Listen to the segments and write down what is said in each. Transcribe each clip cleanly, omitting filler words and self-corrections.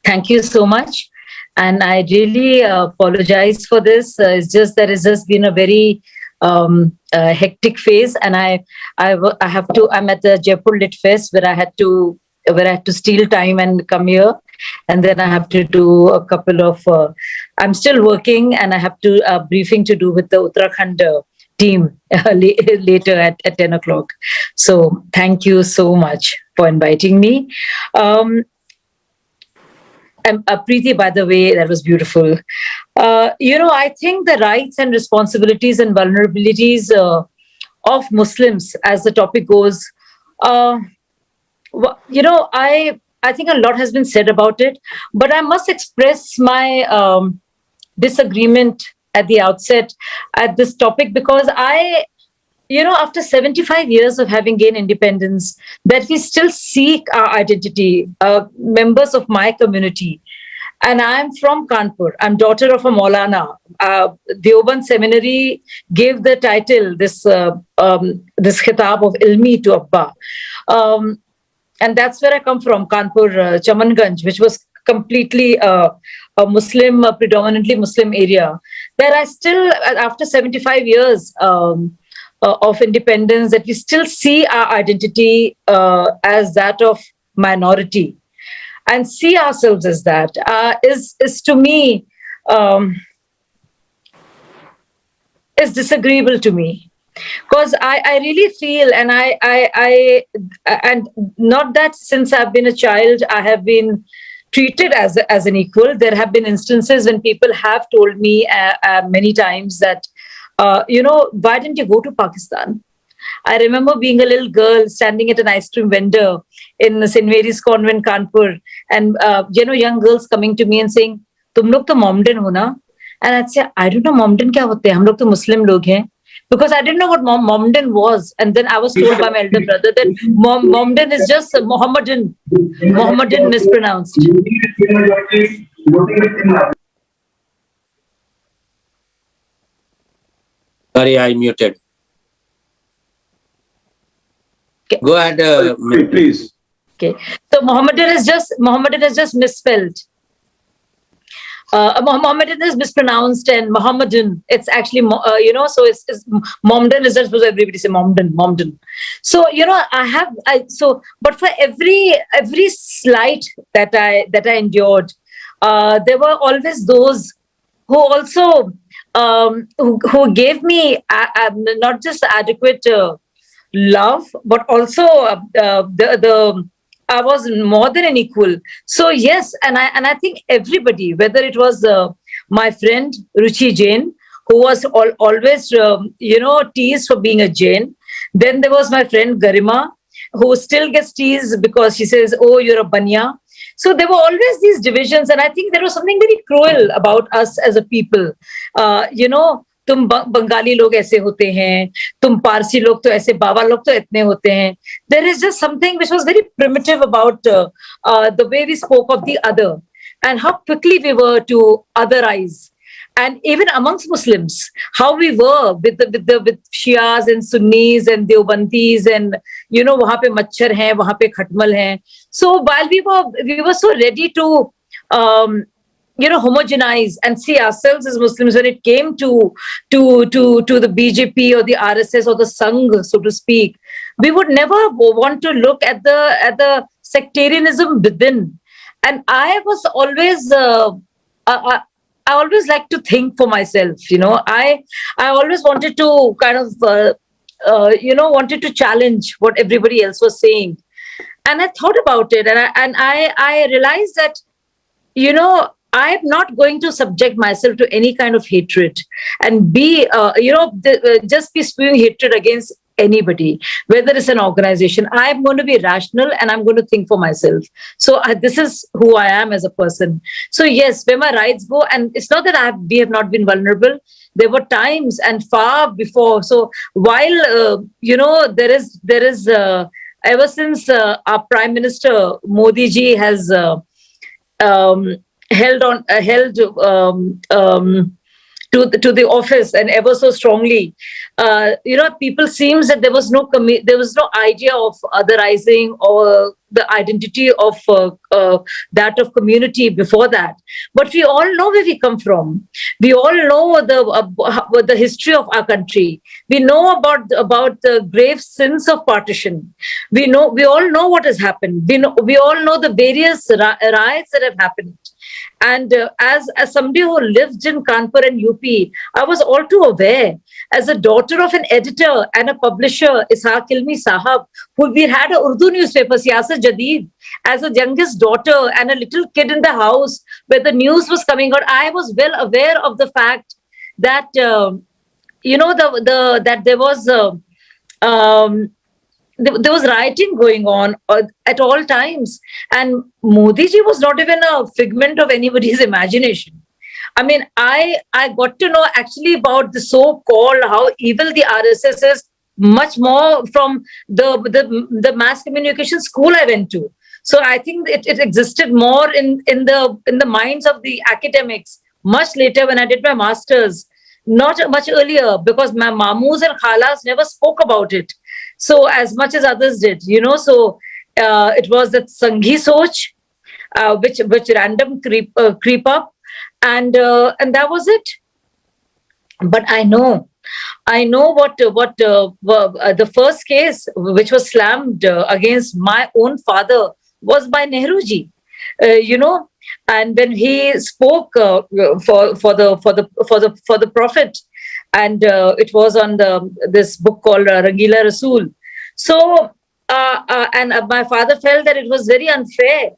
Thank you so much. And I really apologize for this. It's just that it's just been a very hectic phase, and I have to. I'm at the Jaipur Lit Fest where I had to steal time and come here, and then I have to do a couple of. I'm still working, and I have to briefing to do with the Uttarakhand team later at 10 o'clock. So thank you so much for inviting me. And Preeti, by the way, that was beautiful. I think the rights and responsibilities and vulnerabilities of Muslims, as the topic goes, I think a lot has been said about it, but I must express my disagreement at the outset at this topic, because after 75 years of having gained independence, that we still seek our identity, members of my community. And I'm from Kanpur. I'm daughter of a Maulana. Deoband Seminary gave the title, this khitab of Ilmi to Abba. And that's where I come from, Kanpur, Chamanganj, which was completely a Muslim, predominantly Muslim area. Where I still, after 75 years, of independence, that we still see our identity as that of minority, and see ourselves as that is to me is disagreeable to me, because I really feel, and I and not that since I've been a child I have been treated as an equal. There have been instances when people have told me many times that. Why didn't you go to Pakistan? I remember being a little girl standing at an ice cream vendor in St. Mary's Convent, Kanpur, and young girls coming to me and saying, "Tum log to Mohammedan ho na?" And I'd say, "I don't know Mohammedan kya hote hain. Hum log to Muslim log hain." Because I didn't know what Mohammedan was, and then I was told by my elder brother that Mohammedan is just Mohammedan mispronounced. Sorry, I muted. Okay. Go ahead, please. Okay, so Mohammedan is just misspelled. Mohammedan is mispronounced, and Mohammedan, it's actually so it's Mohammedan is just supposed to everybody say Mohammedan. So but for every slight that I endured, there were always those who also who gave me not just adequate love, but also the I was more than an equal. So yes, and I think everybody, whether it was my friend Ruchi Jain, who was always teased for being a Jain. Then there was my friend Garima, who still gets teased because she says, "Oh, you're a Banya." So there were always these divisions, and I think there was something very cruel about us as a people. तुम बंगाली लोग ऐसे होते हैं, तुम पारसी लोग तो ऐसे, बाबा लोग तो इतने होते हैं. There is just something which was very primitive about the way we spoke of the other, and how quickly we were to otherize. And even amongst Muslims, how we were with Shias and Sunnis and Deobandis, and वहाँ पे मच्छर हैं, वहाँ पे खटमल हैं. So while we were so ready to homogenize and see ourselves as Muslims, when it came to the BJP or the RSS or the Sangh, so to speak, we would never want to look at the sectarianism within. And I was always I always like to think for myself. I always wanted to kind of wanted to challenge what everybody else was saying, and I thought about it, and I realized that I'm not going to subject myself to any kind of hatred and be, just be spewing hatred against anybody, whether it's an organization. I'm going to be rational, and I'm going to think for myself. So this is who I am as a person. So yes, where my rights go, and it's not that we have not been vulnerable. There were times, and far before. So while there is ever since our Prime Minister Modi ji has held to the office, and ever so strongly, people seems that there was no idea of otherizing or the identity of that of community before that. But we all know where we come from. We all know the history of our country. We know about the grave sins of partition. We all know what has happened. We all know the various riots that have happened. And as somebody who lived in Kanpur and UP, I was all too aware. As a daughter of an editor and a publisher, Shazia Ilmi Sahab, who we had a Urdu newspaper, Siyasat Jadid, as a youngest daughter and a little kid in the house where the news was coming out, I was well aware of the fact that that there was. There was rioting going on at all times, and Modi ji was not even a figment of anybody's imagination. I mean, I got to know actually about the so-called how evil the RSS is much more from the mass communication school I went to. So I think it existed more in the minds of the academics much later when I did my masters, not much earlier, because my mamus and khalas never spoke about it so as much as others did, So it was that Sanghi Soch, which random creep up, and that was it. But I know what the first case which was slammed against my own father was by Nehruji, and when he spoke for the Prophet, and it was on this book called Rangila Rasool. So and my father felt that it was very unfair.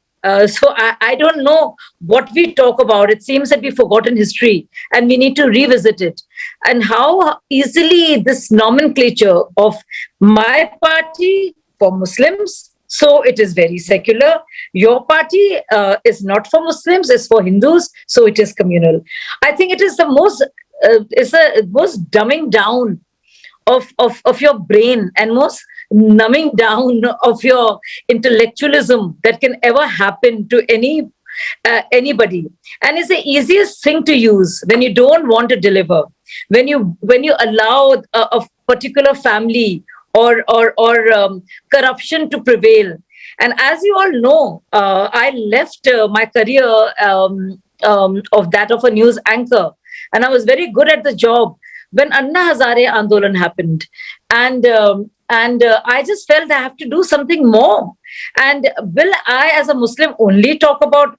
So I don't know what we talk about. It seems that we've forgotten history and we need to revisit it. And how easily this nomenclature of my party for Muslims, so it is very secular. Your party is not for Muslims, it's for Hindus, so it is communal. I think it is the most dumbing down of your brain and most numbing down of your intellectualism that can ever happen to anybody. And it's the easiest thing to use when you don't want to deliver, when you allow a particular family or corruption to prevail. And as you all know, I left my career of that of a news anchor, and I was very good at the job when Anna Hazare Andolan happened. And I just felt I have to do something more. And will I, as a Muslim, only talk about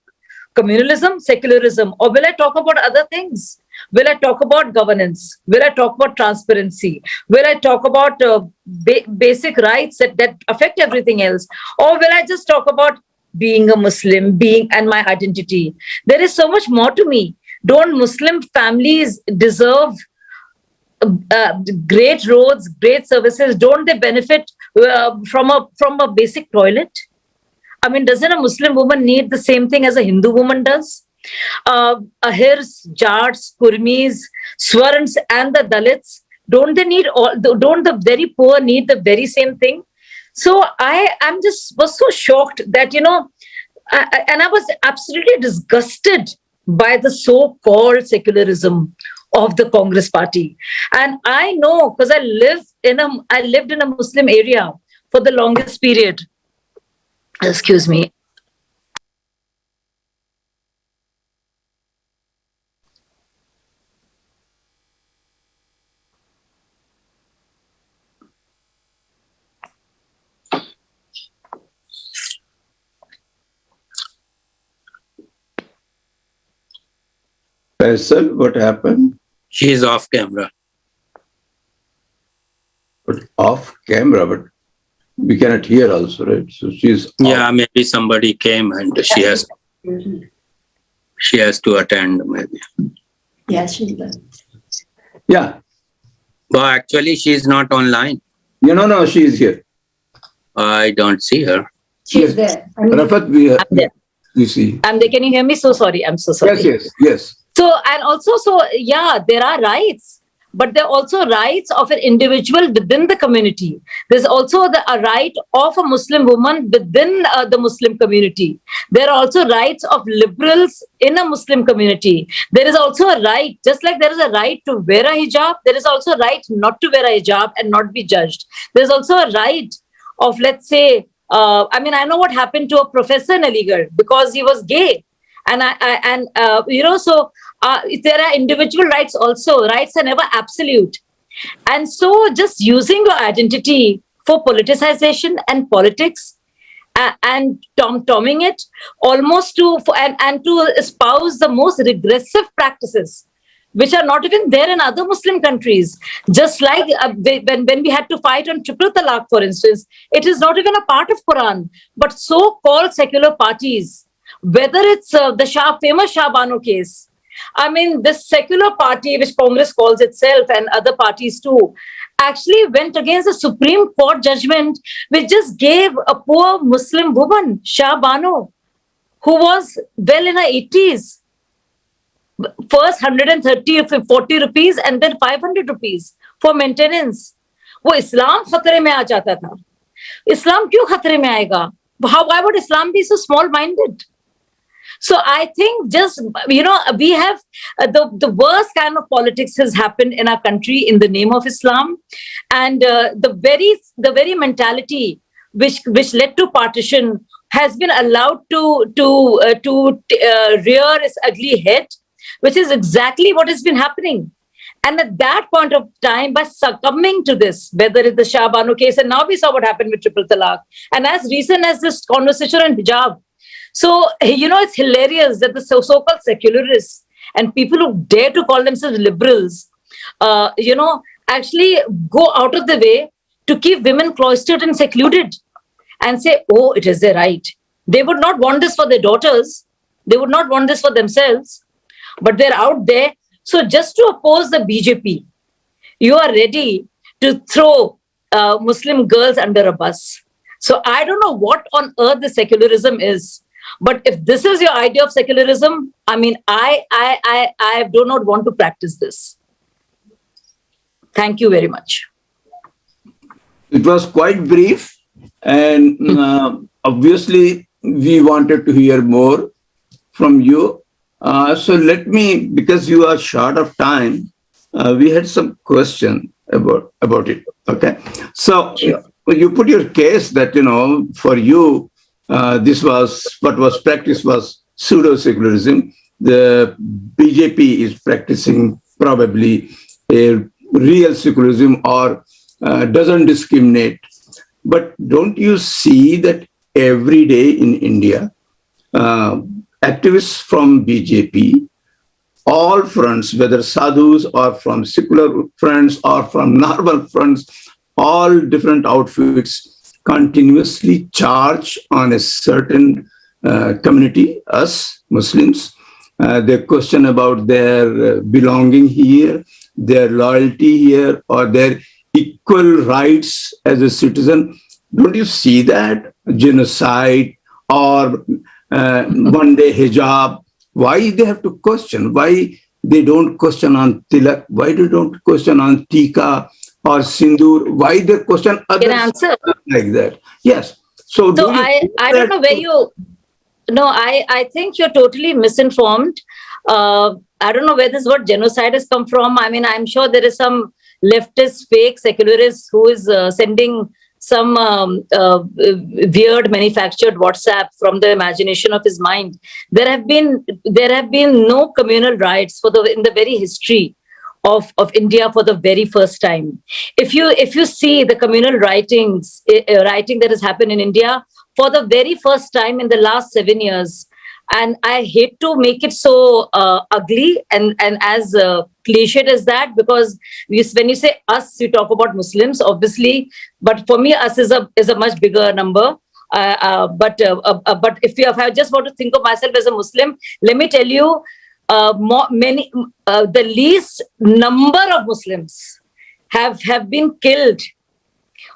communalism, secularism, or will I talk about other things? Will I talk about governance? Will I talk about transparency? Will I talk about basic rights that affect everything else? Or will I just talk about being a Muslim, and my identity? There is so much more to me. Don't Muslim families deserve great roads, great services? Don't they benefit from a basic toilet? I mean, doesn't a Muslim woman need the same thing as a Hindu woman does? Ahirs, Jats, Kurmis, Swarans, and the Dalits, don't the very poor need the very same thing? So was so shocked that, and I was absolutely disgusted by the so-called secularism of the Congress party. And I know, because I lived in a Muslim area for the longest period. Excuse me. Faisal, what happened? She is off camera. But off camera, but we cannot hear also, right? So she's Yeah, maybe somebody came and she has to attend maybe. Yeah, she's there. Yeah. But actually she is not online. No, she is here. I don't see her. She's there. Rafat, we see. And can you hear me? So sorry. I'm so sorry. Yes. So, and also, there are rights, but there are also rights of an individual within the community. There's also a right of a Muslim woman within the Muslim community. There are also rights of liberals in a Muslim community. There is also a right, just like there is a right to wear a hijab, there is also a right not to wear a hijab and not be judged. There's also a right of, let's say, I mean, I know what happened to a professor in Aligarh because he was gay. And so there are individual rights also. Rights are never absolute. And so just using your identity for politicization and politics and tom-tomming it almost and to espouse the most regressive practices which are not even there in other Muslim countries. Just like when we had to fight on triple talaq, for instance, it is not even a part of Quran, but so-called secular parties, whether it's the famous Shah Bano case. I mean, this secular party, which Congress calls itself and other parties too, actually went against the Supreme Court judgment, which just gave a poor Muslim woman, Shah Bano, who was well in her 80s, first 130 or 40 rupees and then 500 rupees for maintenance. वो इस्लाम खतरे में आ जाता था. इस्लाम क्यों खतरे में आएगा? Why would Islam be so small-minded? So I think just, we have the worst kind of politics has happened in our country in the name of Islam. And the very mentality which led to partition has been allowed to rear its ugly head, which is exactly what has been happening. And at that point of time, by succumbing to this, whether it's the Shah Bano case, and now we saw what happened with triple talaq, and as recent as this conversation on hijab. So, it's hilarious that the so-called secularists and people who dare to call themselves liberals, actually go out of the way to keep women cloistered and secluded and say, oh, it is their right. They would not want this for their daughters. They would not want this for themselves. But they're out there. So just to oppose the BJP, you are ready to throw Muslim girls under a bus. So I don't know what on earth the secularism is. But if this is your idea of secularism, I mean, I do not want to practice this. Thank you very much. It was quite brief, and obviously we wanted to hear more from you. So let me, because you are short of time, we had some question about it. Okay, so you put your case that for you. This was what was practiced was pseudo-secularism. The BJP is practicing probably a real secularism or doesn't discriminate. But don't you see that every day in India, activists from BJP, all fronts, whether sadhus or from secular fronts or from normal fronts, all different outfits, continuously charge on a certain community, us Muslims. They question about their belonging here, their loyalty here, or their equal rights as a citizen. Don't you see that? Genocide or one day hijab. Why they have to question? Why they don't question on tilak? Why they don't question on tika or sindoor? Why they question others? Can I answer? Like that? Yes. So I don't know where you... No, I think you're totally misinformed. I don't know where this word genocide has come from. I mean, I'm sure there is some leftist, fake secularist who is sending some weird manufactured WhatsApp from the imagination of his mind. There have been no communal rights in the very history of India for the very first time. If you see the communal writing that has happened in India for the very first time in the last 7 years, and I hate to make it so ugly and as cliched as that, because when you say us, you talk about Muslims, obviously, but for me, us is a much bigger number. But if I just want to think of myself as a Muslim, let me tell you, the least number of Muslims have been killed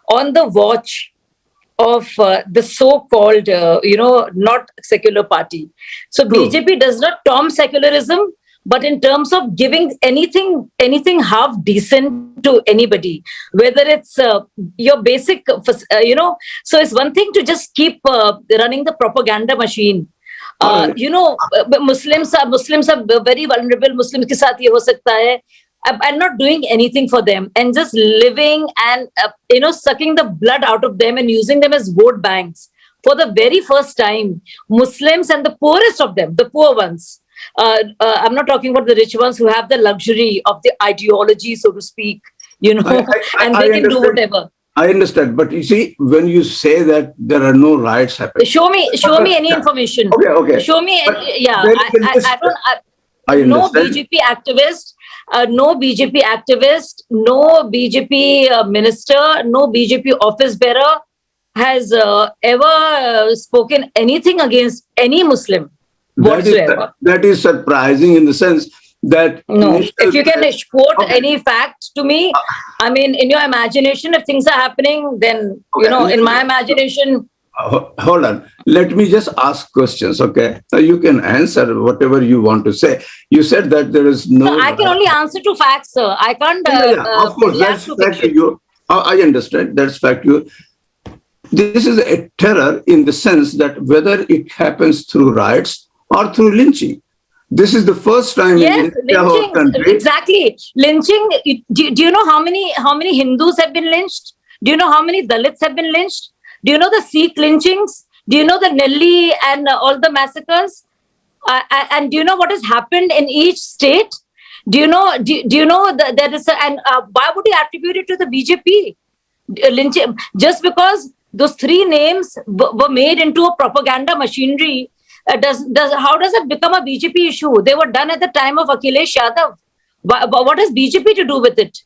on the watch of the so-called, not secular party. So True. BJP does not tom secularism, but in terms of giving anything half decent to anybody, whether it's your basic, so it's one thing to just keep running the propaganda machine. Muslims are very vulnerable. Muslims के साथ ये हो सकता है. and not doing anything for them, and just living and sucking the blood out of them and using them as vote banks. For the very first time, Muslims and the poorest of them, the poor ones, I'm not talking about the rich ones who have the luxury of the ideology, so to speak, and they can do whatever. I understand, but you see, when you say that there are no riots happening, show me any information. Okay. Show me, I no understand. BJP activist, no BJP minister, no BJP office bearer has ever spoken anything against any Muslim whatsoever. That is surprising in the sense that... No, if you can quote any fact to me, I mean, in your imagination, if things are happening, then, in my imagination... Hold on. Let me just ask questions, okay? You can answer whatever you want to say. You said that there is no... I can only answer to facts, sir. I can't... of course, that's fact to you. I understand. That's fact to you. This is a terror in the sense that whether it happens through riots or through lynching. This is the first time in our country. Exactly. Lynching. Do you know how many Hindus have been lynched? Do you know how many Dalits have been lynched? Do you know the Sikh lynchings? Do you know the Nelly and all the massacres? And do you know what has happened in each state? Do you know that there is why would you attribute it to the BJP? Lynching, just because those three names were made into a propaganda machinery. How does it become a BJP issue? They were done at the time of Akhilesh Yadav. What has BJP to do with it?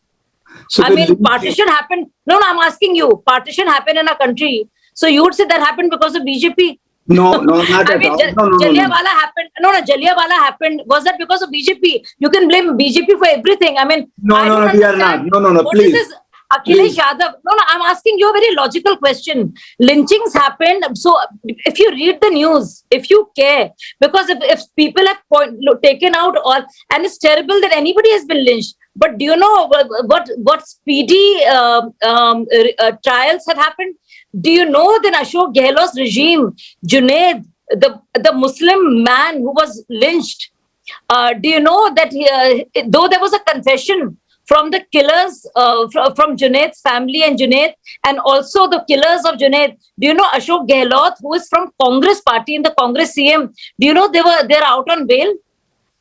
So partition happened. No, I'm asking you. Partition happened in a country. So you would say that happened because of BJP? No, not at all. Jallianwala happened. No, Jallianwala happened. Was that because of BJP? You can blame BJP for everything. I mean, we are not. No, please. What is this? Akhilesh Yadav. No, I'm asking you a very logical question. Lynchings happened. So if you read the news, if you care, because if people have taken out all, and it's terrible that anybody has been lynched. But do you know what speedy trials have happened? Do you know that Ashok Gehlot's regime, Junaid, the Muslim man who was lynched, do you know that though there was a confession from the killers, from Junaid's family and also the killers of Junaid, do you know Ashok Gehlot, who is from Congress party and the Congress CM, do you know they're out on bail?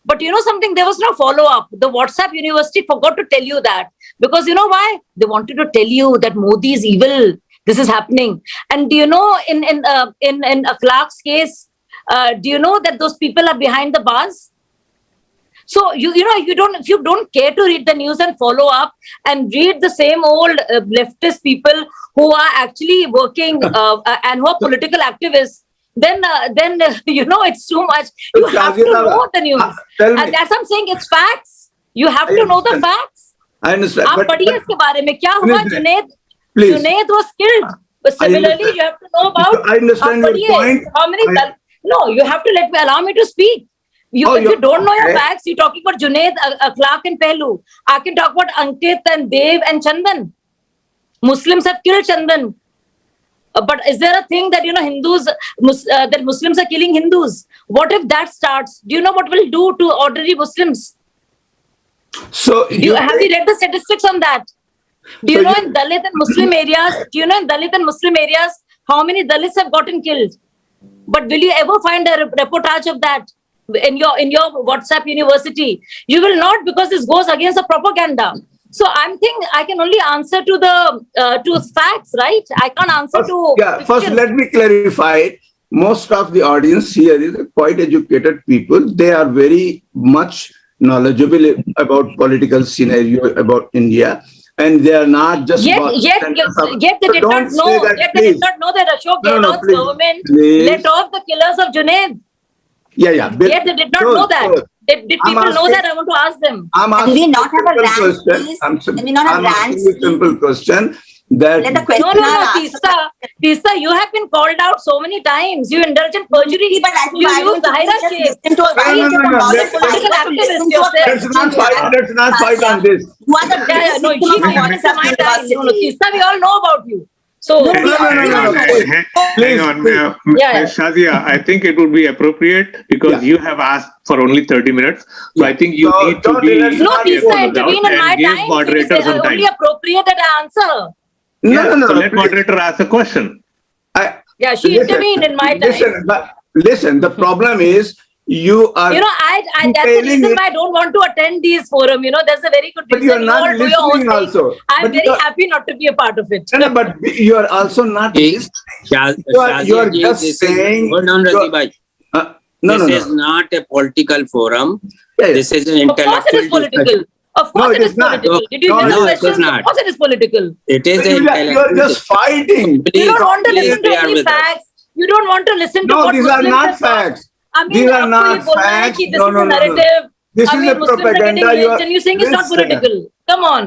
But you know something, there was no follow-up. The WhatsApp University forgot to tell you that. Because you know why? They wanted to tell you that Modi is evil. This is happening. And do you know, in Akhlaq's case, do you know that those people are behind the bars? So, if you don't care to read the news and follow up and read the same old leftist people who are actually working and who are political activists, then it's too much. You have to know the news. And as I'm saying, it's facts. You have to know the facts. I understand. आप पढ़िए इसके बारे में क्या हुआ? Junaid was killed. But similarly, you have to know about. I understand your point. How many? No, you have to allow me to speak. If you don't know your facts, you're talking about Junaid, Akhlaq and Pehlu. I can talk about Ankit and Dev and Chandan. Muslims have killed Chandan. But is there a thing that, Hindus, that Muslims are killing Hindus? What if that starts? Do you know what will do to ordinary Muslims? So have you read the statistics on that? Do you know in Dalit and Muslim areas, how many Dalits have gotten killed? But will you ever find a reportage of that in your WhatsApp University? You will not, because this goes against the propaganda. So I'm thinking I can only answer to the facts, right? I can't answer to... Yeah, first let me clarify. Most of the audience here is quite educated people. They are very much knowledgeable about political scenario about India. And they are not just... Yet they did not know that Ashok Gehlot's government let off the killers of Junaid. Yeah. Yet they did not know that. Did people know that? I want to ask them. Do we not have a rant, please? Do we not have rants? A simple question. That Teesta, you have been called out so many times. You indulge in perjury. You use the Haira case. Let's not fight on this. Teesta, we all know about you. So No, no, Hang on. Yeah. Shazia, I think it would be appropriate because Yeah. you have asked for only 30 minutes. So Yeah. I think you So need to don't be let's no, not Teesta, go intervene in my and give time. moderator It is some time. only appropriate that I answer. No, So let please. moderator ask a question. Yeah, she intervened in my time. Listen, the problem is you are You know, I that's the entailing reason it, why I don't want to attend these forum. You know, that's a very good but reason. you are not all do your own listening thing. also. I'm But very you are- happy not to be a part of it. No, but you are also not Yes. listening. You are Shazia ji, just this saying. is, hold on, you are- Razi bhai. No, This no, is no. not a political forum. Yeah, yeah. This is an Of course it is intellectual political. discussion. Of course No, it it is is not. political. Did you No, hear the no, it is questions? not. Of course it is political. It is an You are intellectual just discussion. fighting. You Please, don't want to please listen to bear any with us. facts. You don't want to listen to No, what these are Muslims not have thought. facts. I mean, These are आपको ये not बोलना है facts. कि this No, is no, a no, no. narrative. This I is mean, a Muslims are getting propaganda. lynched and you're saying it's not Listen. political. Come on.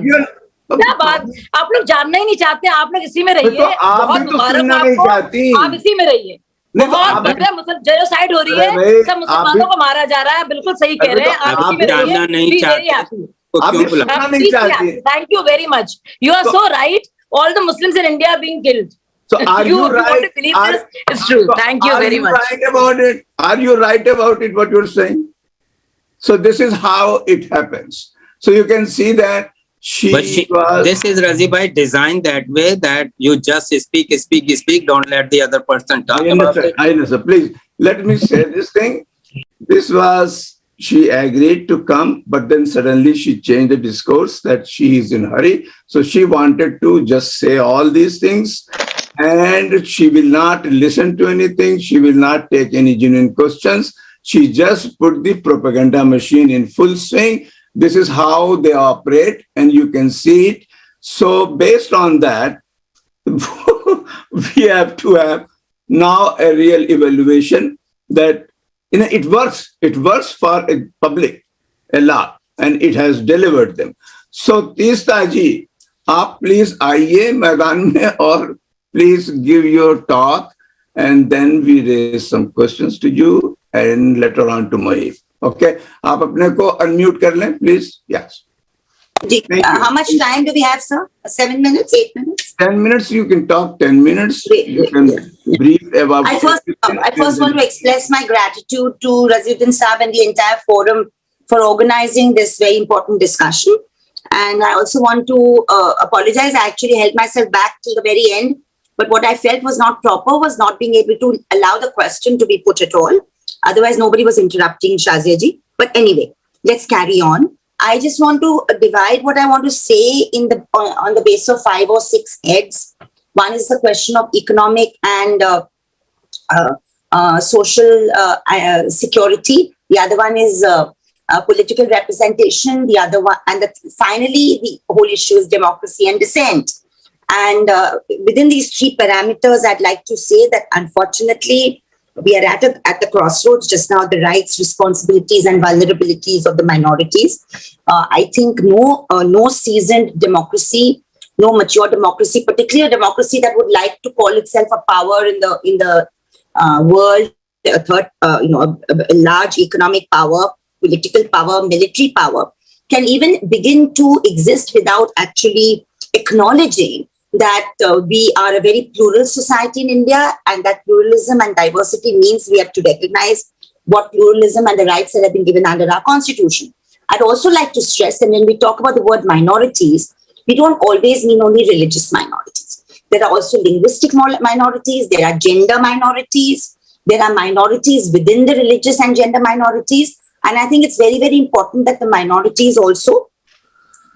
क्या बात आप लोग जानना ही नहीं चाहते आप लोग इसी में रहिए तो आप बहुत भी तो मुबारक सुनना हो नहीं आपको चाहती। आप इसी में रहिए नहीं तो बहुत आप बढ़िया मुसलमान जेनोसाइड हो रही अरे है भाई, सब मुसलमानों को मारा जा रहा है बिल्कुल सही कह अरे रहे हैं तो आप आप इसी में जानना रहिए नहीं बी चाहते। वेरी हैप्पी तो आप क्यों भी बुला? सुनना नहीं Please be चाहती। happy. Thank you very much. You are so right. All the Muslims in India are being killed. So are If you you want right? to believe this, it's true. Thank you Are very much. Right about it? Are you right about it? What you're saying? So this is how it happens. So you can see that But was. this is Razi bhai designed that way that you just speak. Don't let the other person talk about it. I understand. Please let me say this thing. This was, she agreed to come, but then suddenly she changed the discourse that she is in a hurry. So she wanted to just say all these things and she will not listen to anything. She will not take any genuine questions. She just put the propaganda machine in full swing. This is how they operate and you can see it. So based on that, we have to have now a real evaluation that it works for a public a lot and it has delivered them. So Teesta ji, aap please आइए मैदान में और please give your talk and then we raise some questions to you and later on to Mohib. Okay, आप अपने को unmute कर लें please. Yes. Thank you. How much time do we have, sir? 7 minutes, 8 minutes? 10 minutes, you can talk 10 minutes. You can brief about I first want to express my gratitude to Raziuddin Saab and the entire forum for organizing this very important discussion. And I also want to apologize. I actually held myself back till the very end. But what I felt was not proper was not being able to allow the question to be put at all. Otherwise, nobody was interrupting Shazia ji. But anyway, let's carry on. I just want to divide what I want to say on the basis of 5 or 6 heads. One is the question of economic and social security. The other one is political representation. The other one, and finally, the whole issue is democracy and dissent. And within these 3 parameters, I'd like to say that unfortunately, we are at the crossroads just now, the rights, responsibilities, and vulnerabilities of the minorities. I think no seasoned democracy, no mature democracy, particularly a democracy that would like to call itself a power in the world, a third, a large economic power, political power, military power, can even begin to exist without actually acknowledging that we are a very plural society in India, and that pluralism and diversity means we have to recognize what pluralism and the rights that have been given under our constitution. I'd also like to stress that when we talk about the word minorities, we don't always mean only religious minorities. There are also linguistic minorities, there are gender minorities, there are minorities within the religious and gender minorities. And I think it's very, very important that the minorities also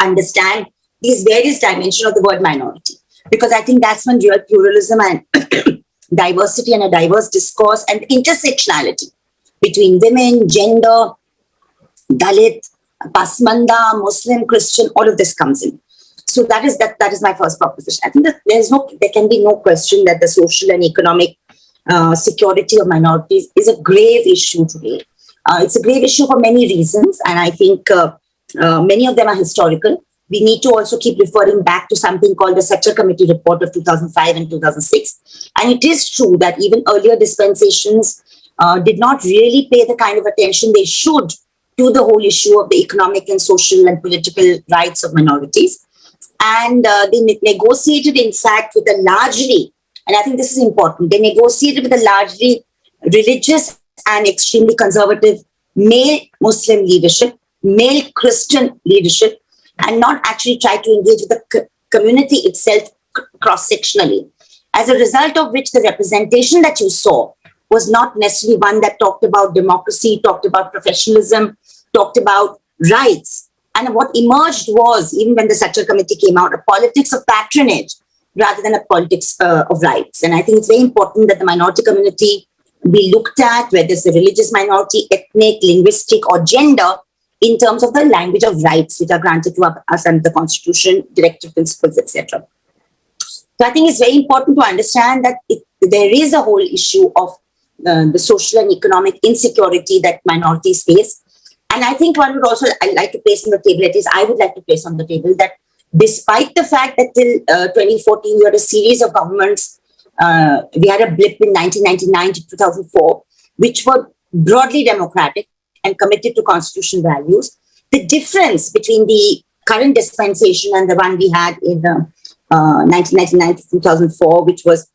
understand these various dimensions of the word minority. Because I think that's when real pluralism and diversity and a diverse discourse and intersectionality between women, gender, Dalit, Pasmanda, Muslim, Christian, all of this comes in. So that is my first proposition. I think that there can be no question that the social and economic security of minorities is a grave issue today. It's a grave issue for many reasons, and I think many of them are historical. We need to also keep referring back to something called the Secy Committee report of 2005 and 2006. And it is true that even earlier dispensations did not really pay the kind of attention they should to the whole issue of the economic and social and political rights of minorities. And they negotiated, in fact, with a largely, and I think this is important, they negotiated with a largely religious and extremely conservative male Muslim leadership, male Christian leadership, and not actually try to engage with the community itself cross-sectionally. As a result of which, the representation that you saw was not necessarily one that talked about democracy, talked about professionalism, talked about rights. And what emerged was, even when the Secy committee came out, a politics of patronage rather than a politics of rights. And I think it's very important that the minority community be looked at, whether it's the religious minority, ethnic, linguistic, or gender, in terms of the language of rights which are granted to us under the Constitution, directive principles, etc. So I think it's very important to understand that there is a whole issue of the social and economic insecurity that minorities face. And I think one would also, I'd like to place on the table, at least I would like to place on the table, that despite the fact that till 2014, we had a series of governments, we had a blip in 1999 to 2004, which were broadly democratic and committed to constitutional values. The difference between the current dispensation and the one we had in 1999 to 2004, which was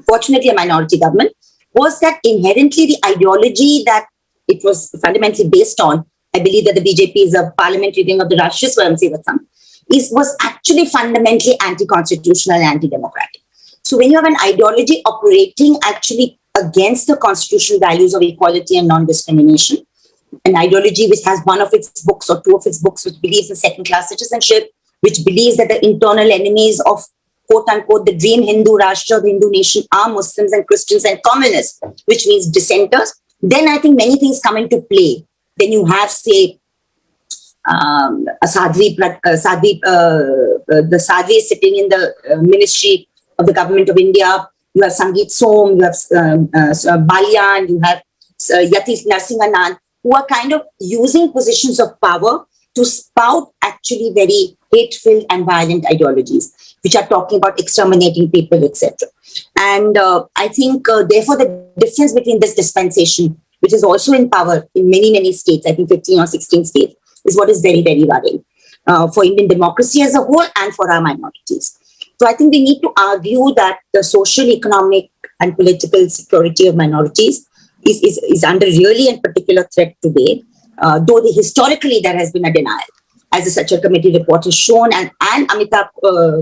fortunately a minority government, was that inherently the ideology that it was fundamentally based on, I believe that the BJP is a parliamentary wing of the Rashtriya Swayamsevak Sangh, was actually fundamentally anti-constitutional and anti-democratic. So when you have an ideology operating actually against the constitutional values of equality and non-discrimination, an ideology which has one of its books or two of its books which believes in second-class citizenship, which believes that the internal enemies of quote-unquote the dream Hindu Rashtra, the Hindu nation, are Muslims and Christians and communists, which means dissenters, then I think many things come into play. Then you have, say, the Sadhvi sitting in the ministry of the government of India. You have Sangeet Som, you have Balyan, you have Yati Narsinganan, who are kind of using positions of power to spout actually very hateful and violent ideologies, which are talking about exterminating people, etc. And I think, therefore, the difference between this dispensation, which is also in power in many, many states, I think 15 or 16 states, is what is very, very worrying for Indian democracy as a whole and for our minorities. So I think we need to argue that the social, economic, and political security of minorities is under really and particular threat today, though historically there has been a denial, as the Secy committee report has shown, and Amitabh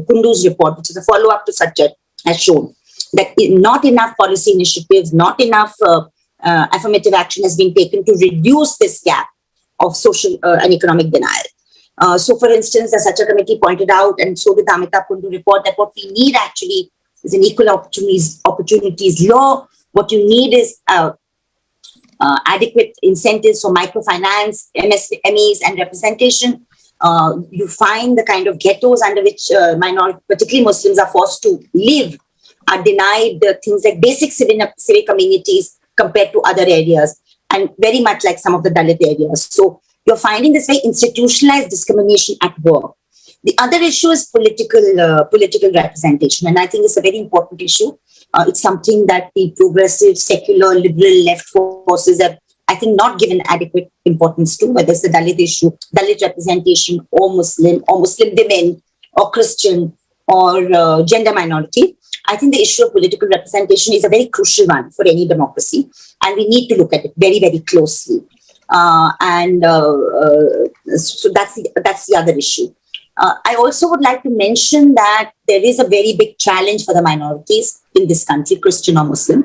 Kundu's report, which is a follow-up to Secy, has shown that not enough policy initiatives, not enough affirmative action has been taken to reduce this gap of social and economic denial. So, for instance, the Secy committee pointed out, and so did the Amitabh Kundu report, that what we need actually is an equal opportunities law. What you need is adequate incentives for microfinance, MSMEs, and representation. You find the kind of ghettos under which minority, particularly Muslims, are forced to live, are denied things like basic civic amenities compared to other areas, and very much like some of the Dalit areas. So you're finding this very institutionalized discrimination at work. The other issue is political representation, and I think it's a very important issue. It's something that the progressive, secular, liberal left forces have, I think, not given adequate importance to, whether it's the Dalit issue, Dalit representation, or Muslim women, or Christian, or gender minority. I think the issue of political representation is a very crucial one for any democracy, and we need to look at it very, very closely. So that's the other issue. I also would like to mention that there is a very big challenge for the minorities in this country, Christian or Muslim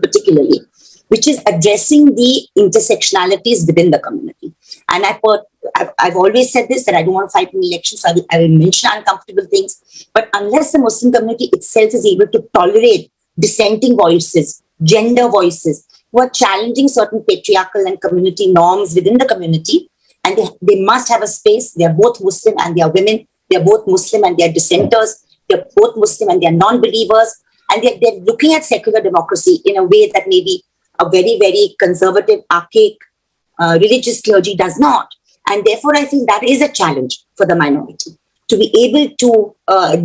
particularly, which is addressing the intersectionalities within the community. And I've always said this, that I don't want to fight in elections, so I will mention uncomfortable things. But unless the Muslim community itself is able to tolerate dissenting voices, gender voices, who are challenging certain patriarchal and community norms within the community, and they must have a space. They are both Muslim and they are women. They are both Muslim and they are dissenters. They are both Muslim and they are non-believers. And they're looking at secular democracy in a way that maybe a very, very conservative, archaic religious clergy does not. And therefore, I think that is a challenge for the minority, to be able to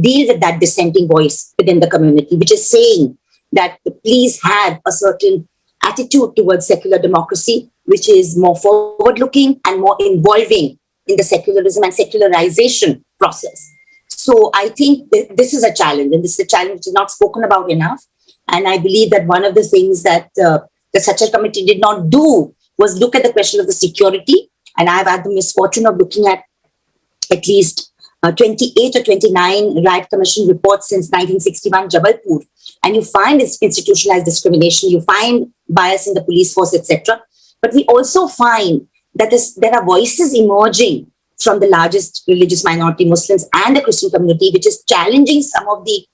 deal with that dissenting voice within the community, which is saying that please have a certain attitude towards secular democracy, which is more forward-looking and more involving in the secularism and secularization process. So I think this is a challenge, and this is a challenge which is not spoken about enough. And I believe that one of the things that the Secy committee did not do was look at the question of the security. And I've had the misfortune of looking at least 28 or 29 Riot Commission reports since 1961 Jabalpur. And you find institutionalized discrimination, you find bias in the police force, etc. But we also find that there are voices emerging from the largest religious minority, Muslims, and the Christian community, which is challenging some of the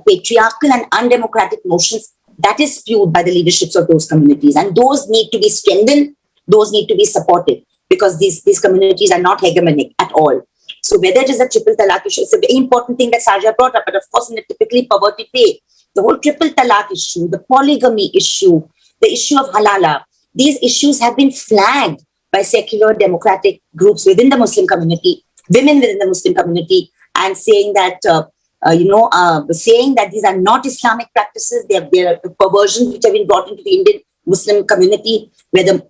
patriarchal and undemocratic notions that is spewed by the leaderships of those communities. And those need to be strengthened, those need to be supported, because these communities are not hegemonic at all. So whether it is a triple talaq issue, it's a very important thing that Shazia brought up, but of course in a typically perverted way. The whole triple talaq issue, the polygamy issue, the issue of halala, these issues have been flagged by secular democratic groups within the Muslim community, women within the Muslim community, and saying that saying that these are not Islamic practices, they are perversions which have been brought into the Indian Muslim community, where the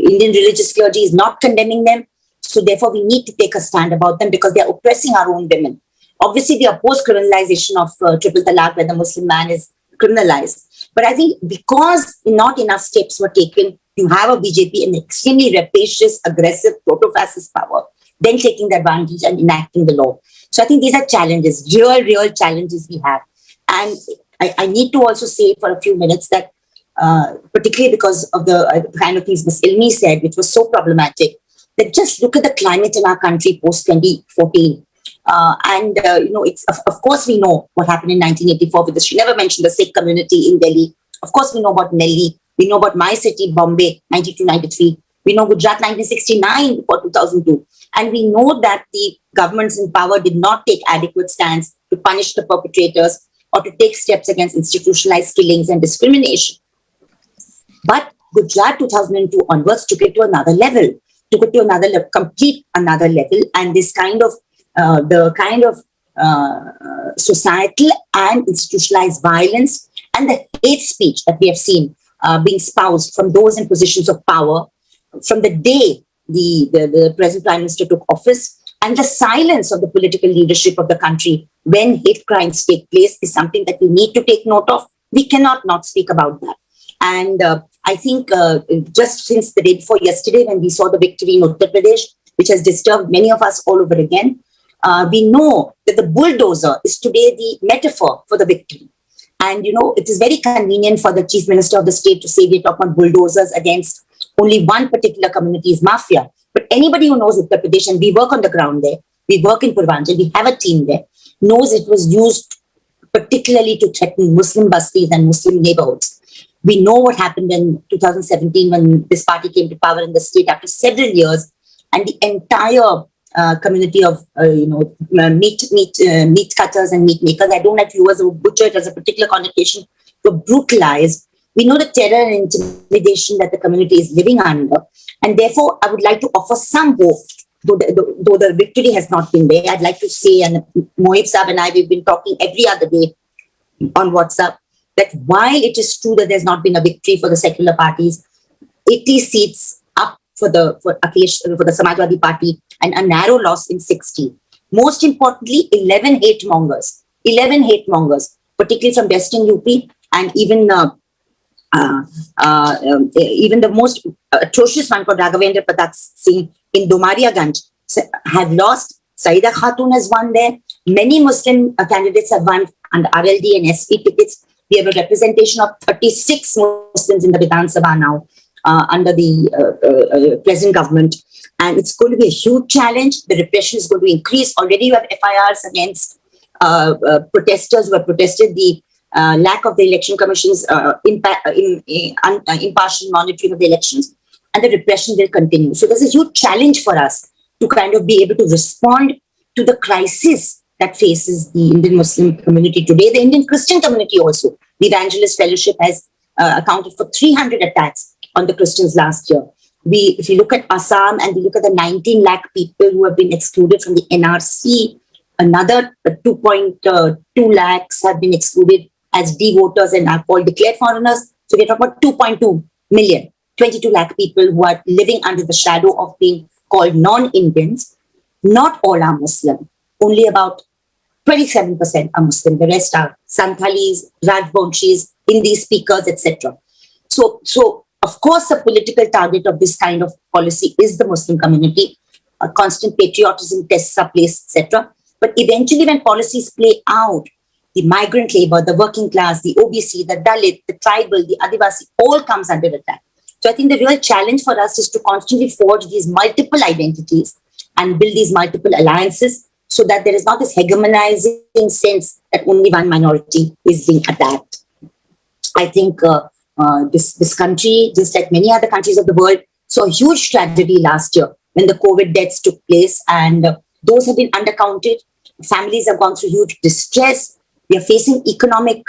Indian religious clergy is not condemning them. So therefore, we need to take a stand about them because they are oppressing our own women. Obviously, they oppose criminalization of triple talaq, where the Muslim man is criminalized. But I think because not enough steps were taken, you have a BJP, an extremely rapacious, aggressive, proto-fascist power, then taking the advantage and enacting the law. So I think these are challenges, real challenges we have. And I need to also say for a few minutes that, particularly because of the kind of things Ms. Ilmi said, which was so problematic, that just look at the climate in our country post-2014. It's of course we know what happened in 1984 with this. She never mentioned the Sikh community in Delhi. Of course we know about Delhi. We know about my city, Bombay, 92-93. We know Gujarat, 1969 before 2002. And we know that the governments in power did not take adequate stands to punish the perpetrators or to take steps against institutionalized killings and discrimination. But Gujarat 2002 onwards took it to another level, complete another level. And this kind of societal and institutionalized violence and the hate speech that we have seen being espoused from those in positions of power from the day the present Prime Minister took office, and the silence of the political leadership of the country when hate crimes take place is something that we need to take note of. We cannot not speak about that. And I think just since the day before yesterday, when we saw the victory in Uttar Pradesh, which has disturbed many of us all over again, we know that the bulldozer is today the metaphor for the victory. And, it is very convenient for the Chief Minister of the state to say we're talking about bulldozers against only one particular community's mafia. But anybody who knows Uttar Pradesh, and we work on the ground there, we work in Purvanchal, we have a team there, knows it was used particularly to threaten Muslim bastis and Muslim neighborhoods. We know what happened in 2017 when this party came to power in the state after several years, and the entire community of meat cutters and meat makers, I don't like to use butcher, it has a particular connotation, were brutalized. We know the terror and intimidation that the community is living under, and therefore I would like to offer some hope, though the victory has not been there. I'd like to say, and Mohib Saab and I, we've been talking every other day on WhatsApp, that while it is true that there's not been a victory for the secular parties, 80 seats up for the Samajwadi Party and a narrow loss in 60. Most importantly, 11 hate mongers, particularly from Western UP, and even the most atrocious one called Raghavendra Pratap Singh in Domariaganj have lost. Saida Khatun has won there. Many Muslim candidates have won under RLD and SP tickets. We have a representation of 36 Muslims in the Vidhan Sabha now under the present government. And it's going to be a huge challenge. The repression is going to increase. Already you have FIRs against protesters who have protested the lack of the election commission's impartial monitoring of the elections. And the repression will continue. So there's a huge challenge for us to kind of be able to respond to the crisis that faces the Indian Muslim community today, the Indian Christian community also. The Evangelist Fellowship has accounted for 300 attacks on the Christians last year. If you look at Assam and we look at the 19 lakh people who have been excluded from the NRC, another 2.2 lakhs have been excluded as D-voters and are called declared foreigners. So we're talking about 2.2 million, 22 lakh people who are living under the shadow of being called non-Indians. Not all are Muslim. Only about 27% are Muslim. The rest are Santalis, Rajbanshis, Hindi speakers, etc. So of course, the political target of this kind of policy is the Muslim community. Constant patriotism tests are placed, etc. But eventually, when policies play out, the migrant labor, the working class, the OBC, the Dalit, the tribal, the Adivasi, all comes under attack. So I think the real challenge for us is to constantly forge these multiple identities and build these multiple alliances so that there is not this hegemonizing sense that only one minority is being attacked. I think this country, just like many other countries of the world, saw a huge tragedy last year when the COVID deaths took place, and those have been undercounted. Families have gone through huge distress. We are facing economic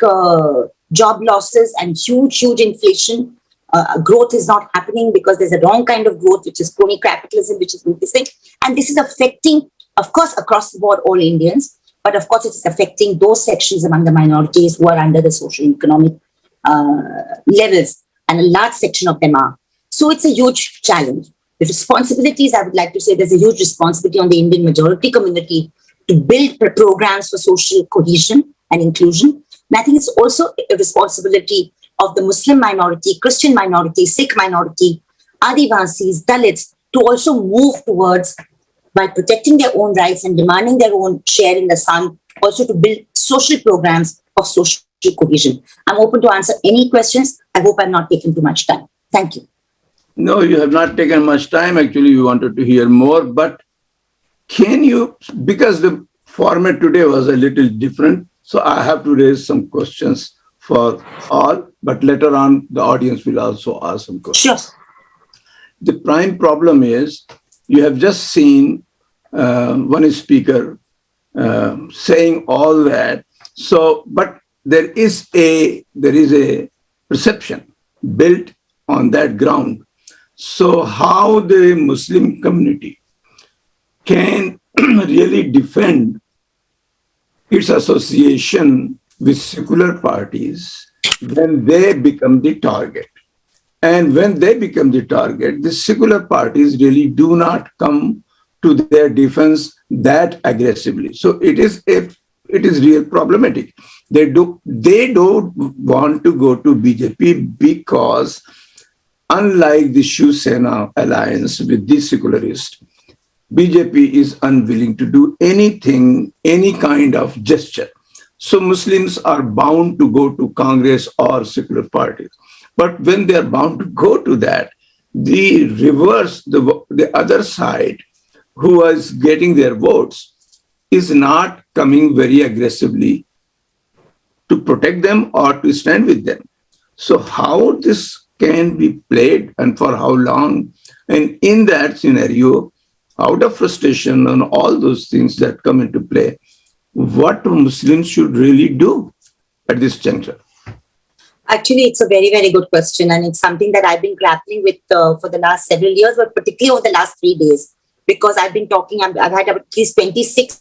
job losses and huge inflation. Growth is not happening because there's a wrong kind of growth, which is crony capitalism, which is missing. And this is affecting, of course, across the board, all Indians. But of course, it's affecting those sections among the minorities who are under the social and economic levels. And a large section of them are. So it's a huge challenge. The responsibilities, I would like to say, there's a huge responsibility on the Indian majority community to build programs for social cohesion and inclusion. And I think it's also a responsibility of the Muslim minority, Christian minority, Sikh minority, Adivasis, Dalits, to also move towards, by protecting their own rights and demanding their own share in the sun, also to build social programs of social cohesion. I'm open to answer any questions. I hope I'm not taking too much time. Thank you. No, you have not taken much time. Actually, we wanted to hear more, but can you, because the format today was a little different, so I have to raise some questions for all, but later on, the audience will also ask some questions. Sure. The prime problem is, you have just seen one speaker saying all that. So, but there is a perception built on that ground. So how the Muslim community can really defend its association with secular parties when they become the target. And when they become the target, the secular parties really do not come to their defense that aggressively. So it is real problematic. They don't want to go to BJP because, unlike the Shiv Sena alliance with the secularists, BJP is unwilling to do anything, any kind of gesture. So Muslims are bound to go to Congress or secular parties. But when they are bound to go to that, the reverse, the other side, who is getting their votes, is not coming very aggressively to protect them or to stand with them. So how this can be played and for how long? And in that scenario, out of frustration and all those things that come into play, what Muslims should really do at this juncture? Actually, it's a very, very good question. And it's something that I've been grappling with for the last several years, but particularly over the last 3 days, because I've been talking, I've had at least 26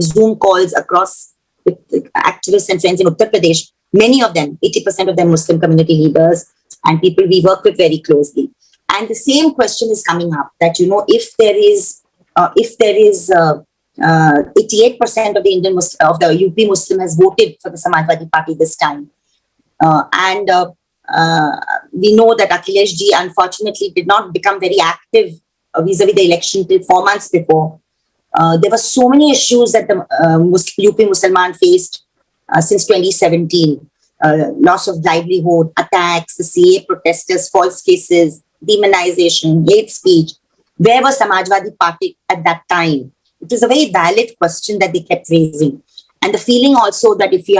Zoom calls across with activists and friends in Uttar Pradesh. Many of them, 80% of them Muslim community leaders and people we work with very closely. And the same question is coming up that, if there is 88% of the Indian of the UP Muslim has voted for the Samajwadi Party this time. We know that Akhilesh ji unfortunately did not become very active vis-a-vis the election till 4 months before. There were so many issues that the UP Musliman faced since 2017. Loss of livelihood, attacks, the CA protesters, false cases, demonization, hate speech. Where was Samajwadi Party at that time? It was a very valid question that they kept raising. And the feeling also that if we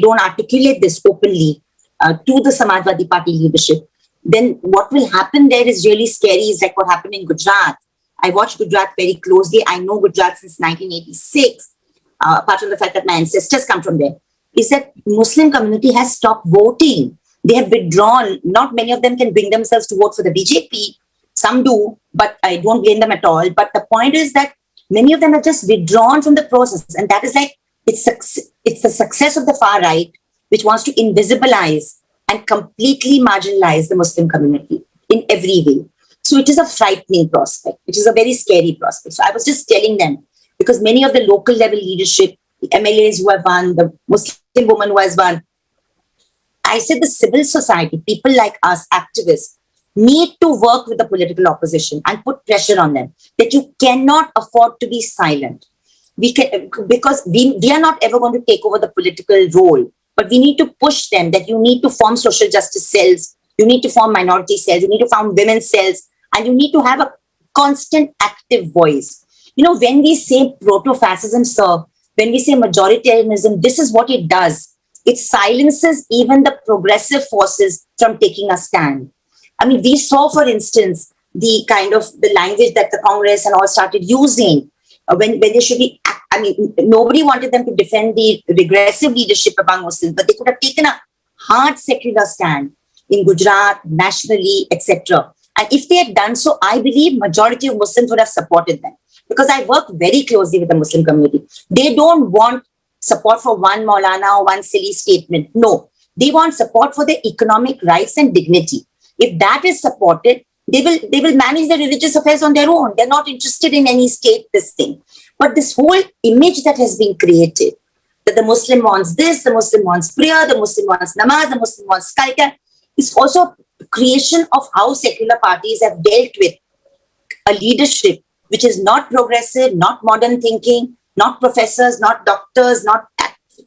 don't articulate this openly to the Samajwadi Party leadership, then what will happen there is really scary. Is like what happened in Gujarat. I watched Gujarat very closely. I know Gujarat since 1986, apart from the fact that my ancestors come from there, is that Muslim community has stopped voting. They have withdrawn. Not many of them can bring themselves to vote for the BJP. Some do, but I don't blame them at all. But the point is that many of them have just withdrawn from the process. And that is like, it's the success of the far right, which wants to invisibilize and completely marginalize the Muslim community in every way. So it is a frightening prospect. It is a very scary prospect. So I was just telling them, because many of the local level leadership the MLAs who have won, the Muslim woman who has won. I said the civil society, people like us, activists, need to work with the political opposition and put pressure on them that you cannot afford to be silent. Because we are not ever going to take over the political role, but we need to push them that you need to form social justice cells, you need to form minority cells, you need to form women's cells, and you need to have a constant active voice. You know, when we say proto-fascism, sir, when we say majoritarianism, this is what it does. It silences even the progressive forces from taking a stand. I mean, we saw, for instance, the kind of the language that the Congress and all started using when they should be, I mean, nobody wanted them to defend the regressive leadership among Muslims, but they could have taken a hard secular stand in Gujarat, nationally, etc. And if they had done so, I believe majority of Muslims would have supported them. Because I work very closely with the Muslim community. They don't want support for one Maulana or one silly statement. No, they want support for their economic rights and dignity. If that is supported, they will manage their religious affairs on their own. They're not interested in any state, this thing. But this whole image that has been created, that the Muslim wants this, the Muslim wants prayer, the Muslim wants namaz, the Muslim wants skycam, is also creation of how secular parties have dealt with a leadership which is not progressive, not modern thinking, not professors, not doctors, not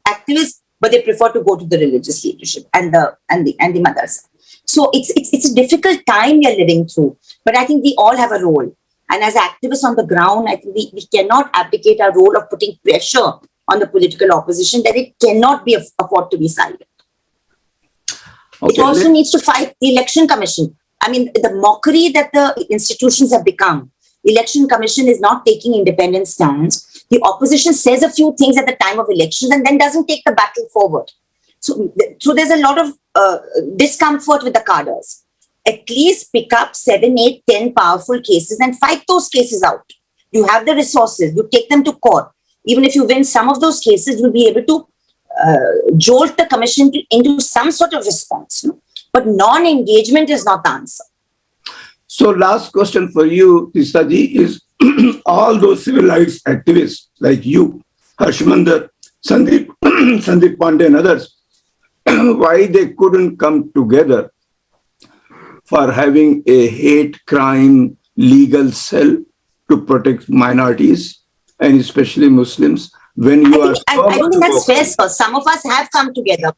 activists, but they prefer to go to the religious leadership and the madrasa. So it's a difficult time we are living through, but I think we all have a role. And as activists on the ground, I think we cannot abdicate our role of putting pressure on the political opposition that it cannot be afford to be silent. Okay, it also needs to fight the election commission. I mean, the mockery that the institutions have become. Election commission is not taking independent stands. The opposition says a few things at the time of elections and then doesn't take the battle forward. So there's a lot of discomfort with the cadres. At least pick up 7, 8, 10 powerful cases and fight those cases out. You have the resources, you take them to court. Even if you win some of those cases, you'll be able to jolt the commission into some sort of response. But non-engagement is not the answer. So last question for you, Teesta ji, is all those civil rights activists like you, Harshmander, Sandeep Pandey and others, why they couldn't come together for having a hate crime legal cell to protect minorities and especially Muslims when you are... I don't think that's fair, sir. Some of us have come together.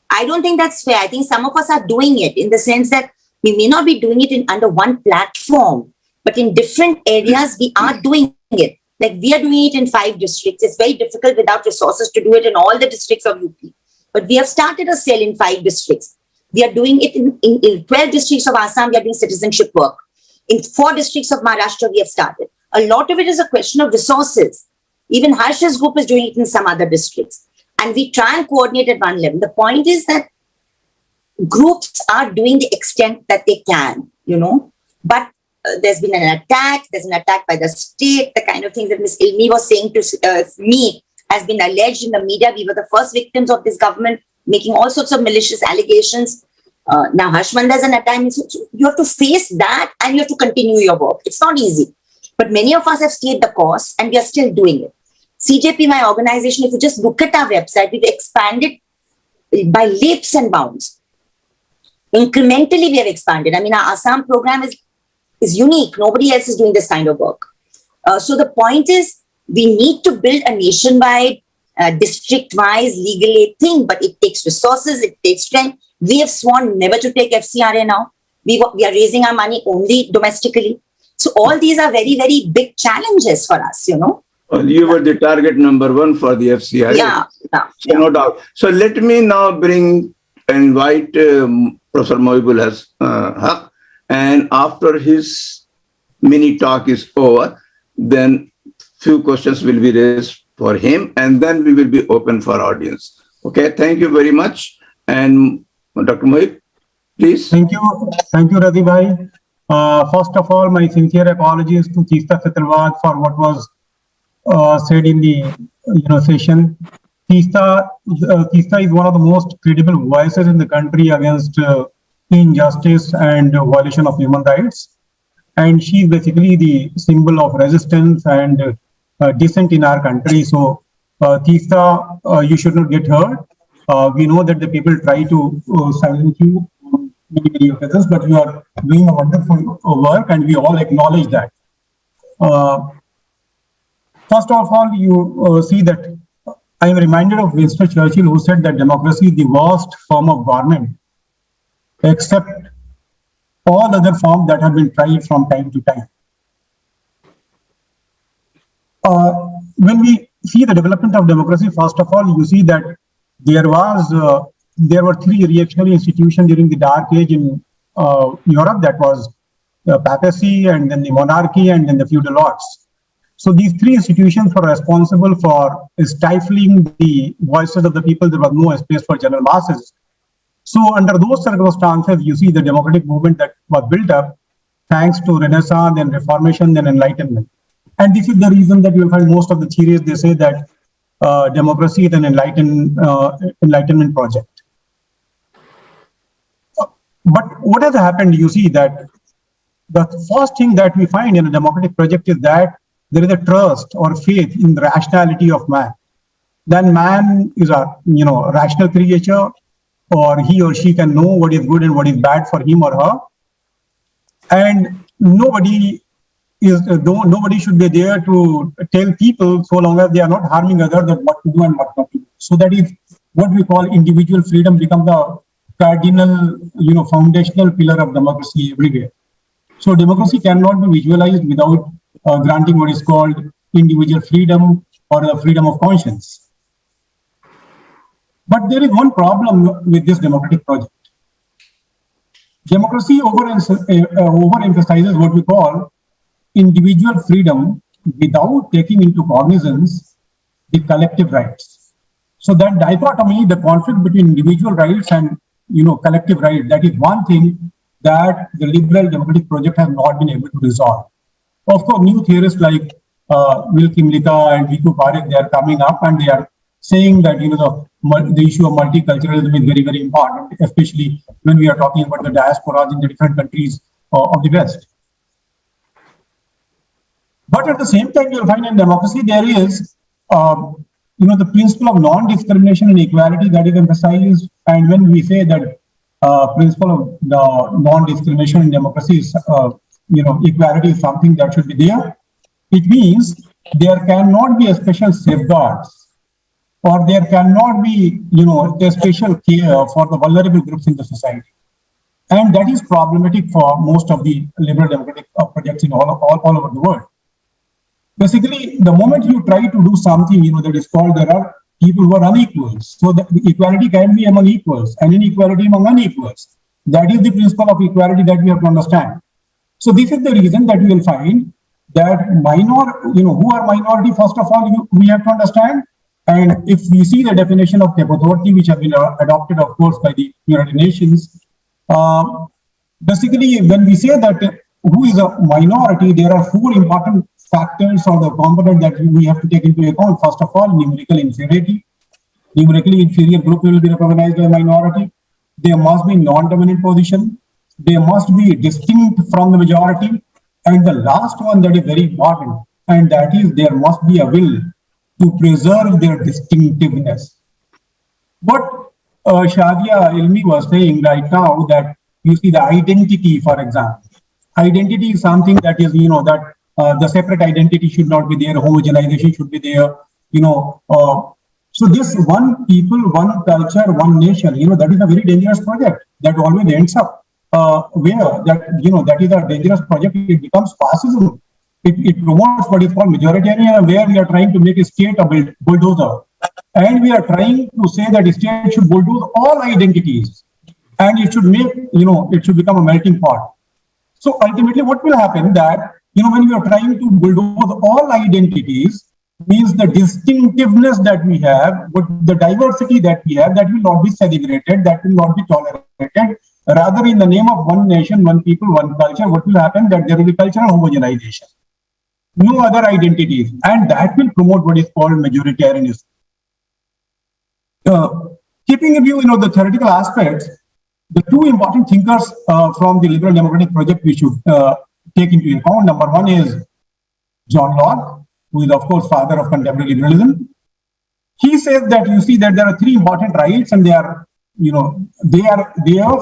I don't think that's fair. I think some of us are doing it in the sense that we may not be doing it under one platform, but in different areas, we are doing it. Like we are doing it in 5 districts. It's very difficult without resources to do it in all the districts of UP. But we have started a cell in 5 districts. We are doing it in 12 districts of Assam. We are doing citizenship work. In 4 districts of Maharashtra, we have started. A lot of it is a question of resources. Even Harsh's group is doing it in some other districts. And we try and coordinate at one level. The point is that groups are doing the extent that they can, but there's been an attack, there's an attack by the state, the kind of things that Ms. Ilmi was saying to me has been alleged in the media. We were the first victims of this government making all sorts of malicious allegations. Now Harshman, there's an attack. So you have to face that and you have to continue your work. It's not easy, but many of us have stayed the course and we are still doing it. CJP, my organization, if you just look at our website, we've expanded by leaps and bounds. Incrementally, we have expanded. I mean, our Assam program is unique. Nobody else is doing this kind of work. So the point is, we need to build a nationwide, district-wise legal aid thing, but it takes resources, it takes strength. We have sworn never to take FCRA now. We are raising our money only domestically. So all these are very, very big challenges for us, Well, you were the target number 1 for the FCRA. Yeah. So no doubt. So let me now invite Professor Mohibul has Haque, and after his mini talk is over, then few questions will be raised for him, and then we will be open for audience. Okay, thank you very much. And Dr. Mohib, please. Thank you, Razi bhai. First of all, my sincere apologies to Teesta Setalvad for what was said in the session. Teesta is one of the most credible voices in the country against injustice and violation of human rights. And she is basically the symbol of resistance and dissent in our country. So Teesta, you should not get hurt. We know that the people try to silence you on many occasions, but you are doing a wonderful work, and we all acknowledge that. First of all, you see that I am reminded of Winston Churchill, who said that democracy is the worst form of government, except all other forms that have been tried from time to time. When we see the development of democracy, first of all, you see that there were three reactionary institutions during the Dark Age in Europe. That was the papacy, and then the monarchy, and then the feudal lords. So these three institutions were responsible for stifling the voices of the people. There was no space for general masses. So under those circumstances, you see the democratic movement that was built up thanks to Renaissance, then Reformation, then Enlightenment. And this is the reason that you will find most of the theories, they say that democracy is an Enlightenment project. But what has happened, you see that the first thing that we find in a democratic project is that there is a trust or faith in the rationality of man. Then man is a rational creature, or he or she can know what is good and what is bad for him or her. And nobody should be there to tell people, so long as they are not harming others, that what to do and what not to do. So that is what we call individual freedom becomes the cardinal, foundational pillar of democracy everywhere. So democracy cannot be visualized without granting what is called individual freedom or the freedom of conscience. But there is one problem with this democratic project. Democracy overemphasizes what we call individual freedom without taking into cognizance the collective rights. So that dichotomy, the conflict between individual rights and collective rights, that is one thing that the liberal democratic project has not been able to resolve. Of course, new theorists like Will Kimlicka and Viku Parekh, they are coming up and they are saying that the issue of multiculturalism is very, very important, especially when we are talking about the diasporas in the different countries of the West. But at the same time, you'll find in democracy there is, the principle of non-discrimination and equality that is emphasized. And when we say that principle of the non-discrimination in democracy is, equality is something that should be there, it means there cannot be a special safeguards, or there cannot be, a special care for the vulnerable groups in the society. And that is problematic for most of the liberal democratic projects in all over the world. Basically, the moment you try to do something, that is called, there are people who are unequals. So the equality can be among equals and inequality among unequals. That is the principle of equality that we have to understand. So this is the reason that you will find that who are minority, first of all, we have to understand. And if we see the definition of Authority, which has been adopted, of course, by the United Nations, basically, when we say that who is a minority, there are four important factors or the component that we have to take into account. First of all, numerical inferiority. Numerically inferior group will be recognized as a minority. There must be non-dominant position. They must be distinct from the majority. And the last one that is very important, and that is there must be a will to preserve their distinctiveness. What Shazia Ilmi was saying right now, that you see the identity, for example. Identity is something that is, that the separate identity should not be there, homogenization should be there, so this one people, one culture, one nation, that is a very dangerous project that always ends up that is a dangerous project. It becomes fascism. It promotes what is called majoritarianism, where we are trying to make a state a bulldozer. And we are trying to say that the state should bulldoze all identities. And it should make, it should become a melting pot. So ultimately what will happen that, when we are trying to bulldoze all identities, means the distinctiveness that we have, but the diversity that we have, that will not be celebrated, that will not be tolerated. Rather, in the name of one nation, one people, one culture, what will happen? That there will be cultural homogenization. No other identities. And that will promote what is called majoritarianism. Keeping in view, the theoretical aspects, the two important thinkers from the liberal democratic project we should take into account. Number one is John Locke, who is, of course, father of contemporary liberalism. he says that you see that there are three important rights, and they are,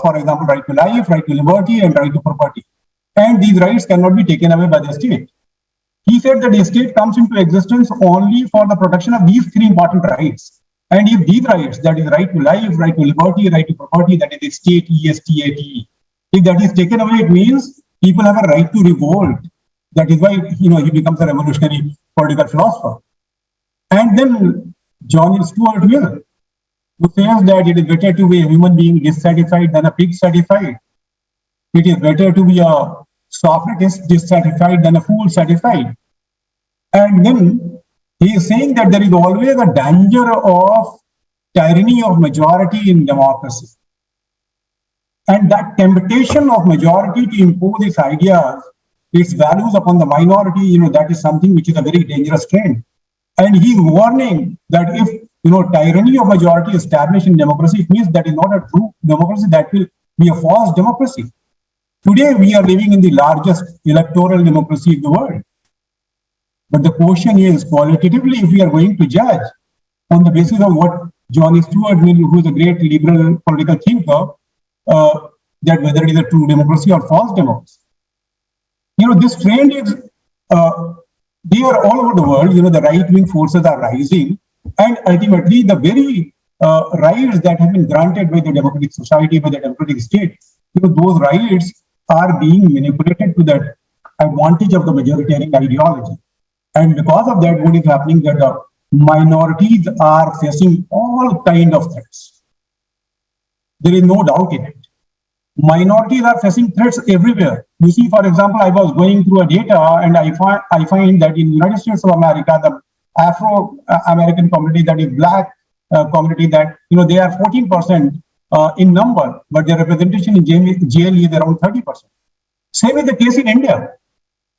for example, right to life, right to liberty, and right to property. And these rights cannot be taken away by the state. He said that the state comes into existence only for the protection of these three important rights. And if these rights, that is right to life, right to liberty, right to property, that is state, ESTATE, if that is taken away, it means people have a right to revolt. That is why, he becomes a revolutionary political philosopher. And then John Stuart Mill, who says that it is better to be a human being dissatisfied than a pig satisfied. It is better to be a Socrates dissatisfied than a fool satisfied. And then he is saying that there is always a danger of tyranny of majority in democracy. And that temptation of majority to impose its ideas, its values upon the minority, that is something which is a very dangerous trend. And he is warning that if, tyranny of majority established in democracy, it means that is not a true democracy, that will be a false democracy. Today, we are living in the largest electoral democracy in the world. But the question is, qualitatively, if we are going to judge on the basis of what John Stuart Mill, who is a great liberal political thinker, that whether it is a true democracy or false democracy. This trend is, they are all over the world, the right-wing forces are rising, and ultimately the very rights that have been granted by the democratic society, by the democratic state, those rights are being manipulated to the advantage of the majoritarian ideology. And because of that, what is happening that the minorities are facing all kinds of threats. There is no doubt in it. Minorities are facing threats everywhere. You see, for example, I was going through a data and I find that in the United States of America, the Afro-American community, that is black community, that, they are 14% in number, but their representation in jail is around 30%. Same is the case in India.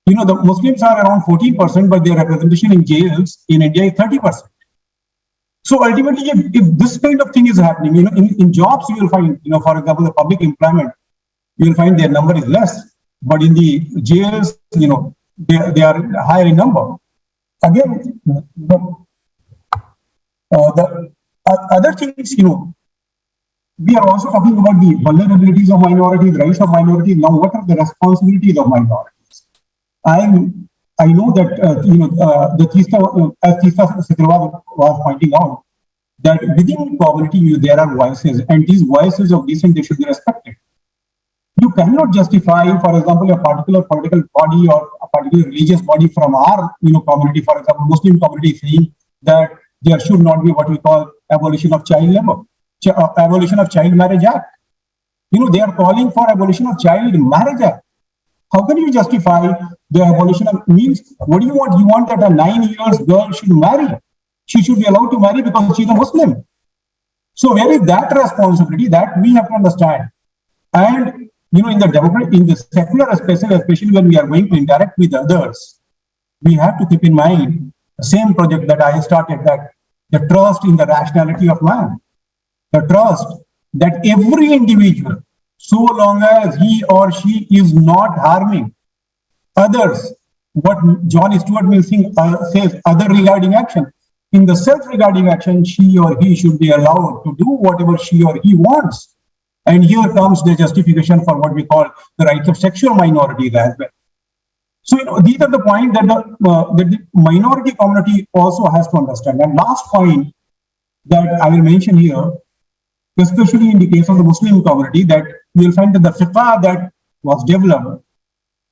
The Muslims are around 14%, but their representation in jails in India is 30%. So ultimately, if this kind of thing is happening, in jobs, you will find, for example, the public employment, you will find their number is less, but in the jails, they are higher in number. Again, the other things, we are also talking about the vulnerabilities of minorities, rights of minorities. Now, what are the responsibilities of minorities? I know that the Teesta Setalvad was pointing out that within community there are voices, and these voices of dissent, they should be respected. You cannot justify, for example, a particular political body or a particular religious body from our community, for example, Muslim community, saying that there should not be what we call abolition of child labor, abolition of Child Marriage Act. They are calling for abolition of Child Marriage Act. How can you justify the abolition of means? What do you want? You want that a 9-year-old girl should marry. She should be allowed to marry because she's a Muslim. So where is that responsibility? That we have to understand. And in the secular space, especially when we are going to interact with others, we have to keep in mind the same project that I started, that the trust in the rationality of man, the trust that every individual, so long as he or she is not harming others, what John Stuart Mill says, other regarding action. In the self-regarding action, she or he should be allowed to do whatever she or he wants. And here comes the justification for what we call the rights of sexual minorities as well. So these are the points that the minority community also has to understand. And last point that I will mention here, especially in the case of the Muslim community, that you will find that the fiqh that was developed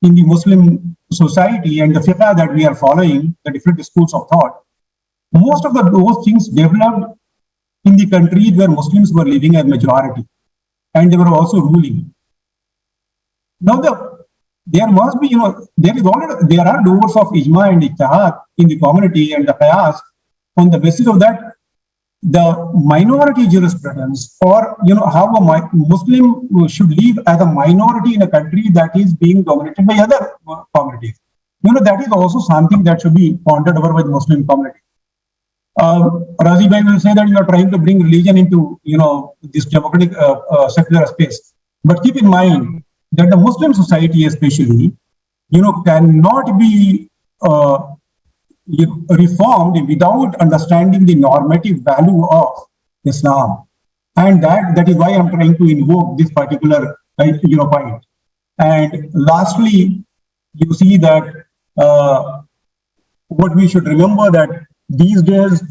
in the Muslim society and the fiqh that we are following, the different schools of thought, most of those things developed in the countries where Muslims were living as majority, and they were also ruling. Now, there must be, there are doors of ijma and ijtihad in the community and the qiyas. On the basis of that, the minority jurisprudence, or how a Muslim should live as a minority in a country that is being dominated by other communities. That is also something that should be pondered over by the Muslim community. Razi Bhai will say that you are trying to bring religion into this democratic secular space, but keep in mind that the Muslim society especially cannot be reformed without understanding the normative value of Islam. And that is why I'm trying to invoke this particular point. And lastly, you see that what we should remember that these days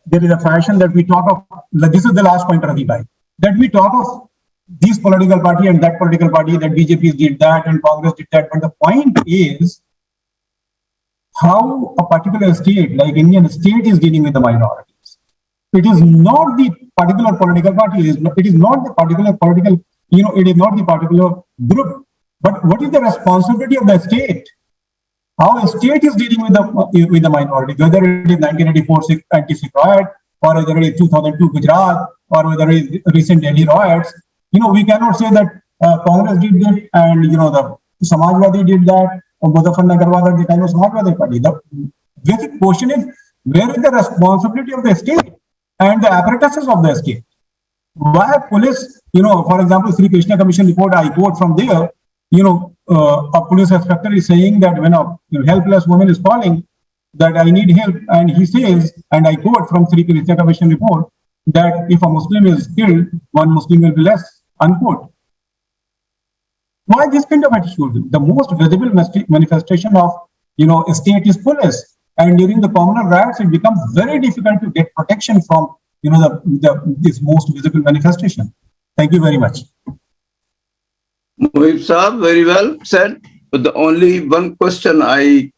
there is a fashion that we talk of, this is the last point, Ravi bhai, that we talk of this political party and that political party, that BJP did that and Congress did that. But the point is how a particular state, like Indian state, is dealing with the minorities. It is not the particular political party, it is not the particular political, it is not the particular group. But what is the responsibility of the state? How a state is dealing with the minority, whether it is 1984 anti-Sikh riot, or whether it is 2002 Gujarat, or whether it is recent Delhi riots. We cannot say that Congress did that and the Samajwadi did that, or Muzaffar was the kind of Samajwadi party. The basic question is, where is the responsibility of the state and the apparatuses of the state? Why police, for example, Sri Krishna Commission report, I quote from there, a police inspector is saying that when a helpless woman is calling that I need help, and he says, and I quote from Sri Krishna Commission report, that if a Muslim is killed, one Muslim will be less, unquote. Why this kind of attitude? The most visible manifestation of a state is police, and during the communal riots, it becomes very difficult to get protection from this most visible manifestation. Thank you very much. Mohib Saab, very well said. But the only one question I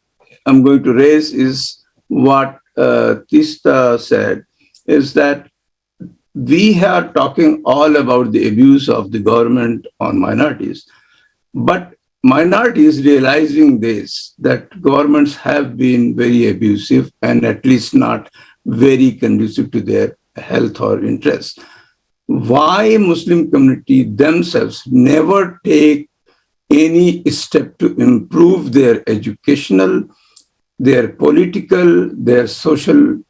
am going to raise is what Teesta said, is that we are talking all about the abuse of the government on minorities, but minorities realizing this, that governments have been very abusive and at least not very conducive to their health or interests. Why Muslim community themselves never take any step to improve their educational, their political, their social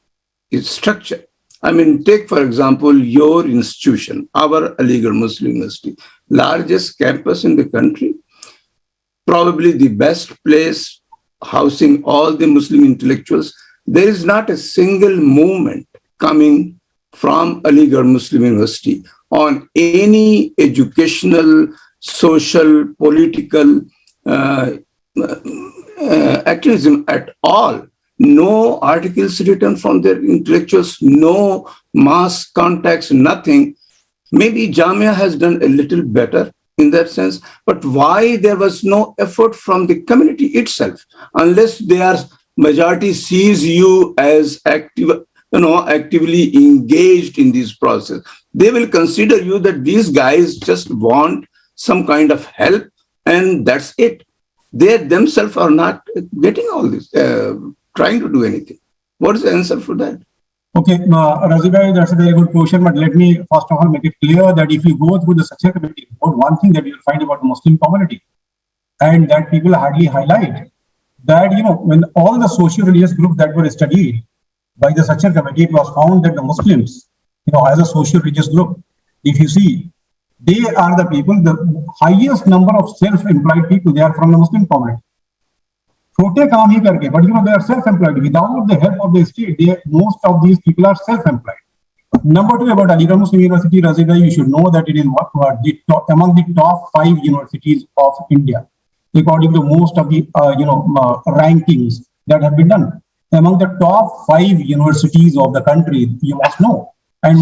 structure? I mean, take, for example, your institution, our Aligarh Muslim University, largest campus in the country, probably the best place housing all the Muslim intellectuals. There is not a single movement coming from Aligarh Muslim University on any educational, social, political activism at all. No articles written from their intellectuals, no mass contacts, nothing. Maybe Jamia has done a little better in that sense, but why there was no effort from the community itself? Unless their majority sees you as active, actively engaged in this process, they will consider you that these guys just want some kind of help and that's it. They themselves are not getting all this, trying to do anything. What is the answer for that? Okay, Razibhai, that's a very good question, but let me first of all make it clear that if you go through the Secy committee report, one thing that you'll find about the Muslim community, and that people hardly highlight, that, when all the socio-religious groups that were studied by the Secy committee, it was found that the Muslims, as a socio-religious group, if you see, they are the people, the highest number of self-employed people, they are from the Muslim community. But they are self-employed. Without the help of the state, most of these people are self-employed. Number two, about Aligarh Muslim University, Razida, you should know that it is among the top 5 universities of India, according to most of the rankings that have been done. Among the top 5 universities of the country, you must know. And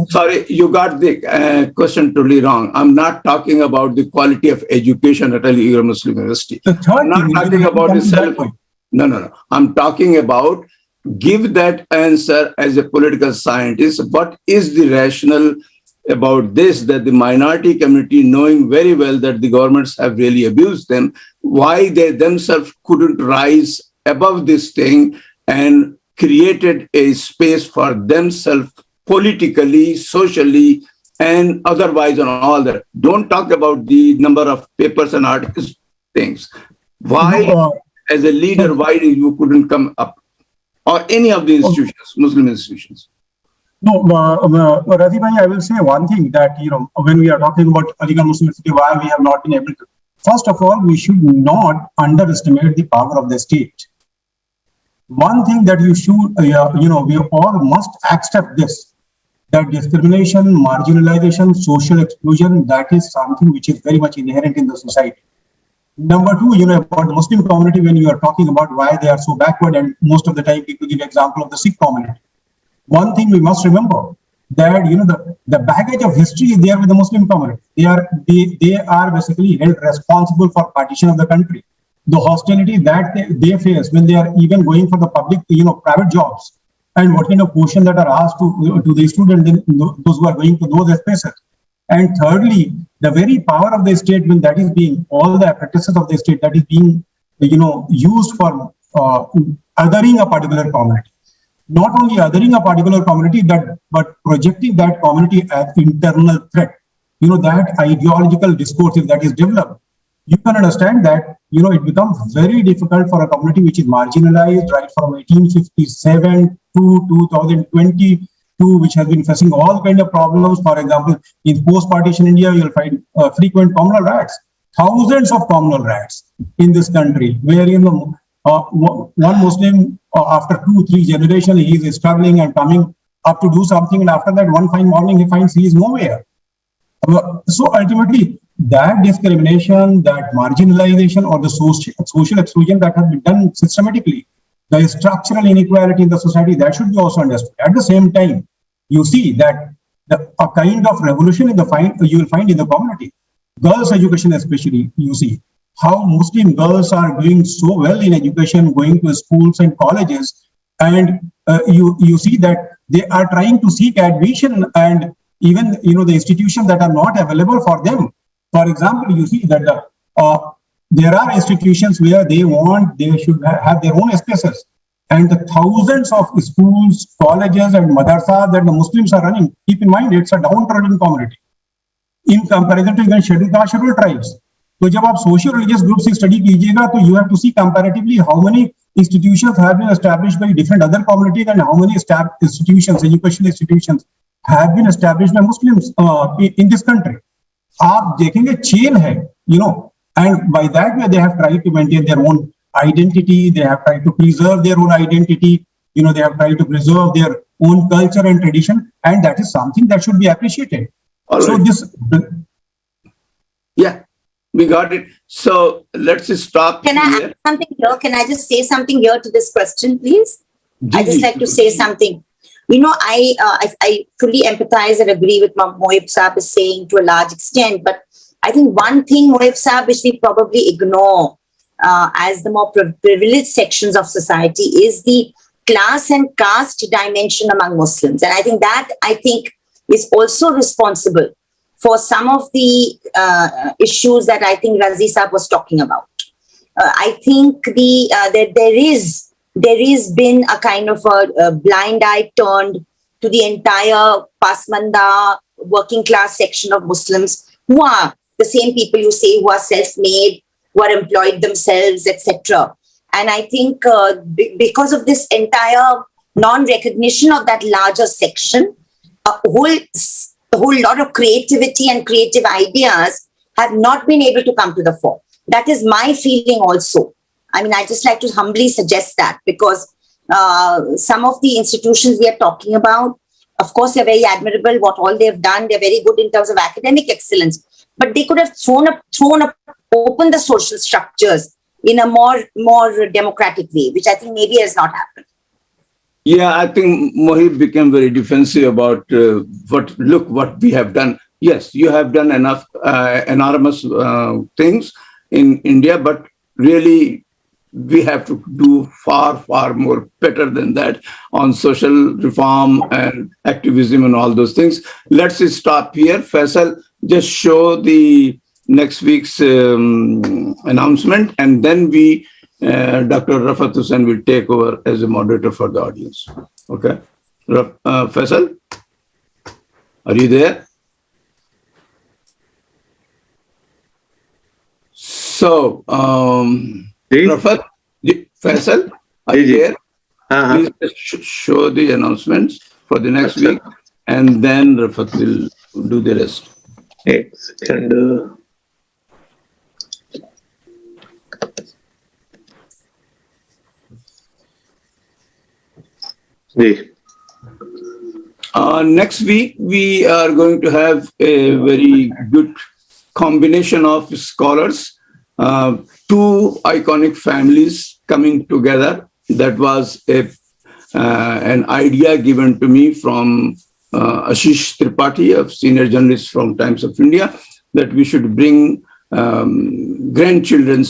sorry, you got the question totally wrong. I'm not talking about the quality of education at Aligarh Muslim University. I'm not talking about the self. No. I'm talking about, give that answer as a political scientist. What is the rationale about this, that the minority community, knowing very well that the governments have really abused them, why they themselves couldn't rise above this thing and created a space for themselves politically, socially, and otherwise on all that? Don't talk about the number of papers and articles, things. Why, as a leader, why you couldn't come up? Or any of the institutions, Muslim institutions? No, Razi bhai, I will say one thing that, when we are talking about Aligarh Muslim University, why we have not been able to. First of all, we should not underestimate the power of the state. one thing that you should, we all must accept this, that discrimination, marginalization, social exclusion, that is something which is very much inherent in the society. Number two, about the Muslim community, when you are talking about why they are so backward, and most of the time people give example of the Sikh community. One thing we must remember, that the baggage of history is there with the Muslim community. They are basically held responsible for partition of the country. The hostility that they face when they are even going for the public, private jobs, and what kind of question that are asked to the students, those who are going to those spaces. And thirdly, the very power of the state, when that is being, all the apprentices of the state that is being, used for othering a particular community. Not only othering a particular community, but projecting that community as internal threat. That ideological discourse, if that is developed, you can understand that, it becomes very difficult for a community which is marginalized right from 1857 to 2022, which has been facing all kind of problems. For example, in post-partition India, you'll find frequent communal riots, thousands of communal riots in this country, where, one Muslim, after 2-3 generations, he is struggling and coming up to do something, and after that, one fine morning, he finds he is nowhere. So ultimately, that discrimination, that marginalization, or the social exclusion that has been done systematically, the structural inequality in the society, that should be also understood. At the same time, you see that a kind of revolution you will find in the community. Girls' education especially, you see how Muslim girls are doing so well in education, going to schools and colleges, and you see that they are trying to seek admission, and even the institutions that are not available for them. For example, you see that there are institutions where they should have their own spaces, and the thousands of schools, colleges, and madrasas that the Muslims are running. Keep in mind, it's a downtrodden community in comparison to even scheduled caste, scheduled tribes. So, जब आप social religious groups की study कीजिएगा, तो you have to see comparatively how many institutions have been established by different other communities, and how many institutions, educational institutions, have been established by Muslims in this country. आप देखेंगे chain है, and by that way they have tried to maintain their own identity, they have tried to preserve their own identity, they have tried to preserve their own culture and tradition, and that is something that should be appreciated. All so right. this, Yeah, we got it. So let's stop. Can I add something here? Can I just say something here to this question, please? I just like to say something. I fully empathize and agree with what Mohib Saab is saying to a large extent. But I think one thing, Mohib Saab, which we probably ignore as the more privileged sections of society, is the class and caste dimension among Muslims. And I think is also responsible for some of the issues that I think Razi Saab was talking about. I think there is been a kind of a blind eye turned to the entire Pasmanda working class section of Muslims, who are the same people you say who are self-made, who are employed themselves, etc. And I think because of this entire non-recognition of that larger section, a whole lot of creativity and creative ideas have not been able to come to the fore. That is my feeling also. I mean, I just like to humbly suggest that, because some of the institutions we are talking about, of course, they're very admirable. What all they've done, they're very good in terms of academic excellence. But they could have open the social structures in a more democratic way, which I think maybe has not happened. Yeah, I think Mohib became very defensive about what we have done. Yes, you have done enough enormous things in India, but really we have to do far more better than that on social reform and activism and all those things. Let's stop here. Faisal, just show the next week's announcement, and then Dr. Rafat Hussain will take over as a moderator for the audience. Okay. Faisal, are you there? So, Rafat, Faisal, are you there? Please just show the announcements for the next week, and then Rafat will do the rest. And ji. Next week, we are going to have a very good combination of scholars, two iconic families coming together. That was an idea given to me from Ashish Tripathi, a senior journalist from Times of India, that we should bring grandchildren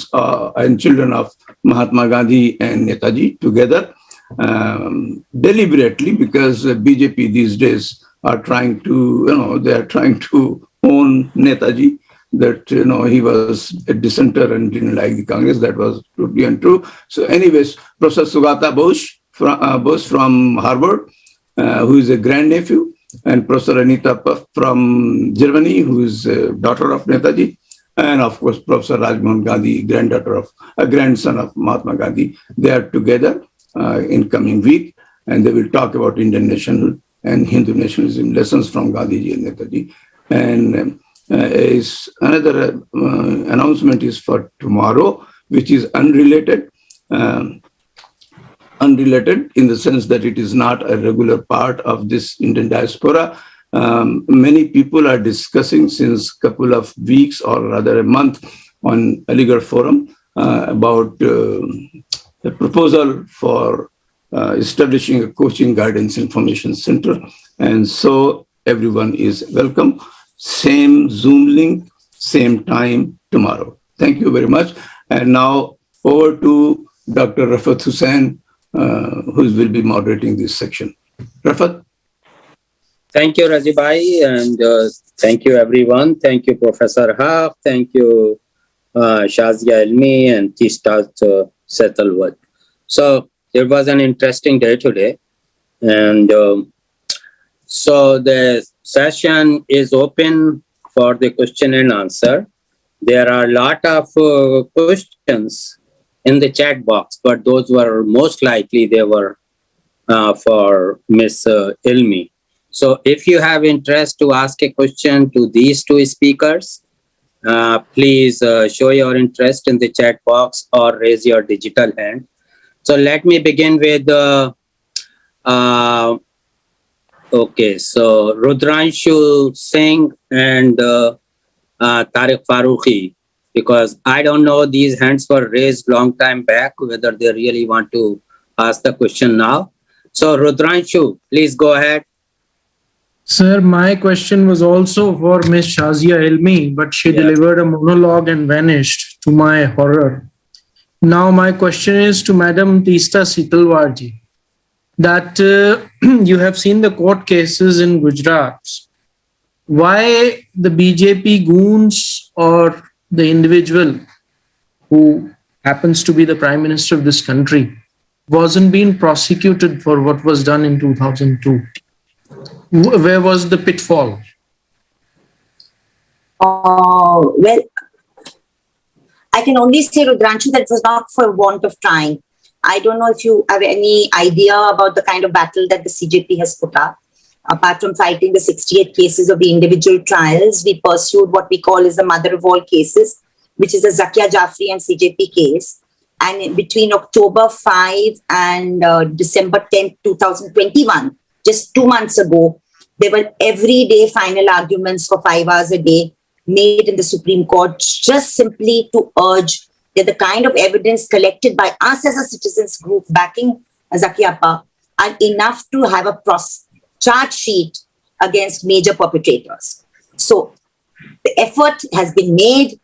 and children of Mahatma Gandhi and Netaji together deliberately, because BJP these days are trying to, they are trying to own Netaji, that, he was a dissenter and didn't like the Congress. That was totally untrue. So anyways, Professor Sugata Bose from Harvard, who is a grandnephew, and Professor Anita Puff from Germany, who is a daughter of Netaji, and of course, Professor Rajmohan Gandhi, grandson of Mahatma Gandhi. They are together in coming week, and they will talk about Indian national and Hindu nationalism, lessons from Gandhiji and Netaji. And is another announcement is for tomorrow, which is unrelated. Unrelated in the sense that it is not a regular part of this Indian diaspora. Many people are discussing since a couple of weeks or rather a month on Aligarh Forum about the proposal for establishing a coaching guidance information center. And so everyone is welcome. Same Zoom link, same time tomorrow. Thank you very much. And now over to Dr. Rafat Hussain, who will be moderating this section. Rafat. Thank you, Rajibai, and thank you, everyone. Thank you, Professor Haque. Thank you, Shazia Ilmi and Teesta Setalvad. So it was an interesting day today. And so the session is open for the question and answer. There are a lot of questions in the chat box, but those were most likely they were for Ms. Ilmi. So if you have interest to ask a question to these two speakers, please show your interest in the chat box or raise your digital hand. So let me begin with, okay, so Rudranshu Singh and Tariq Farooqi, because I don't know, these hands were raised long time back, whether they really want to ask the question now. So Rudranshu, please go ahead. Sir, my question was also for Ms. Shazia Ilmi, but she delivered a monologue and vanished, to my horror. Now my question is to Madam Teesta Setalvad ji, that you have seen the court cases in Gujarat. Why the BJP goons or the individual who happens to be the Prime Minister of this country wasn't being prosecuted for what was done in 2002? Where was the pitfall? Well, I can only say, Rudranshu, that it was not for want of trying. I don't know if you have any idea about the kind of battle that the CJP has put up. Apart from fighting the 68 cases of the individual trials, we pursued what we call is the mother of all cases, which is the Zakia Jafri and CJP case. And in between October 5 and December 10, 2021, just 2 months ago, there were everyday final arguments for 5 hours a day made in the Supreme Court, just simply to urge that the kind of evidence collected by us as a citizens group backing Zakia Appa are enough to have a charge sheet against major perpetrators. So the effort has been made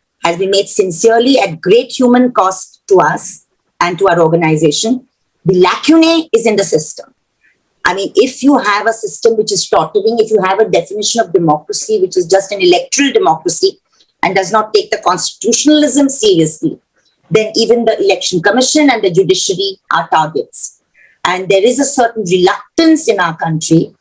sincerely at great human cost to us and to our organization. The lacunae is in the system. I mean, if you have a system which is tottering, if you have a definition of democracy which is just an electoral democracy and does not take the constitutionalism seriously, then even the Election Commission and the judiciary are targets. And there is a certain reluctance in our country,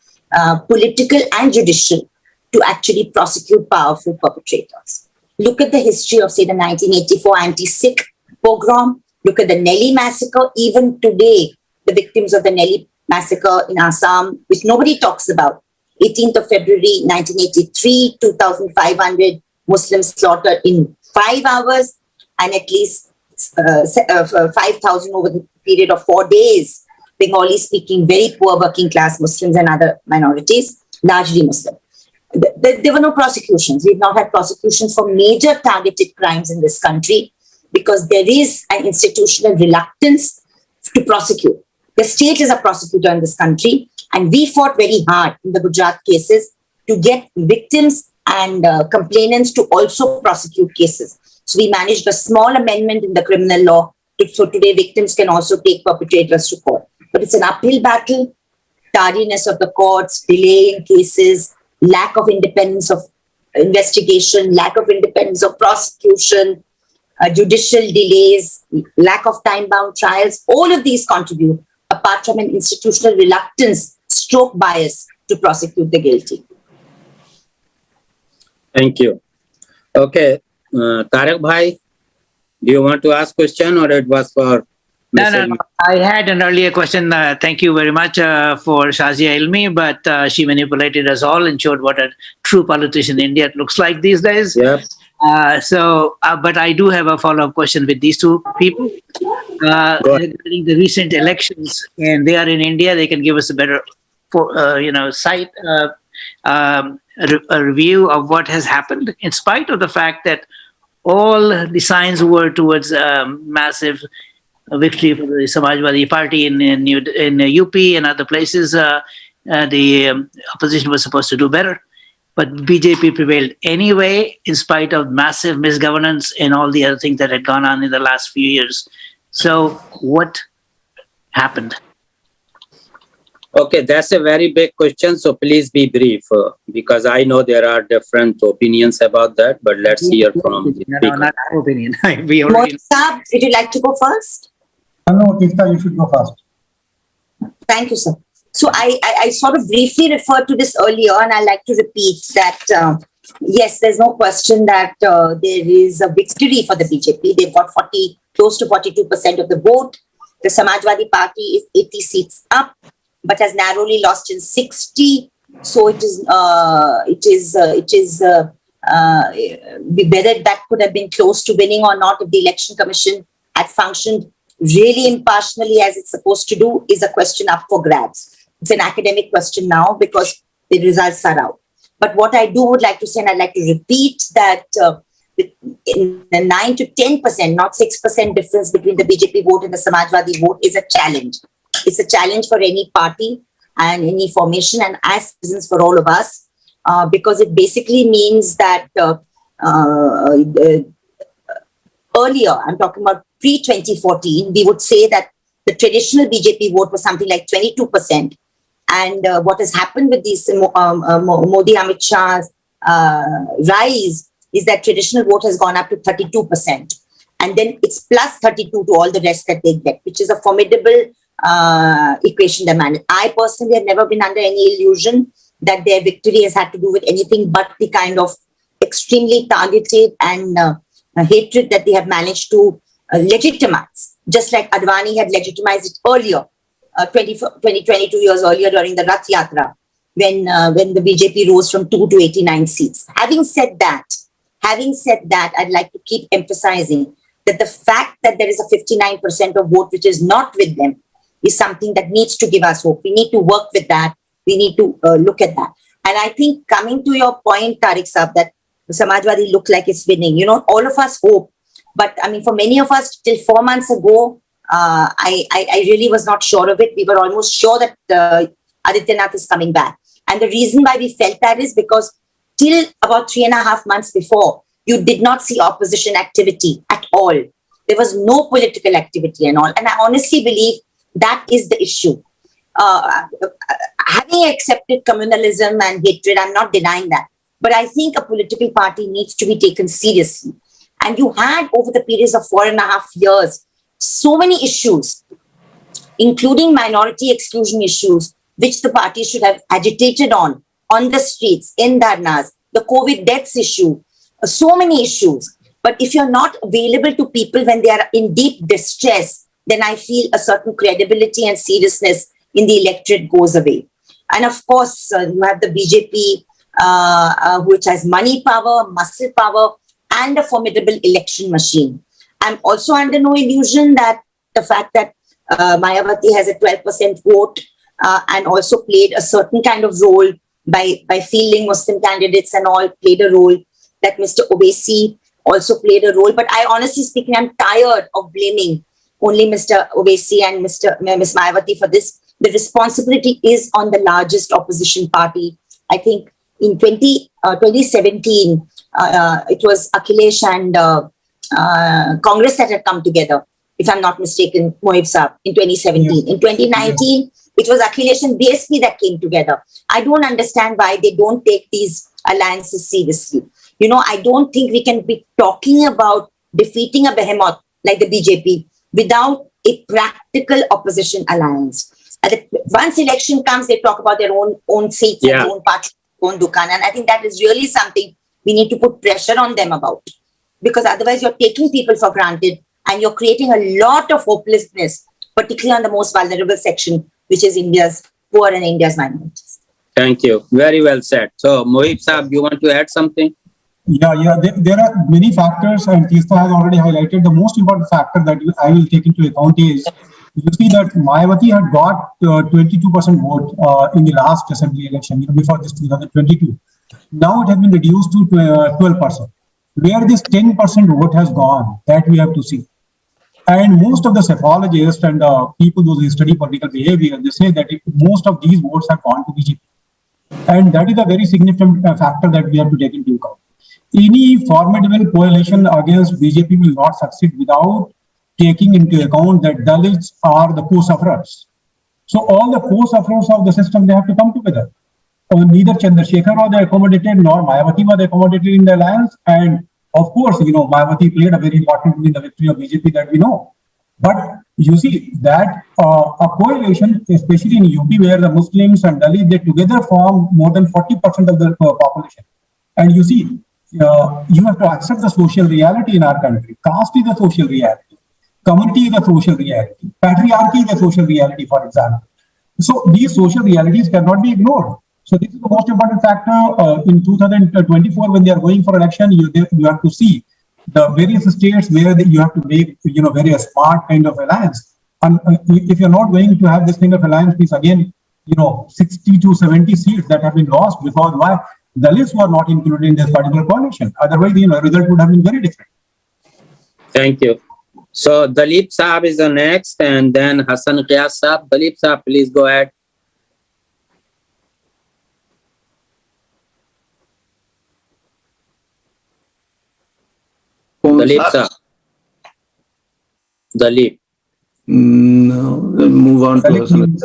political and judicial, to actually prosecute powerful perpetrators. Look at the history of, say, the 1984 anti-Sikh pogrom. Look at the Nelly massacre. Even today, the victims of the Nelly massacre in Assam, which nobody talks about. 18th of February, 1983, 2,500 Muslims slaughtered in 5 hours and at least 5,000 over the period of 4 days Bengali speaking, very poor working class Muslims and other minorities, largely Muslim. There were no prosecutions. We've not had prosecutions for major targeted crimes in this country because there is an institutional reluctance to prosecute. The state is a prosecutor in this country, and we fought very hard in the Gujarat cases to get victims and complainants to also prosecute cases. So we managed a small amendment in the criminal law so today victims can also take perpetrators to court. But it's an uphill battle, tardiness of the courts, delay in cases, lack of independence of investigation, lack of independence of prosecution, judicial delays, lack of time-bound trials. All of these contribute, apart from an institutional reluctance, stroke bias to prosecute the guilty. Thank you. Okay, Tarak Bhai, do you want to ask question or it was for? No. I had an earlier question. Thank you very much for Shazia Ilmi, but she manipulated us all and showed what a true politician in India looks like these days. Yep. But I do have a follow-up question with these two people. Regarding the recent elections, and they are in India, they can give us a better, a review of what has happened, in spite of the fact that all the signs were towards massive victory for the Samajwadi Party in UP and other places. The opposition was supposed to do better, but BJP prevailed anyway, in spite of massive misgovernance and all the other things that had gone on in the last few years. So what happened? Okay, that's a very big question. So please be brief because I know there are different opinions about that, but let's hear from the No, speaker. not our opinion. We already... Mohibul, would you like to go first? No, Teesta, you should go first. Thank you, sir. So I sort of briefly referred to this earlier, and I'd like to repeat that, yes, there's no question that there is a victory for the BJP. They've got close to 42% of the vote. The Samajwadi Party is 80 seats up, but has narrowly lost in 60. So whether that could have been close to winning or not, if the Election Commission had functioned really impartially as it's supposed to do, is a question up for grabs. It's an academic question now because the results are out. But what I would like to say, and I'd like to repeat, that in the 9 to 10%, not 6% difference between the BJP vote and the Samajwadi vote is a challenge. It's a challenge for any party and any formation, and as citizens for all of us, because it basically means that earlier, I'm talking about pre-2014, we would say that the traditional BJP vote was something like 22%. And what has happened with these Modi Amit Shah's rise is that traditional vote has gone up to 32%. And then it's plus 32 to all the rest that they get, which is a formidable equation they manage. I personally have never been under any illusion that their victory has had to do with anything but the kind of extremely targeted and hatred that they have managed to legitimize, just like Advani had legitimized it earlier, 22 years earlier during the Rath Yatra, when the BJP rose from 2 to 89 seats. Having said that, I'd like to keep emphasizing that the fact that there is a 59% of vote which is not with them is something that needs to give us hope. We need to work with that. We need to look at that. And I think, coming to your point, Tariq Saab, that Samajwadi look like it's winning, all of us hope. But I mean, for many of us, till 4 months ago, I really was not sure of it. We were almost sure that Adityanath is coming back. And the reason why we felt that is because till about 3.5 months before, you did not see opposition activity at all. There was no political activity and all. And I honestly believe that is the issue. Having accepted communalism and hatred, I'm not denying that. But I think a political party needs to be taken seriously. And you had, over the periods of 4.5 years, so many issues, including minority exclusion issues, which the party should have agitated on the streets, in Dharnas, the COVID deaths issue, so many issues. But if you're not available to people when they are in deep distress, then I feel a certain credibility and seriousness in the electorate goes away. And of course, you have the BJP, which has money power, muscle power, and a formidable election machine. I'm also under no illusion that the fact that Mayawati has a 12% vote and also played a certain kind of role by fielding Muslim candidates and all, played a role. That Mr. Owaisi also played a role. But I honestly speaking, I'm tired of blaming only Mr. Owaisi and Ms. Mayawati for this. The responsibility is on the largest opposition party. I think in 2017, it was Akhilesh and Congress that had come together, if I'm not mistaken, Mohib Saab, in 2017. Yeah. In 2019, it was Akhilesh and BSP that came together. I don't understand why they don't take these alliances seriously. You know, I don't think we can be talking about defeating a behemoth like the BJP without a practical opposition alliance. Once election comes, they talk about their own seats and their own party, own dukan. And I think that is really something we need to put pressure on them about. Because otherwise you're taking people for granted and you're creating a lot of hopelessness, particularly on the most vulnerable section, which is India's poor and India's minorities. Thank you. Very well said. So, Mohib Saab, you want to add something? Yeah. There are many factors, and Teesta has already highlighted. The most important factor that I will take into account is, you see that Mayawati had got 22% vote in the last assembly election, before this 2022. Now it has been reduced to 12%. Where this 10% vote has gone, that we have to see. And most of the psephologists and people who study political behavior, they say that most of these votes have gone to BJP. And that is a very significant factor that we have to take into account. Any formidable coalition against BJP will not succeed without taking into account that Dalits are the co-sufferers. So all the co-sufferers of the system, they have to come together. Neither Chandrasekhar was accommodated nor Mayawati was accommodated in the alliance. And of course, Mayawati played a very important role in the victory of BJP that we know. But you see that a coalition, especially in UP, where the Muslims and Dalits, they together form more than 40% of the population. And you see, you have to accept the social reality in our country. Caste is a social reality. Community is a social reality. Patriarchy is a social reality, for example. So these social realities cannot be ignored. So this is the most important factor in 2024 when they are going for election. You have to see the various states where you have to make very smart kind of alliance. And if you're not going to have this kind of alliance, please again 60 to 70 seats that have been lost because why? Dalits were not included in this particular coalition. Otherwise, the result would have been very different. Thank you. So Dalip Saab is the next, and then Hassan Qiyas Saab. Dalip Saab, please go ahead. Dalip Saab. Dalip. No, we'll move on to Hassan.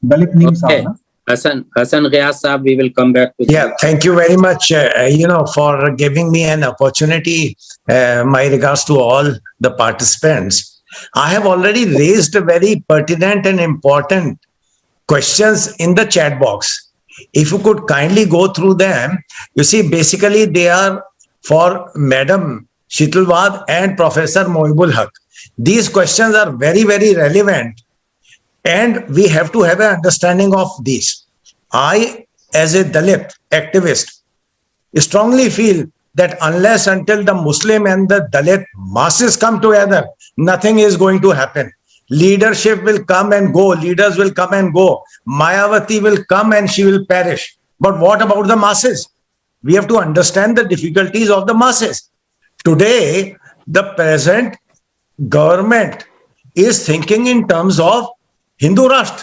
Dalip Neem Saab. Okay. Hassan Qiyas Saab, we will come back to Yeah, thank you very much, for giving me an opportunity. My regards to all the participants. I have already raised very pertinent and important questions in the chat box. If you could kindly go through them, you see, basically they are for Madam Setalvad and Professor Mohibul Haque. These questions are very, very relevant. And we have to have an understanding of these. I, as a Dalit activist, strongly feel that unless until the Muslim and the Dalit masses come together, nothing is going to happen. Leadership will come and go. Leaders will come and go. Mayawati will come and she will perish. But what about the masses? We have to understand the difficulties of the masses. Today, the present government is thinking in terms of Hindu Rashtra.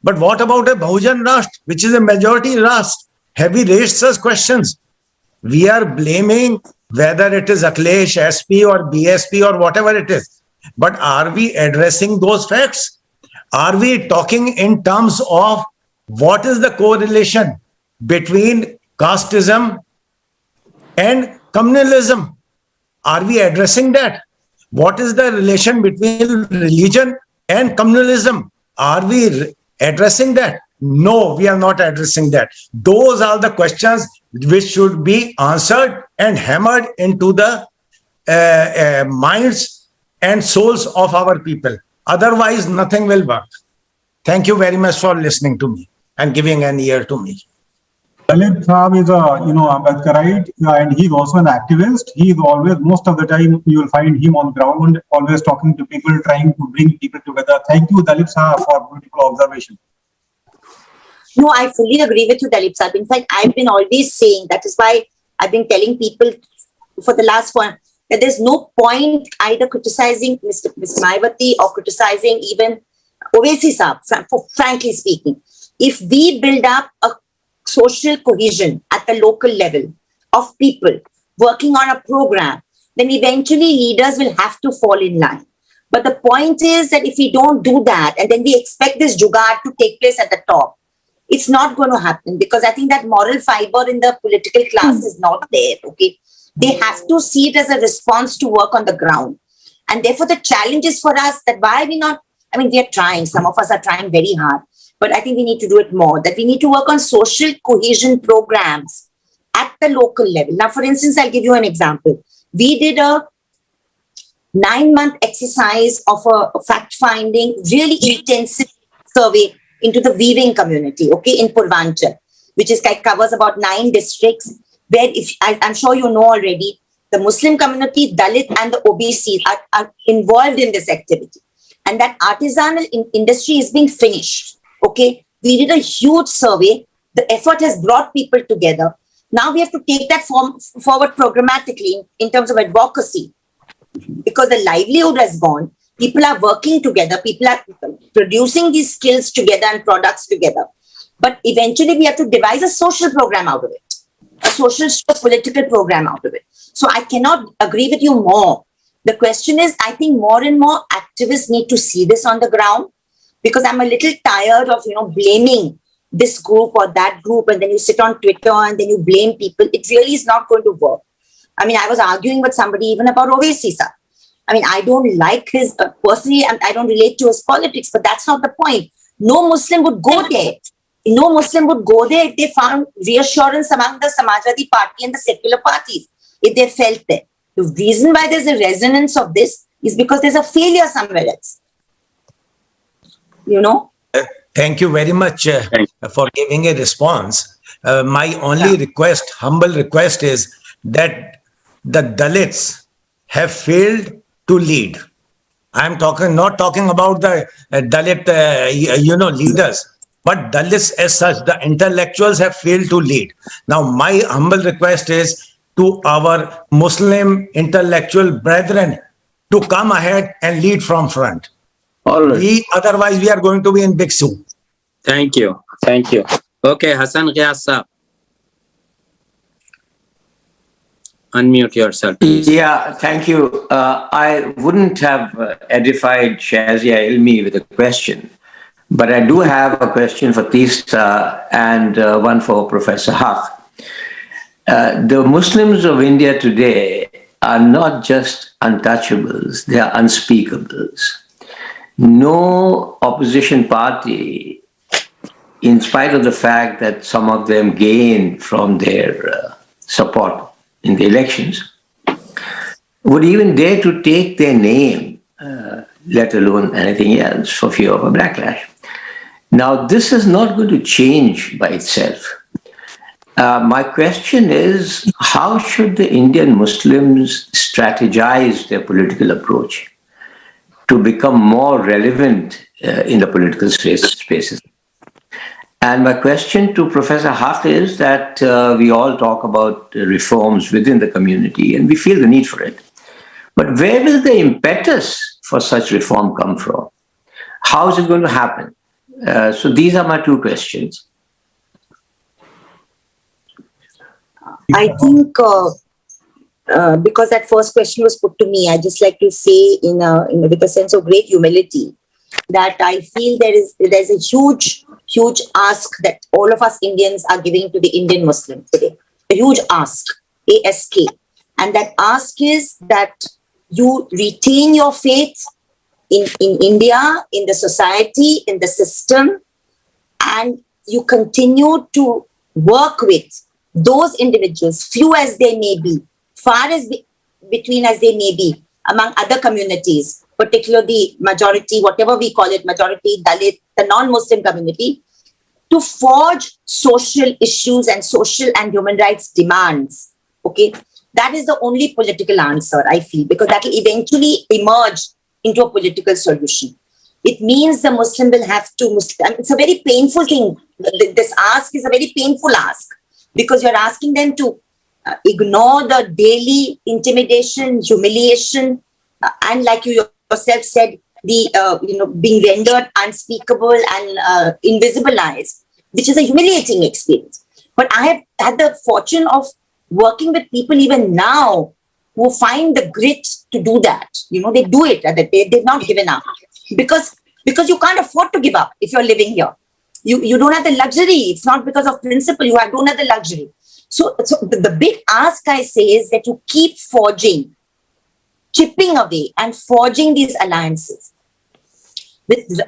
But what about a Bahujan Rashtra, which is a majority Rashtra? Have we raised such questions? We are blaming whether it is Akhilesh, SP or BSP or whatever it is. But are we addressing those facts? Are we talking in terms of what is the correlation between casteism and communalism? Are we addressing that? What is the relation between religion and communalism? Are we addressing that? No, we are not addressing that. Those are the questions which should be answered and hammered into the minds and souls of our people. Otherwise, nothing will work. Thank you very much for listening to me and giving an ear to me. Dalit Saab is a, Ambedkarite, and he's also an activist. He's always, most of the time, you will find him on ground, always talking to people, trying to bring people together. Thank you, Dalit Saab, for beautiful observation. No, I fully agree with you, Dalit Saab. In fact, I've been always saying, that is why I've been telling people for the last one, that there's no point either criticizing Mr. Mayawati or criticizing even Owaisi Saab, frankly speaking. If we build up a social cohesion at the local level of people working on a program, then eventually leaders will have to fall in line. But the point is that if we don't do that, and then we expect this jugaad to take place at the top, it's not going to happen, because I think that moral fiber in the political class is not there. Okay, they have to see it as a response to work on the ground. And therefore the challenge is for us that why we not, I mean, we are trying, some of us are trying very hard, but I think we need to do it more, that we need to work on social cohesion programs at the local level. Now, for instance, I'll give you an example. We did a 9-month exercise of a fact-finding, really intensive survey into the weaving community, okay, in Purvanchal, which is covers about 9 districts, where I'm sure you know already, the Muslim community, Dalit and the OBC are involved in this activity. And that artisanal industry is being finished, okay. We did a huge survey. The effort has brought people together. Now we have to take that forward programmatically in terms of advocacy, because the livelihood has gone. People are working together. People are producing these skills together and products together. But eventually we have to devise a social program out of it, a social political program out of it. So I cannot agree with you more. The question is, I think more and more activists need to see this on the ground, because I'm a little tired of, blaming this group or that group, and then you sit on Twitter and then you blame people. It really is not going to work. I mean, I was arguing with somebody even about Owaisi Saab. I mean, I don't like his, personally, I don't relate to his politics, but that's not the point. No Muslim would go there. No Muslim would go there if they found reassurance among the Samajwadi Party and the secular parties, if they felt that. The reason why there's a resonance of this is because there's a failure somewhere else. Thank you very much for giving a response. My only request, humble request, is that the Dalits have failed to lead. I'm not talking about the Dalit, leaders, but Dalits as such, the intellectuals have failed to lead. Now, my humble request is to our Muslim intellectual brethren to come ahead and lead from front. All right. Otherwise, we are going to be in big soup. Thank you. Thank you. Okay, Hassan Ghiyas Saab. Unmute yourself, please. Yeah, thank you. I wouldn't have edified Shazia Ilmi with a question, but I do have a question for Teesta and one for Professor Haque. The Muslims of India today are not just untouchables, they are unspeakables. No opposition party, in spite of the fact that some of them gain from their support in the elections, would even dare to take their name, let alone anything else, for fear of a backlash. Now, this is not going to change by itself. My question is, how should the Indian Muslims strategize their political approach to become more relevant in the political spaces? And my question to Professor Haque is that we all talk about reforms within the community and we feel the need for it. But where will the impetus for such reform come from? How is it going to happen? So these are my 2 questions. I think because that first question was put to me, I just like to say with a sense of great humility that I feel there's a huge ask that all of us Indians are giving to the Indian Muslim today. A huge ask, ASK. And that ask is that you retain your faith in India, in the society, in the system, and you continue to work with those individuals, few as they may be, far as between as they may be, among other communities, particularly majority, whatever we call it, majority, Dalit, the non-Muslim community, to forge social issues and social and human rights demands. Okay, that is the only political answer, I feel, because that will eventually emerge into a political solution. It means the Muslim will have to, it's a very painful thing. This ask is a very painful ask, because you're asking them to ignore the daily intimidation, humiliation, and like you yourself said, the being rendered unspeakable and invisibilized, which is a humiliating experience. But I have had the fortune of working with people even now who find the grit to do that. They do it, they've not given up. Because you can't afford to give up if you're living here. You don't have the luxury. It's not because of principle. You don't have the luxury. So the big ask, I say, is that you keep forging, chipping away and forging these alliances. Because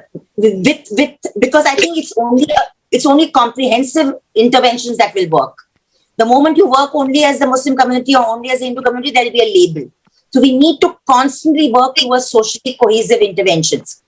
I think it's only comprehensive interventions that will work. The moment you work only as the Muslim community or only as the Hindu community, there will be a label. So we need to constantly work towards socially cohesive interventions.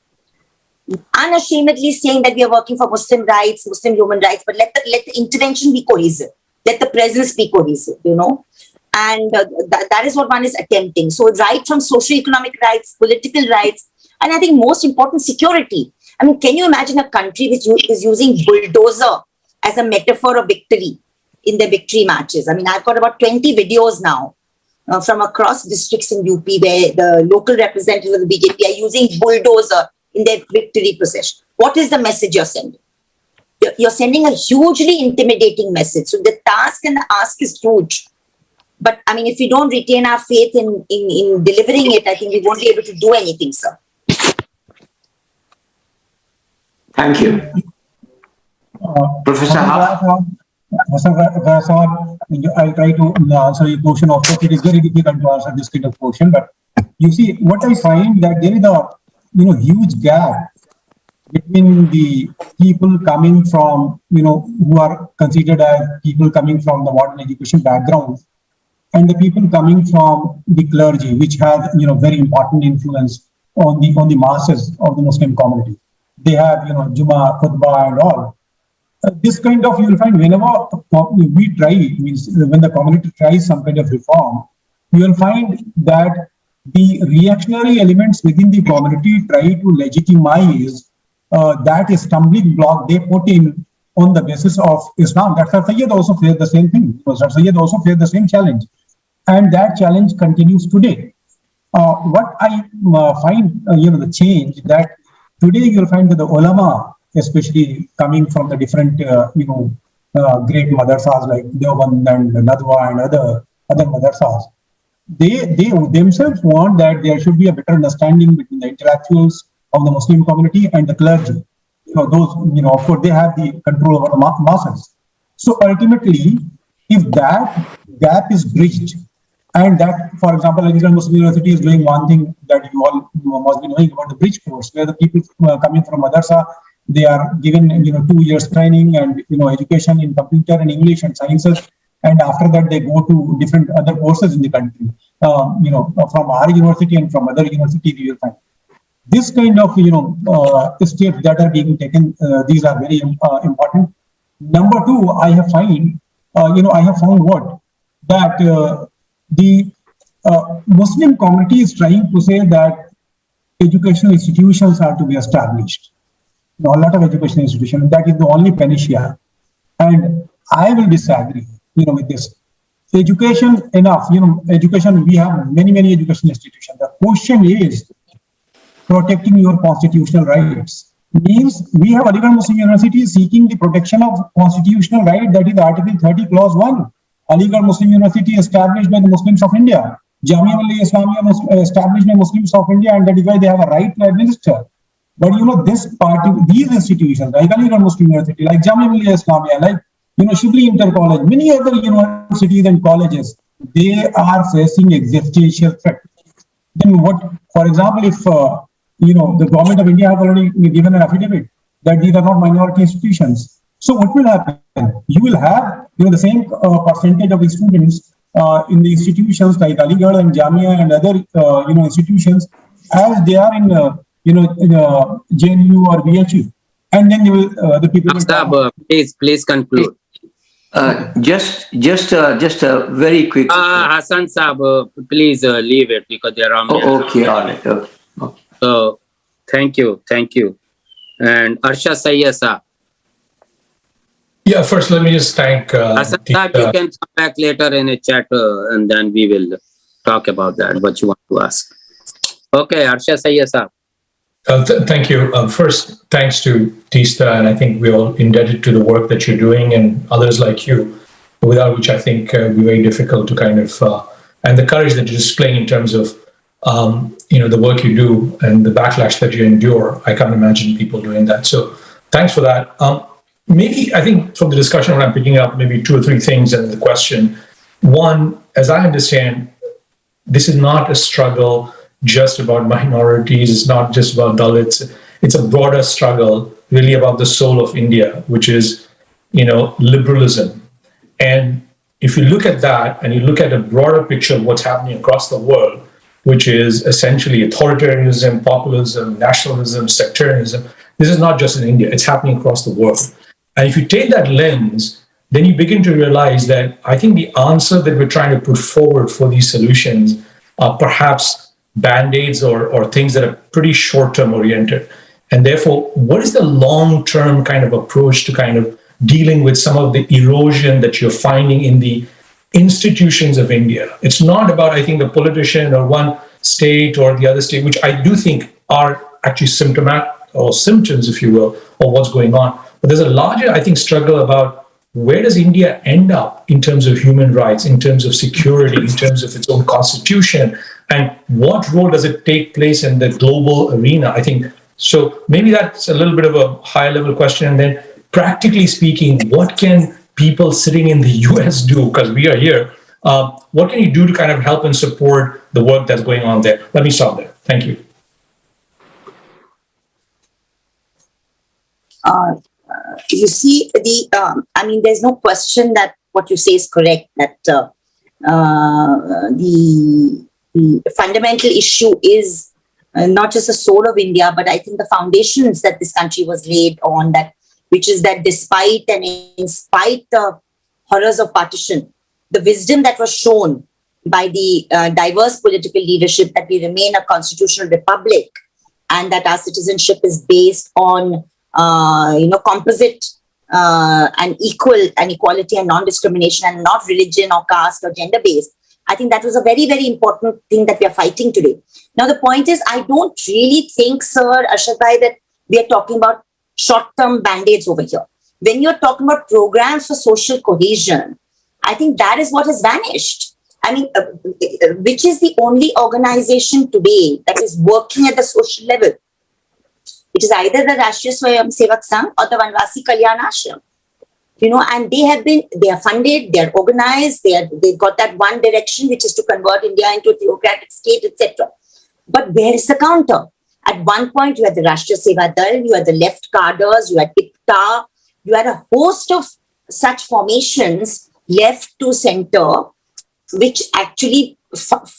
Unashamedly saying that we are working for Muslim rights, Muslim human rights, but let the intervention be cohesive. Let the presence be cohesive, And that is what one is attempting. So right from socio-economic rights, political rights, and I think most important, security. I mean, can you imagine a country which is using bulldozer as a metaphor of victory in their victory matches? I mean, I've got about 20 videos now from across districts in UP where the local representatives of the BJP are using bulldozer in their victory procession. What is the message you're sending? You're sending a hugely intimidating message. So the task and the ask is huge. But I mean, if we don't retain our faith in delivering it, I think we won't be able to do anything, sir. Thank you. Professor Haque. I'll try to answer your question. Of course, it is very difficult to answer this kind of question. But you see, what I find that there is a huge gap between the people coming from, who are considered as people coming from the modern education background, and the people coming from the clergy, which have, very important influence on the masses of the Muslim community. They have, Juma, Khutbah and all. This kind of, you will find whenever we try, means when the community tries some kind of reform, you will find that the reactionary elements within the community try to legitimize that stumbling block they put in on the basis of Islam. Dr. Sayyid also faced the same thing. Dr. Sayyid also faced the same challenge. And that challenge continues today. What I find, the change that today you'll find that the ulama, especially coming from the different, great madrasas like Deoband and Nadwa and other madrasas, they themselves want that there should be a better understanding between the intellectuals of the Muslim community and the clergy. Those, of course, they have the control over the masses. So ultimately, if that gap is bridged, and that, for example, Aligarh Muslim University is doing one thing that you all must be knowing about the bridge course, where the people coming from madrasa, they are given 2 years training and education in computer and English and sciences, and after that they go to different other courses in the country. From our university and from other universities, you will find this kind of steps that are being taken. These are very important. Number two, I have found what that the Muslim community is trying to say that educational institutions are to be established. A lot of educational institutions, that is the only panacea. And I will disagree, with this. Education, enough, education, we have many educational institutions. The question is protecting your constitutional rights. Means we have Aligarh Muslim University seeking the protection of constitutional right, that is Article 30, Clause 1. Aligarh Muslim University established by the Muslims of India. Jamia Millia Islamia established by Muslims of India, and that is why they have a right to administer. But these institutions, like Aligarh Muslim University, like Jamia Millia Islamia, like Shibli Inter College, many other universities and colleges, they are facing existential threat. Then what? For example, if the government of India have already given an affidavit that these are not minority institutions, so what will happen? You will have the same percentage of the students in the institutions like Aligarh and Jamia and other institutions as they are in JNU or BHU. and then the people will talk. Saab, please conclude. Just a very quick. Hassan Saab, please leave it because there are many. Okay, all right. Okay. So, thank you. And Arsha Sayyid Saab. Yeah, first let me just thank. Hassan Saab, you can come back later in a chat and then we will talk about that, what you want to ask. Okay, Arsha Sayyid Saab. Thank you. First, thanks to Teesta, and I think we're all indebted to the work that you're doing and others like you, without which I think it would be very difficult to kind of, and the courage that you're displaying in terms of, the work you do and the backlash that you endure. I can't imagine people doing that. So thanks for that. Maybe, I think from the discussion, what I'm picking up, maybe 2 or 3 things in the question. One, as I understand, this is not a struggle just about minorities. It's not just about Dalits. It's a broader struggle, really about the soul of India, which is, liberalism. And if you look at that and you look at a broader picture of what's happening across the world, which is essentially authoritarianism, populism, nationalism, sectarianism, this is not just in India. It's happening across the world. And if you take that lens, then you begin to realize that I think the answer that we're trying to put forward for these solutions are perhaps band-aids or things that are pretty short-term oriented. And therefore, what is the long-term kind of approach to kind of dealing with some of the erosion that you're finding in the institutions of India? It's not about, I think, the politician or one state or the other state, which I do think are actually symptomatic or symptoms, if you will, of what's going on. But there's a larger, I think, struggle about where does India end up in terms of human rights, in terms of security, in terms of its own constitution, and what role does it take place in the global arena? I think so. Maybe that's a little bit of a high level question. And then practically speaking, what can people sitting in the US do? Because we are here. What can you do to kind of help and support the work that's going on there? Let me stop there. Thank you. You see, there's no question that what you say is correct, that the fundamental issue is not just the soul of India, but I think the foundations that this country was laid on, which is that despite and in spite the horrors of partition, the wisdom that was shown by the diverse political leadership that we remain a constitutional republic and that our citizenship is based on composite and equality and non-discrimination and not religion or caste or gender based. I think that was a very, very important thing that we are fighting today. Now, the point is, I don't really think, Sir Arshad Bhai, that we are talking about short-term band-aids over here. When you're talking about programs for social cohesion, I think that is what has vanished. Which is the only organization today that is working at the social level? It is either the Rashtriya Swayam Sevak Sangh or the Vanvasi Kalyan Ashram. And they are funded, they are organized, they've got that one direction, which is to convert India into a theocratic state, etc. But where is the counter? At one point, you had the Rashtriya Seva Dal, you had the left cadres, you had IPTA, you had a host of such formations, left to center, which actually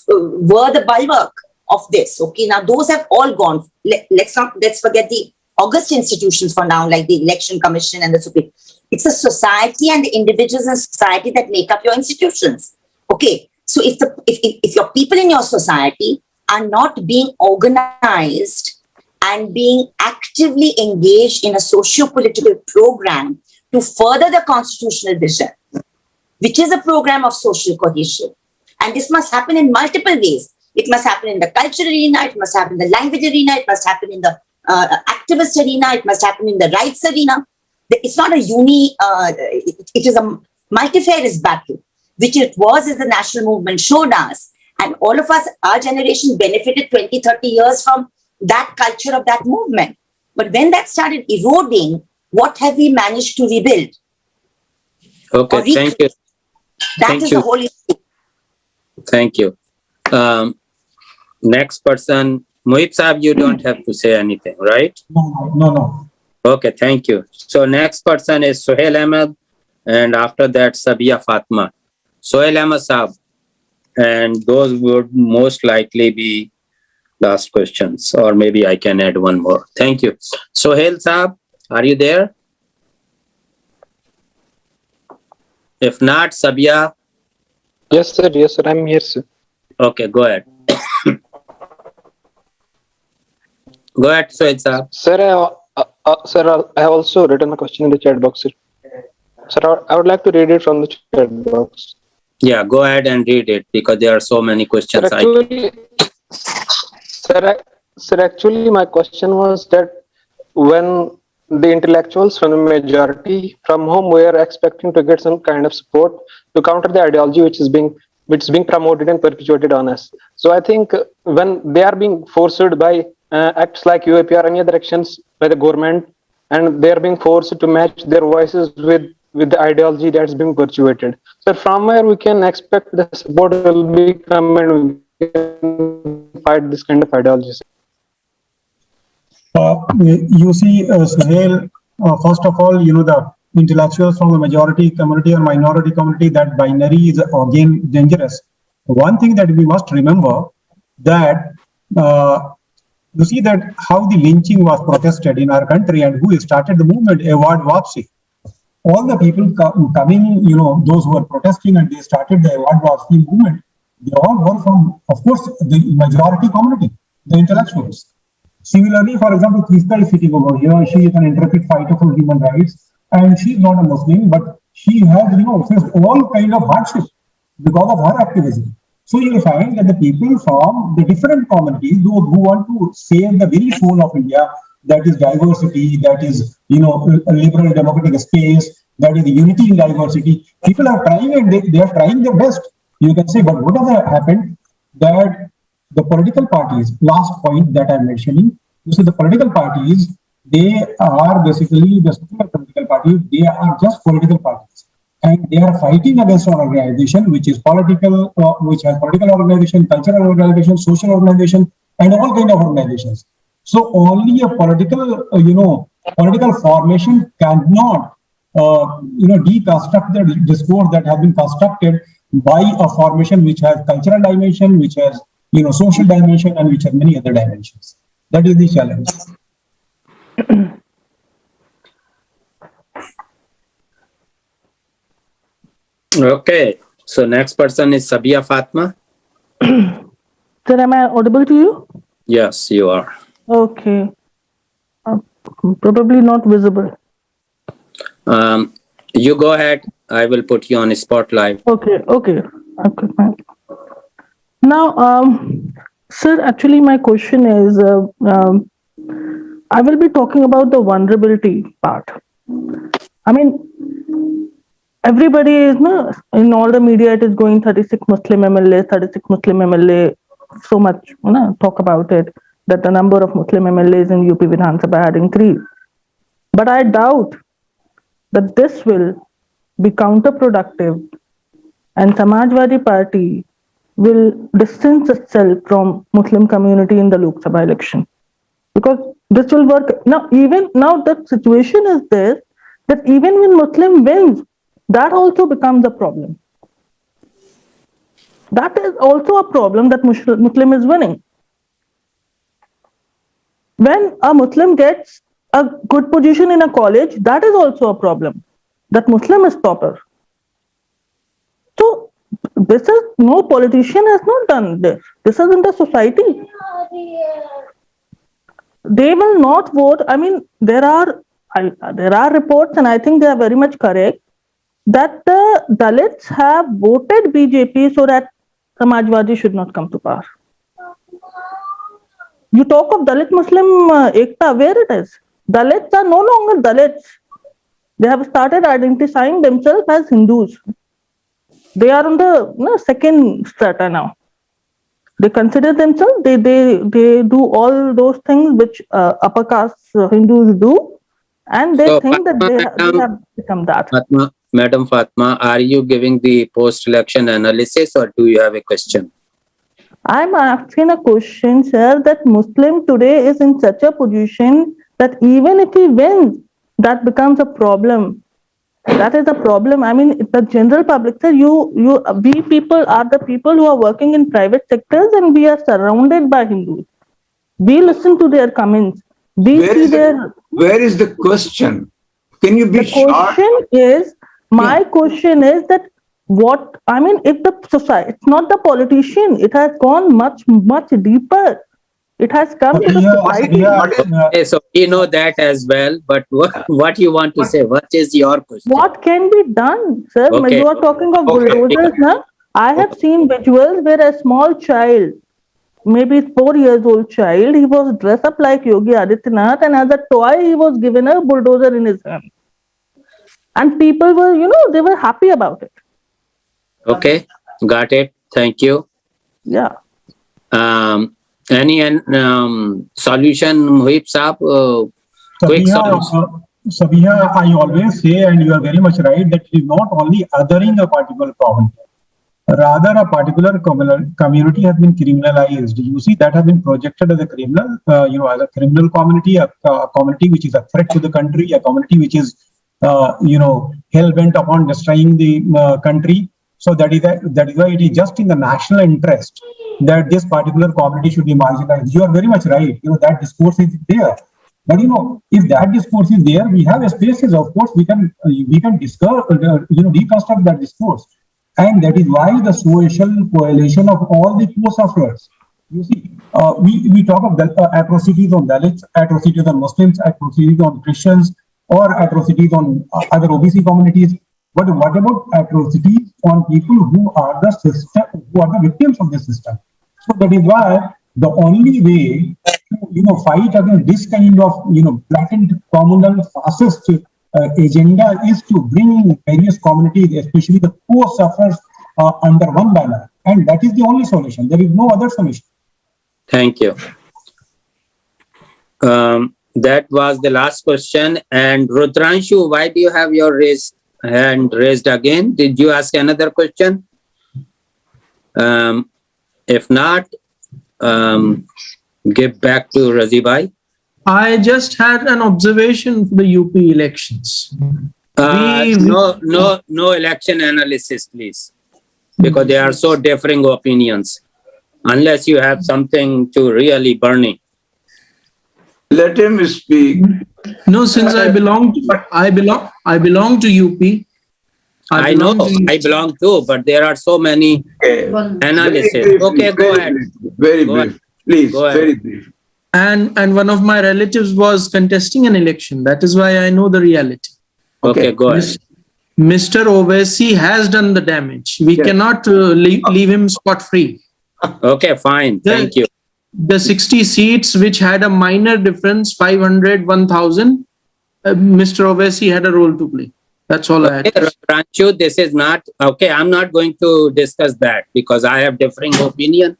were the bulwark of this. Okay, now those have all gone. Let's forget the august institutions for now, like the Election Commission and the Supreme. It's a society and the individuals in society that make up your institutions. Okay, so if your people in your society are not being organized and being actively engaged in a socio-political program to further the constitutional vision, which is a program of social cohesion, and this must happen in multiple ways. It must happen in the cultural arena, it must happen in the language arena, it must happen in the activist arena, it must happen in the rights arena. It's not a it is a multifarious battle, which it was as the national movement showed us. And all of us, our generation benefited 20, 30 years from that culture of that movement. But when that started eroding, what have we managed to rebuild? Okay, thank you. That is the whole issue. Thank you. Next person, Mohib Saab, you don't have to say anything, right? No. Okay, thank you. So next person is Sohail Ahmed, and after that, Sabia Fatma. Sohail Ahmed Saab, and those would most likely be last questions, or maybe I can add one more. Thank you. Sohail Saab, Are you there? If not, Sabia. Yes, sir. Yes, sir. I'm here, sir. Okay, go ahead. Go ahead, Secy. Sir, I have also written a question in the chat box, sir. Sir, I would like to read it from the chat box. Yeah, go ahead and read it because there are so many questions. Sir, actually, my question was that when the intellectuals from the majority from whom we are expecting to get some kind of support to counter the ideology which is being promoted and perpetuated on us. So I think when they are being forced by acts like UAP or any other actions by the government, and they are being forced to match their voices with the ideology that's being perpetuated. So from where we can expect the support will be come and we can fight this kind of ideologies. You see, Suhail, first of all, the intellectuals from the majority community or minority community, that binary is again dangerous. One thing that we must remember that you see that how the lynching was protested in our country and who started the movement, Award Wapsi. All the people coming, those who were protesting and they started the Award Wapsi movement, they all were from, of course, the majority community, the intellectuals. Similarly, for example, Teesta is sitting over here. She is an intrepid fighter for human rights, and she is not a Muslim, but she has, faced all kind of hardship because of her activism. So you will find that the people from the different communities, those who want to save the very soul of India, that is diversity, that is, a liberal democratic space, that is unity in diversity. People are trying and they are trying their best. You can say, but what has happened? That the political parties, last point that I'm mentioning, you see the political parties, they are basically the secular political parties, they are just political parties. And they are fighting against an organization which is political, which has political organization, cultural organization, social organization, and all kind of organizations. So only a political, political formation cannot, deconstruct the discourse that has been constructed by a formation which has cultural dimension, which has social dimension, and which have many other dimensions. That is the challenge. Okay, so next person is Sabia Fatma. Sir, am I audible to you? Yes, you are. Okay. Probably not visible. You go ahead. I will put you on spotlight. Okay. Fine. Now, sir, actually, my question is, I will be talking about the vulnerability part. I mean, everybody is in all the media. It is going 36 Muslim MLA, 36 Muslim MLA. So much talk about it, that the number of Muslim MLAs in UP Vidhan Sabha had increased. But I doubt that this will be counterproductive, and Samajwadi Party will distance itself from Muslim community in the Lok Sabha election, because this will work. Now, even now, the situation is this, that even when Muslim wins, that also becomes a problem. That is also a problem, that Muslim is winning. When a Muslim gets a good position in a college, that is also a problem, that Muslim is topper. So this is, no politician has not done this. This is in the society. They will not vote. I mean, there are reports, and I think they are very much correct, that the Dalits have voted BJP so that Samajwadi should not come to power. You talk of Dalit Muslim Ekta, where it is? Dalits are no longer Dalits. They have started identifying themselves as Hindus. They are on the second strata now. They consider themselves, they do all those things which upper caste Hindus do, and they think that they have become that. Madam Fatma, are you giving the post-election analysis, or do you have a question? I'm asking a question, sir, that Muslim today is in such a position that even if he wins, that becomes a problem. That is a problem. I mean, the general public, sir, we people are the people who are working in private sectors, and we are surrounded by Hindus. We listen to their comments. Where is the question? Can you be short? My question is that if the society, it's not the politician, it has gone much, much deeper. It has come to the society. Okay, so we know that as well, but what you want to say? What is your question? What can be done, sir? Okay. You are talking of bulldozers now. I have seen visuals where a small child, maybe 4 years old child, he was dressed up like Yogi Adityanath, and as a toy, he was given a bulldozer in his hand. And people were, they were happy about it. Okay, got it. Thank you. Yeah. Any solution, Mohib Saab? Quick solution. Sabiha, I always say, and you are very much right, that it is not only othering a particular community. Rather, a particular community has been criminalized. You see, that has been projected as a criminal, as a criminal community, a community which is a threat to the country, a community which is, hell-bent upon destroying the country. So that is why it is just in the national interest that this particular community should be marginalized. You are very much right. That discourse is there. But if that discourse is there, we have spaces. Of course, we can discuss, deconstruct that discourse, and that is why the social coalition of all the co-sufferers. You see, we talk of atrocities on Dalits, atrocities on Muslims, atrocities on Christians, or atrocities on other OBC communities. But what about atrocities on people who are the system, who are the victims of the system? So that is why the only way to fight against this kind of blatant communal fascist agenda is to bring various communities, especially the poor sufferers, under one banner, and that is the only solution. There is no other solution. Thank you. That was the last question. And Rudranshu, why do you have your hand raised again? Did you ask another question? If not, give back to Razibai. I just had an observation for the UP elections. No election analysis, please, because there are so differing opinions. Unless you have something to really burning. Let him speak. No, since I belong to UP. I know I belong too, but there are so many analysis. Okay, go ahead. Very brief, please. Very brief. And one of my relatives was contesting an election. That is why I know the reality. Okay, go ahead. Mr. Owaisi has done the damage. We cannot leave him scot-free. Okay, fine. Thank you. The 60 seats which had a minor difference, 500, 1,000, Mr. Owaisi had a role to play. That's all I had. Ranchu, this is not, okay, I'm not going to discuss that because I have differing opinion.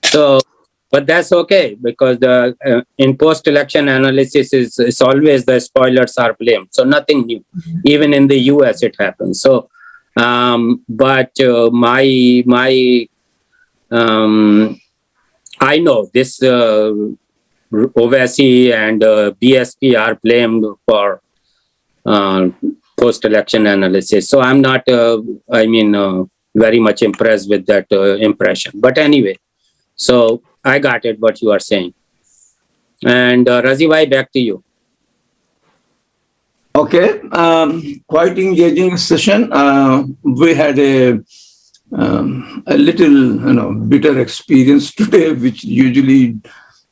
So, but that's okay because the in post-election analysis is always the spoilers are blamed. So nothing new. Even in the US it happens. So, I know this Owaisi and BSP are blamed for post-election analysis. So I'm not, very much impressed with that impression. But anyway, so I got it, what you are saying. And Razibai, back to you. Okay, quite engaging session. We had a little, bitter experience today, which usually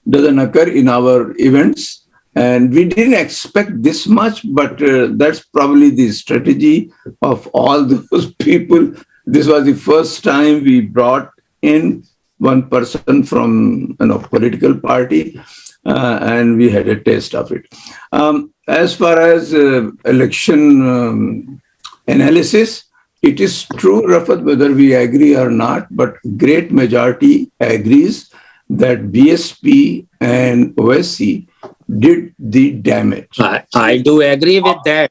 doesn't occur in our events. And we didn't expect this much, but that's probably the strategy of all those people. This was the first time we brought in one person from political party, and we had a taste of it. As far as election analysis, it is true, Rafat, whether we agree or not, but great majority agrees that BSP and OSC did the damage. I do agree with that.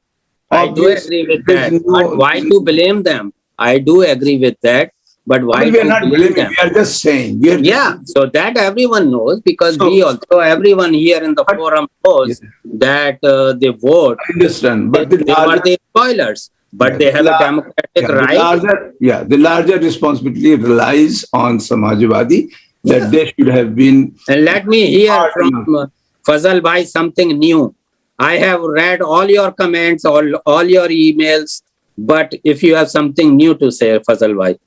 I do agree with that. But why to blame them? I do agree with that. But why we are not blaming them? We are just saying. So that everyone knows because everyone here in the forum knows that they vote. I understand. But they were the spoilers. But they have a democratic right. The larger responsibility relies on Samajwadi that they should have been. And let me hear Fazal bhai, something new. I have read all your comments, all your emails, but if you have something new to say, Fazal bhai.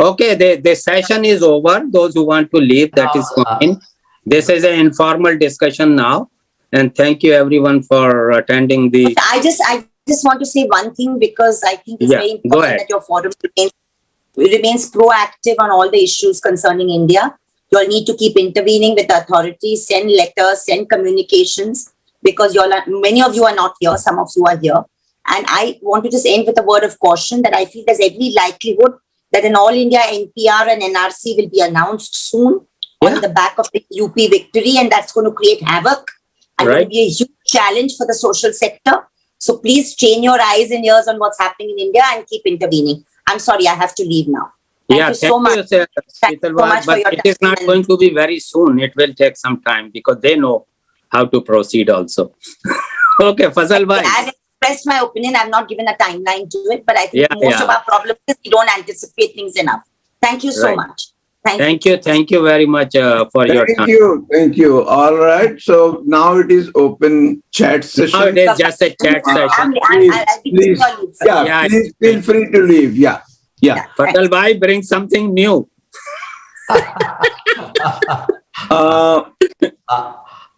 Okay, the session is over. Those who want to leave, that is fine. This is an informal discussion now. And thank you everyone for attending the... I just want to say one thing, because I think it's very important that your forum remains proactive on all the issues concerning India. You'll need to keep intervening with the authorities, send letters, send communications, because many of you are not here, some of you are here. And I want to just end with a word of caution that I feel there's every likelihood that an all India NPR and NRC will be announced soon on the back of the UP victory, and that's going to create havoc and going to be a huge challenge for the social sector. So please train your eyes and ears on what's happening in India and keep intervening. I'm sorry, I have to leave now. Thank you so much. Thank you so much for your time. It is not going to be very soon. It will take some time because they know how to proceed also. Okay, Fazal bhai. I've expressed my opinion. I've not given a timeline to it, but I think most of our problem is we don't anticipate things enough. Thank you so much. Thank you very much for your time. Thank you. All right. So now it is open chat session. Now it is just a chat session. Please feel free to leave. Yeah. Fazal bhai, bring something new.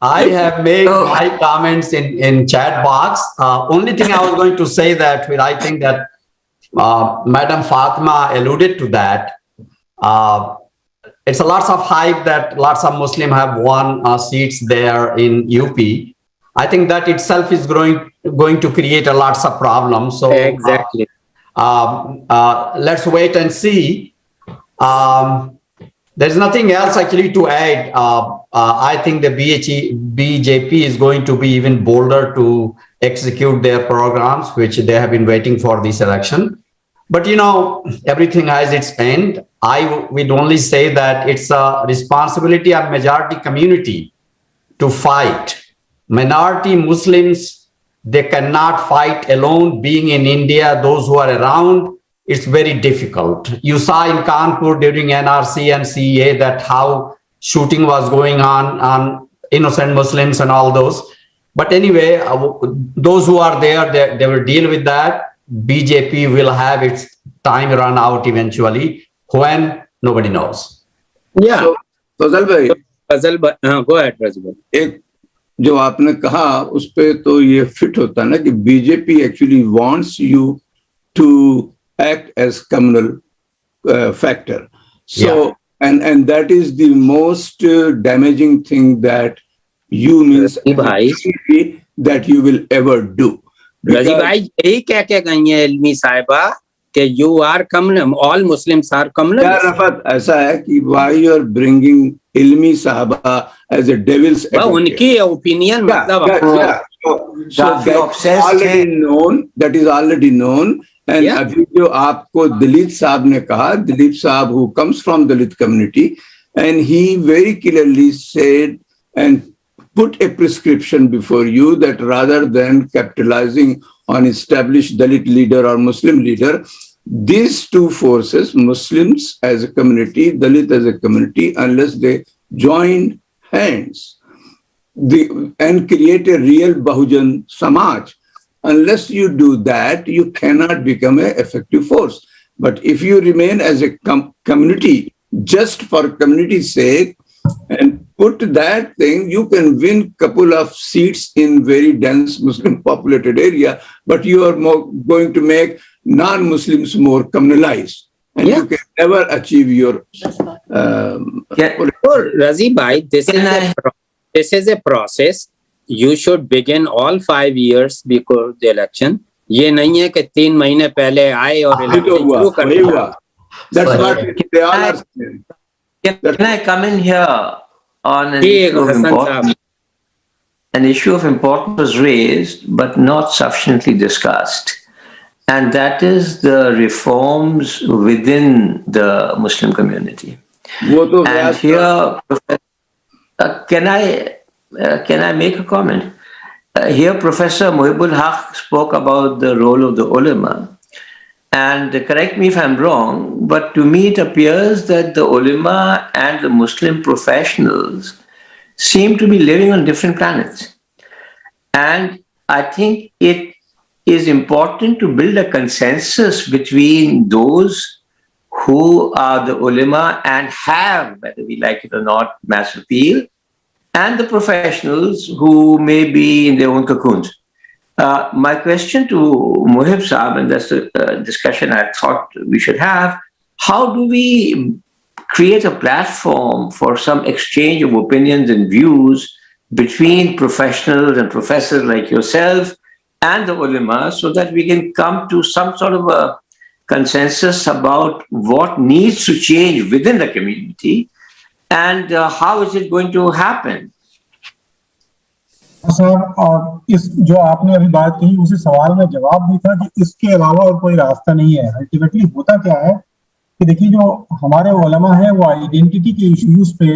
I have made my comments in chat box. Only thing I was going to say that I think that Madam Fatima alluded to that. It's a lots of hype that lots of Muslims have won seats there in UP. I think that itself is going to create a lots of problems. So exactly. Let's wait and see. There's nothing else actually to add. I think the BJP is going to be even bolder to execute their programs, which they have been waiting for this election. But everything has its end. I would only say that it's a responsibility of majority community to fight. Minority Muslims, they cannot fight alone. Being in India, those who are around, it's very difficult. You saw in Kanpur during NRC and CEA that how shooting was going on innocent Muslims and all those. But anyway, those who are there, they will deal with that. BJP will have its time run out eventually. When? Nobody knows. Yeah. So, Fazal bhai, go ahead, Rajibhai. एक जो आपने कहा उस पे तो ये fit होता है ना कि BJP actually wants you to act as communal factor. So and that is the most damaging thing that you means that you will ever do. Raji bhai, यही कह के गई है इल्मी साहिबा कि you are communal, all Muslims are communal. क्या रफत ऐसा है कि why you are bringing इल्मी साहिबा as a devil's advocate? उनकी opinion मतलब So that is already known. And अभी जो आपको दिलीप साहब ने कहा, दिलीप साहब who comes from Dalit community, and he very clearly said and put a prescription before you that rather than capitalizing on established Dalit leader or Muslim leader, these two forces, Muslims as a community, Dalit as a community, unless they join hands and create a real Bahujan Samaj, unless you do that, you cannot become an effective force. But if you remain as a community, just for community's sake, and put that thing, you can win couple of seats in very dense Muslim populated area, but you are going to make non-Muslims more communalized. And you can never achieve your... Razi bhai, this is a process. You should begin all 5 years before the election. ये नहीं है कि 3 महीने पहले आए और election शुरू कर दिया. That's what they all are saying. Can I come in here on an issue of importance? An issue of importance was raised, but not sufficiently discussed. And that is the reforms within the Muslim community. And here, can I make a comment? Here, Professor Mohibul Haque spoke about the role of the ulama. And correct me if I'm wrong, but to me it appears that the ulama and the Muslim professionals seem to be living on different planets. And I think it is important to build a consensus between those who are the ulama and have, whether we like it or not, mass appeal, and the professionals who may be in their own cocoons. My question to Mohib Saab, and that's the discussion I thought we should have, how do we create a platform for some exchange of opinions and views between professionals and professors like yourself and the ulama, so that we can come to some sort of a consensus about what needs to change within the community and how is it going to happen? Sir, इस जो आपने अभी बात कही उसी सवाल में जवाब भी था कि इसके अलावा और कोई रास्ता नहीं है। अल्टीमेटली होता क्या है कि देखिए, जो हमारे उलमा है वो आइडेंटिटी के इश्यूज पे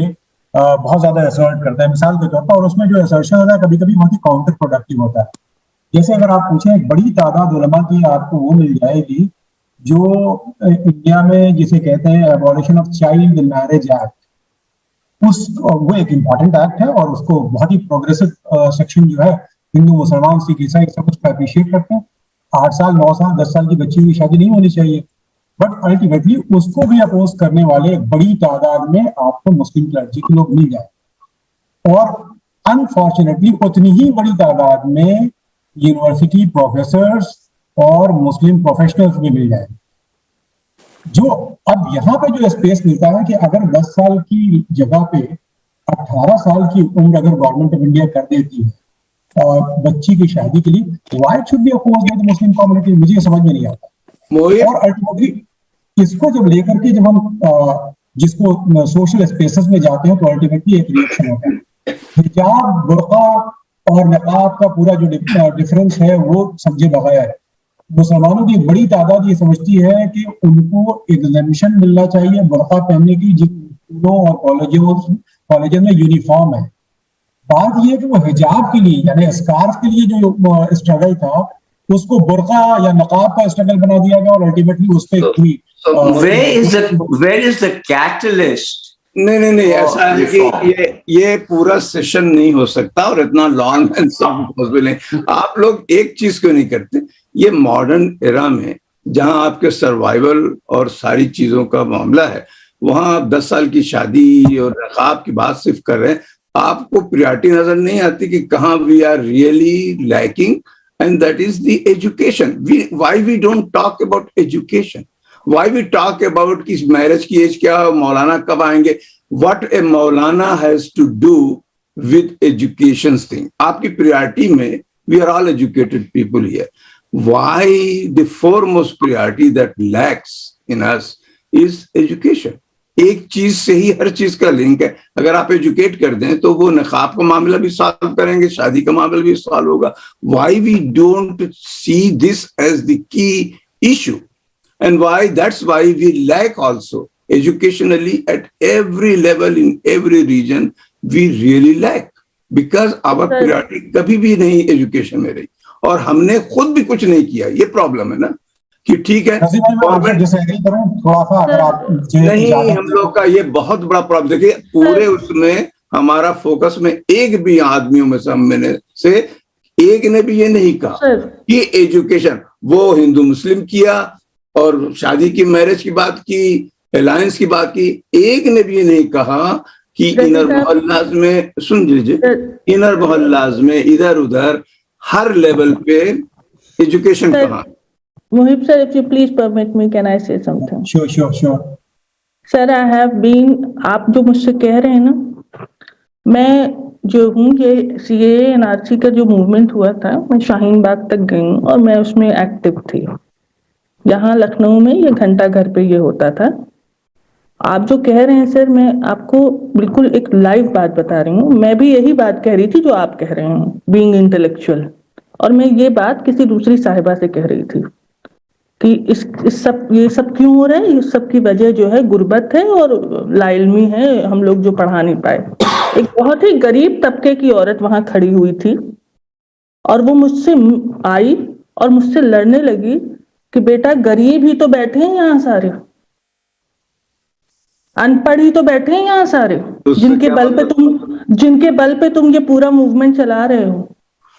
बहुत ज्यादा असर्ट करते हैं, मिसाल के तौर पर, और उसमें जो असर्शन होता है कभी कभी बहुत ही काउंटर प्रोडक्टिव होता है। जैसे अगर आप पूछें, एक बड़ी तादाद उलमा की आपको वो मिल जाएगी जो इंडिया में जिसे कहते हैं abolition of child marriage act, वो एक इम्पॉर्टेंट एक्ट है और उसको बहुत ही प्रोग्रेसिव सेक्शन जो है हिंदू मुसलमान सिख ईसाई सब कुछ अप्रिशिएट करते हैं। 8 साल 9 साल 10 साल की बच्ची की शादी नहीं होनी चाहिए, बट अल्टीमेटली उसको भी अपोज करने वाले एक बड़ी तादाद में आपको मुस्लिम क्लर्जी के लोग मिल जाए, और अनफॉर्चुनेटली उतनी ही बड़ी तादाद में यूनिवर्सिटी प्रोफेसर्स और मुस्लिम प्रोफेशनल्स भी मिल जाए। जो अब यहाँ पे जो स्पेस मिलता है कि अगर 10 साल की जगह पे 18 साल की उम्र अगर गवर्नमेंट ऑफ इंडिया कर देती है और बच्ची की शादी के लिए, why should be opposed by the Muslim community, मुझे ये समझ में नहीं आता। और अल्टीमेटली इसको जब लेकर के जब हम जिसको सोशल स्पेसेस में जाते हैं तो अल्टीमेटली एक रिएक्शन होता है। हिजाब, बुर्का और नकाब का पूरा जो डिफरेंस है वो समझे बगैर मुसलमानों की बड़ी तादाद ये समझती है कि उनको एग्जेम्पशन मिलना चाहिए बुर्का पहनने की, जिन स्कूलों और कॉलेजों में यूनिफॉर्म है। बात ये है कि वो हिजाब के लिए यानी स्कार्फ के लिए जो स्ट्रगल था उसको बुर्का या नकाब का स्ट्रगल बना दिया गया और अल्टीमेटली उस पर where is the catalyst? नहीं, ऐसा है कि ये पूरा सेशन नहीं हो सकता और इतना लॉन्ग एंड पॉसिबल नहीं। आप लोग एक चीज क्यों नहीं करते, ये मॉडर्न एरा में जहां आपके सर्वाइवल और सारी चीजों का मामला है, वहां आप 10 साल की शादी और नकाब की बात सिर्फ कर रहे हैं, आपको प्रायोरिटी नजर नहीं आती कि कहाँ we are really lacking, and that is the education. Why we don't talk about education, why we talk about कि मैरिज की एज क्या, मौलाना कब आएंगे, व्हाट ए मौलाना has to do with education thing. आपकी प्रायोरिटी में we are all educated people here, why the foremost priority that lacks in us is education. एक चीज से ही हर चीज का लिंक है, अगर आप एजुकेट कर दें तो वो नकाब का मामला भी सॉल्व करेंगे, शादी का मामला भी सॉल्व होगा। Why we don't see this as the key issue, and why that's why we lack also educationally at every level in every region, we really lack because our priority कभी भी नहीं education में रही और हमने खुद भी कुछ नहीं किया। ये प्रॉब्लम है ना कि ठीक है नहीं, हम लोग का ये बहुत बड़ा प्रॉब्लम। देखिए पूरे उसमें हमारा फोकस में एक भी आदमियों में से एक ने भी ये नहीं कहा कि एजुकेशन, वो हिंदू मुस्लिम किया और शादी की मैरिज की बात की, अलायंस की बात की, एक ने भी नहीं कहा कि इनर मोहल्लाज में, सुन लीजिए, इनर मोहल्लाज में इधर उधर हर लेवल पे एजुकेशन कहाँ। Mohib sir, if you please permit me, can I say something? Sure. Sir, I have been, आप जो मुझसे कह रहे हैं ना, मैं जो हूँ ये CAA NRC का जो मूवमेंट हुआ था, मैं शाहीन बाग तक गई हूँ और मैं उसमें एक्टिव थी। यहाँ लखनऊ में ये घंटा घर पे ये होता था। आप जो कह रहे हैं सर, मैं आपको बिल्कुल एक लाइव बात बता रही हूँ। मैं भी यही बात कह रही थी जो आप कह रहे हैं, बीइंग इंटेलेक्चुअल, और मैं ये बात किसी दूसरी साहिबा से कह रही थी कि ये सब क्यों हो रहा है। इस सब की वजह जो है गुर्बत है और लाइल्मी है, हम लोग जो पढ़ा नहीं पाए। एक बहुत ही गरीब तबके की औरत वहां खड़ी हुई थी और वो मुझसे आई और मुझसे लड़ने लगी कि बेटा गरीब ही तो बैठे हैं यहाँ सारे, अनपढ़ ही तो बैठे हैं यहाँ सारे, जिनके बल पे तुम जिनके बल पे तुम ये पूरा मूवमेंट चला रहे हो?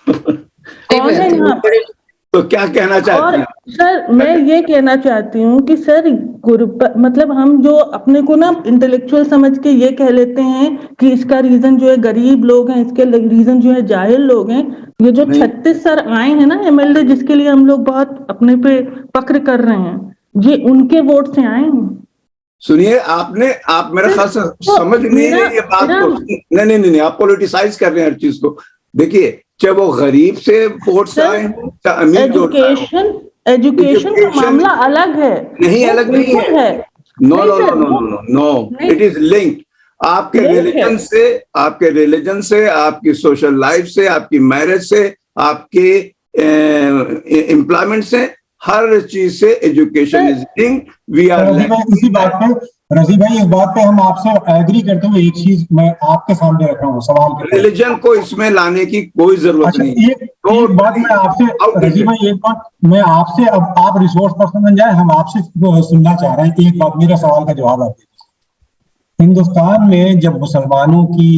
कौन है यहाँ पे? तो क्या कहना चाहती और हैं? सर मैं ये कहना चाहती हूँ कि सर मतलब हम जो अपने को ना इंटेलेक्चुअल समझ के ये कह लेते हैं कि इसका रीजन जो है गरीब लोग हैं, इसके रीजन जो है जाहिल लोग हैं। ये जो 36 सर आए हैं ना एमएलए, जिसके लिए हम लोग बहुत अपने पे फक्र कर रहे हैं, ये उनके वोट से आए हैं। सुनिए, आप मेरे ख्याल से समझ नहीं रहे ये बात को। नहीं, आप पॉलिटिसाइज कर रहे हैं हर चीज को। देखिए, चाहे वो गरीब से वोट्स आए हो चाहे अमीर जो एजुकेशन का मामला अलग है। नहीं, अलग नहीं है। नो, इट इज लिंक्ड आपके रिलीजन से, आपकी सोशल लाइफ से, आपकी मैरिज से, आपके एम्प्लॉयमेंट से, हर चीज से education is linked. We are इसी बात पे रजी भाई, इस बात पे हम आपसे एग्री करते हुए एक चीज मैं आपके सामने रख रहा हूँ सवाल के। रिलीजन को इसमें लाने की कोई जरूरत नहीं। एक बात मैं आपसे रजी भाई, एक बात मैं आपसे, अब आप रिसोर्स पर्सन बन जाए, हम आपसे सुनना चाह रहे हैं। एक बात, मेरा सवाल का जवाब आप दीजिए। हिंदुस्तान में जब मुसलमानों की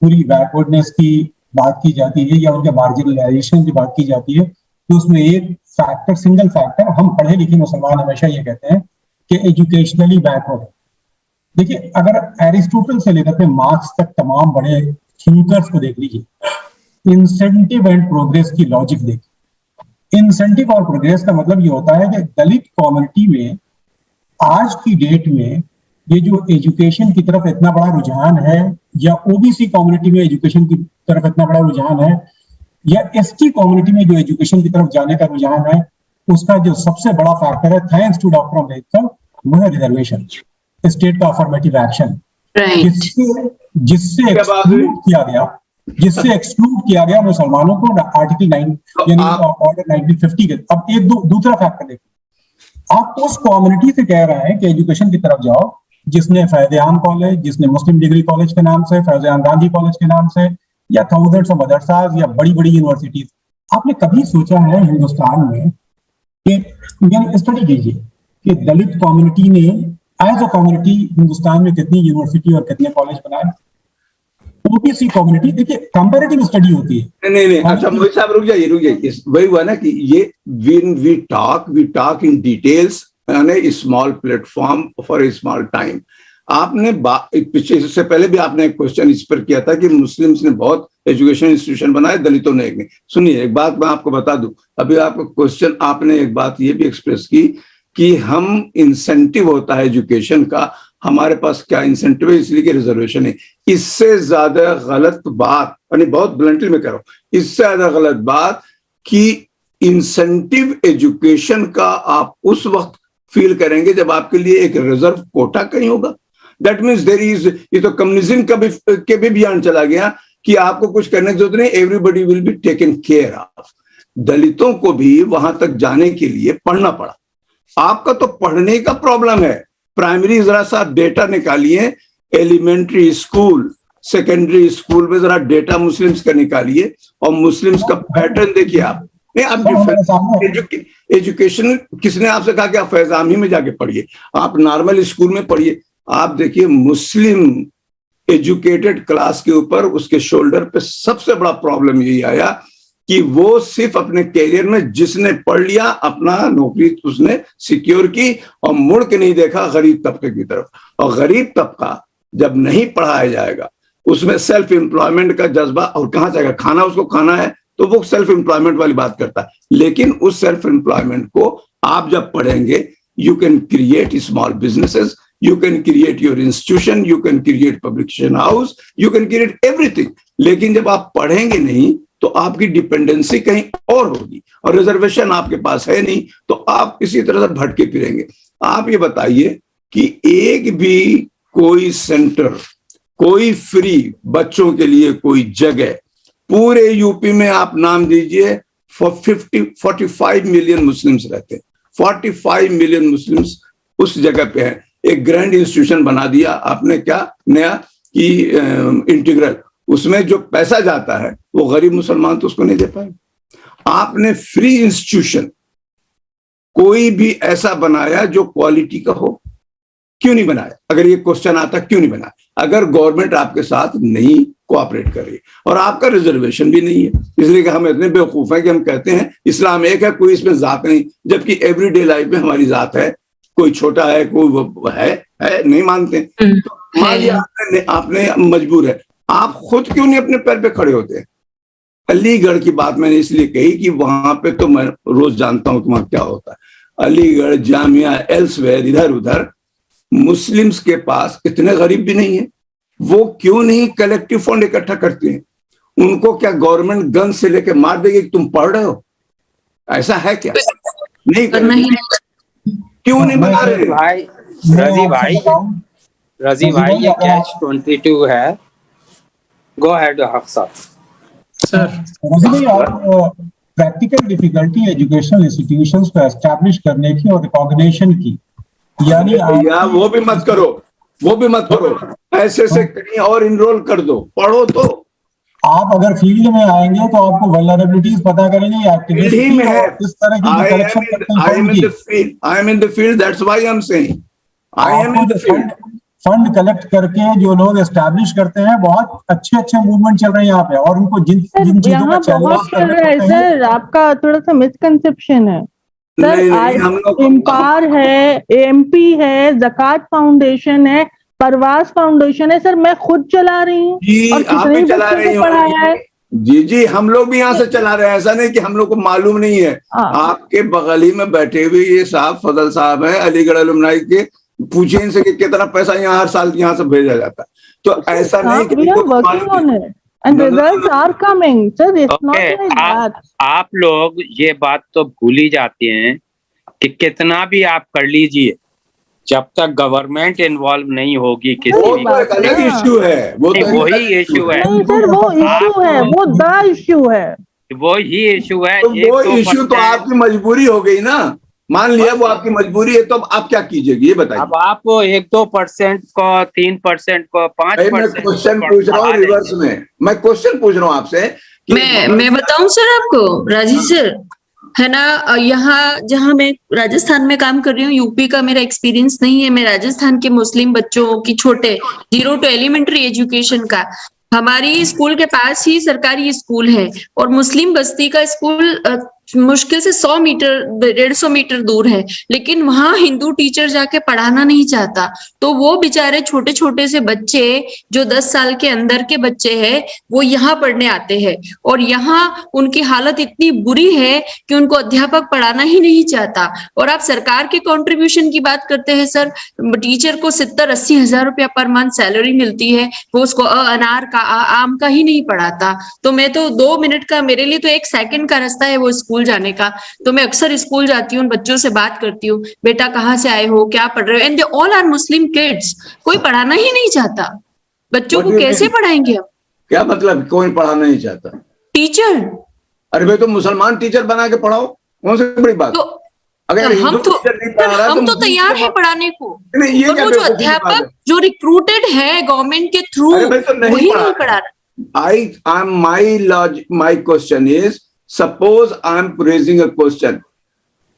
पूरी बैकवर्डनेस की बात की जाती है या उनके मार्जिनलाइजेशन की बात की जाती है, तो उसमें एक फैक्टर, सिंगल फैक्टर, हम पढ़े लिखे मुसलमान हमेशा ये कहते हैं कि एजुकेशनली बैकवर्ड है। देखिए, अगर एरिस्टोटल से लेकर के मार्क्स तक तमाम बड़े थिंकर्स को देख लीजिए, इंसेंटिव एंड प्रोग्रेस की लॉजिक देखिए। इंसेंटिव और प्रोग्रेस का मतलब ये होता है कि दलित कम्युनिटी में आज की डेट में ये जो एजुकेशन की तरफ इतना बड़ा रुझान है, या ओबीसी कम्युनिटी में एजुकेशन की तरफ इतना बड़ा रुझान है, या एसटी कम्युनिटी में जो एजुकेशन की तरफ जाने का रुझान है, उसका जो सबसे बड़ा फैक्टर है, थैंक्स टू डॉक्टर अम्बेडकर, वो है रिजर्वेशन, स्टेट का अफर्मेटिव एक्शन, जिससे एक्सक्लूड किया गया मुसलमानों को आर्टिकल 9 यानी ऑर्डर 1950 के। अब एक दूसरा फैक्टर देखिए, आप उस कम्युनिटी से कह रहे हैं कि एजुकेशन की तरफ जाओ, जिसने फैज़ आम कॉलेज, जिसने मुस्लिम डिग्री कॉलेज के नाम से, फैज़ आम गांधी कॉलेज के नाम से, या थाउजेंड्स ऑफ मदरसाज या बड़ी बड़ी यूनिवर्सिटीज। आपने कभी सोचा है हिंदुस्तान में कि स्टडी कीजिए कि दलित कम्युनिटी ने एज अ कम्युनिटी हिंदुस्तान में कितनी यूनिवर्सिटी और कितने कॉलेज बनाए? ओबीसी कम्युनिटी, देखिए कंपैरेटिव स्टडी होती है। नहीं, अच्छा मोहित साहब रुक जाइए। वही हुआ ना कि ये we talk in details on a small platform for a small time. आपने पीछे, इससे पहले भी आपने एक क्वेश्चन इस पर किया था कि मुस्लिम्स ने बहुत एजुकेशन इंस्टीट्यूशन बनाए, दलितों ने एक नहीं। सुनिए, एक बात मैं आपको बता दूं, अभी आपका क्वेश्चन, आपने एक बात ये भी एक्सप्रेस की कि हम इंसेंटिव होता है एजुकेशन का, हमारे पास क्या इंसेंटिव है, इसलिए कि रिजर्वेशन है। इससे ज्यादा गलत बात, यानी बहुत ब्लंटली मैं कह रहा हूं, इससे ज्यादा गलत बात कि इंसेंटिव एजुकेशन का आप उस वक्त फील करेंगे जब आपके लिए एक रिजर्व कोटा कहीं होगा। दैट मीन्स देयर इज, ये तो कम्युनिज्म के भी बियॉन्ड चला गया कि आपको कुछ करने की जरूरत नहीं, everybody will be taken care of. दलितों को भी वहां तक जाने के लिए पढ़ना पड़ा। आपका तो पढ़ने का प्रॉब्लम है। प्राइमरी जरा सा डेटा निकालिए, एलिमेंट्री स्कूल, सेकेंडरी स्कूल में जरा डेटा मुस्लिम्स का निकालिए और मुस्लिम्स का पैटर्न देखिए आप। नहीं, आप एजुकेशन, किसने आपसे कहा कि आप फैज़ आम ही में जाके पढ़िए? आप नॉर्मल स्कूल में पढ़िए। आप देखिए, मुस्लिम एजुकेटेड क्लास के ऊपर उसके शोल्डर पे सबसे बड़ा प्रॉब्लम यही आया कि वो सिर्फ अपने कैरियर में जिसने पढ़ लिया, अपना नौकरी उसने सिक्योर की और मुड़ के नहीं देखा गरीब तबके की तरफ। और गरीब तबका जब नहीं पढ़ाया जाएगा, उसमें सेल्फ एम्प्लॉयमेंट का जज्बा, और कहाँ जाएगा, खाना उसको खाना है तो वो सेल्फ एम्प्लॉयमेंट वाली बात करता है। लेकिन उस सेल्फ एम्प्लॉयमेंट को आप जब पढ़ेंगे, you can create small businesses, you can create your institution, you can create publication house, you can create everything। लेकिन जब आप पढ़ेंगे नहीं तो आपकी डिपेंडेंसी कहीं और होगी, और रिजर्वेशन आपके पास है नहीं, तो आप इसी तरह से भटके फिरेंगे। आप ये बताइए कि एक भी कोई सेंटर, कोई फ्री बच्चों के लिए कोई जगह पूरे यूपी में आप नाम दीजिए, 45 मिलियन मुस्लिम्स रहते हैं, 45 मिलियन मुस्लिम्स उस जगह पे हैं। एक ग्रैंड इंस्टीट्यूशन बना दिया आपने, क्या नया कि इंटीग्रल, उसमें जो पैसा जाता है वो गरीब मुसलमान तो उसको नहीं दे पाए। आपने फ्री इंस्टीट्यूशन कोई भी ऐसा बनाया जो क्वालिटी का हो? क्यों नहीं बनाया? अगर ये क्वेश्चन आता, क्यों नहीं बनाया? अगर गवर्नमेंट आपके साथ नहीं कोऑपरेट कर रही और आपका रिजर्वेशन भी नहीं है, इसलिए कि हम इतने बेवकूफ हैं कि हम कहते हैं इस्लाम एक है, कोई इसमें जात नहीं, जबकि एवरीडे लाइफ में हमारी जात है, कोई छोटा है, कोई है नहीं मानते। तो मान लिया आपने मजबूर है, आप खुद क्यों नहीं अपने पैर पे खड़े होते? अलीगढ़ की बात मैंने इसलिए कही कि वहां पे तो मैं रोज जानता हूं कि वहां क्या होता है। अलीगढ़, जामिया, एल्सवेयर, इधर उधर मुस्लिम्स के पास इतने गरीब भी नहीं है, वो क्यों नहीं कलेक्टिव फंड इकट्ठा करते हैं? उनको क्या गवर्नमेंट गन से लेके मार देगी कि तुम पढ़ रहे हो? ऐसा है क्या? नहीं क्यों नहीं बना रहे भाई? रजी भाई ये कैच 22 है। गो अहेड हक साहब। सर रजी भाई, आप प्रैक्टिकल डिफिकल्टी एजुकेशनल इंस्टीट्यूशंस को एस्टैब्लिश करने की और रिकॉग्निशन की, यानी वो भी मत करो, ऐसे से कहीं और इनरोल कर दो, पढ़ो तो। आप अगर फील्ड में आएंगे तो आपको वल्नरेबिलिटीज पता करेंगे, एक्टिविटी में है इस तरह की कलेक्शन करते हैं। I am in the field, that's why I'm saying I am in the field. Fund collect करके जो लोग एस्टैब्लिश करते हैं, बहुत अच्छे मूवमेंट चल रहे हैं यहाँ पे, और उनको जिन चीजों का चैलेंज चल रहा है सर, आपका थोड़ा सा मिसकंसेप्शन है सर। इम्पार है, एमपी है, ज़कात फाउंडेशन है, परवास फाउंडेशन है सर, मैं खुद चला रही हूँ और कितने बच्चों को पढ़ाया है। जी हम लोग भी यहाँ से चला रहे हैं, ऐसा नहीं कि हम लोग को मालूम नहीं है। आपके बगल ही में बैठे हुए ये साहब फजल साहब है, अलीगढ़ अलुमनाई के, पूछे इनसे कि कितना पैसा यहाँ हर साल यहाँ से भेजा जाता है। तो ऐसा नहीं कि And results are coming, sir. It's not like that. आप लोग ये बात तो भूल ही जाते हैं कि कितना भी आप कर लीजिए, जब तक गवर्नमेंट इन्वॉल्व नहीं होगी किसी भी, अलग इश्यू है, वही इश्यू है सर, वो इश्यू है, वो द इश्यू है, वही इश्यू है। वो इश्यू तो आपकी मजबूरी हो गई ना, मान लिया वो आपकी मजबूरी है, तो अब आप क्या कीजिएगा ये बताइए। अब आप 1-2% को, 3% को, 5%। मैं क्वेश्चन पूछ रहा हूँ रिवर्स में, मैं क्वेश्चन पूछ रहा हूँ आपसे। मैं बताऊं सर आपको, राजीव सर, है ना, यहाँ जहाँ मैं राजस्थान में काम कर रही हूँ, यूपी का मेरा एक्सपीरियंस नहीं है, मैं राजस्थान के मुस्लिम बच्चों की छोटे 0 to एलिमेंट्री एजुकेशन का, हमारी स्कूल के पास ही सरकारी स्कूल है और मुस्लिम बस्ती का स्कूल मुश्किल से 100 मीटर 150 मीटर दूर है, लेकिन वहां हिंदू टीचर जाके पढ़ाना नहीं चाहता। तो वो बेचारे छोटे छोटे से बच्चे जो 10 साल के अंदर के बच्चे हैं, वो यहाँ पढ़ने आते हैं और यहाँ उनकी हालत इतनी बुरी है कि उनको अध्यापक पढ़ाना ही नहीं चाहता। और आप सरकार के कंट्रीब्यूशन की बात करते हैं सर, टीचर को 70-80 हजार रुपया पर मंथ सैलरी मिलती है, वो उसको अनार का आम का ही नहीं पढ़ाता। तो मैं तो 2 मिनट का, मेरे लिए तो 1 सेकंड का रास्ता है वो स्कूल जाने का, तो मैं अक्सर स्कूल जाती हूँ, बच्चों से बात करती हूँ, बेटा कहाँ से आए हो, क्या पढ़ रहे हो, and they all are Muslim kids. कोई पढ़ाना ही नहीं चाहता, बच्चों को कैसे पढ़ाएंगे हम? क्या मतलब कोई पढ़ाना नहीं चाहता? टीचर, अरे भाई तो मुसलमान टीचर बना के पढ़ाओ, कौन सी बड़ी बात। तो अगर हम तो तैयार है पढ़ाने को, और वो जो अध्यापक जो रिक्रूटेड है गवर्नमेंट के थ्रू, वही नहीं पढ़ा रहा। My question is, suppose I am raising a question,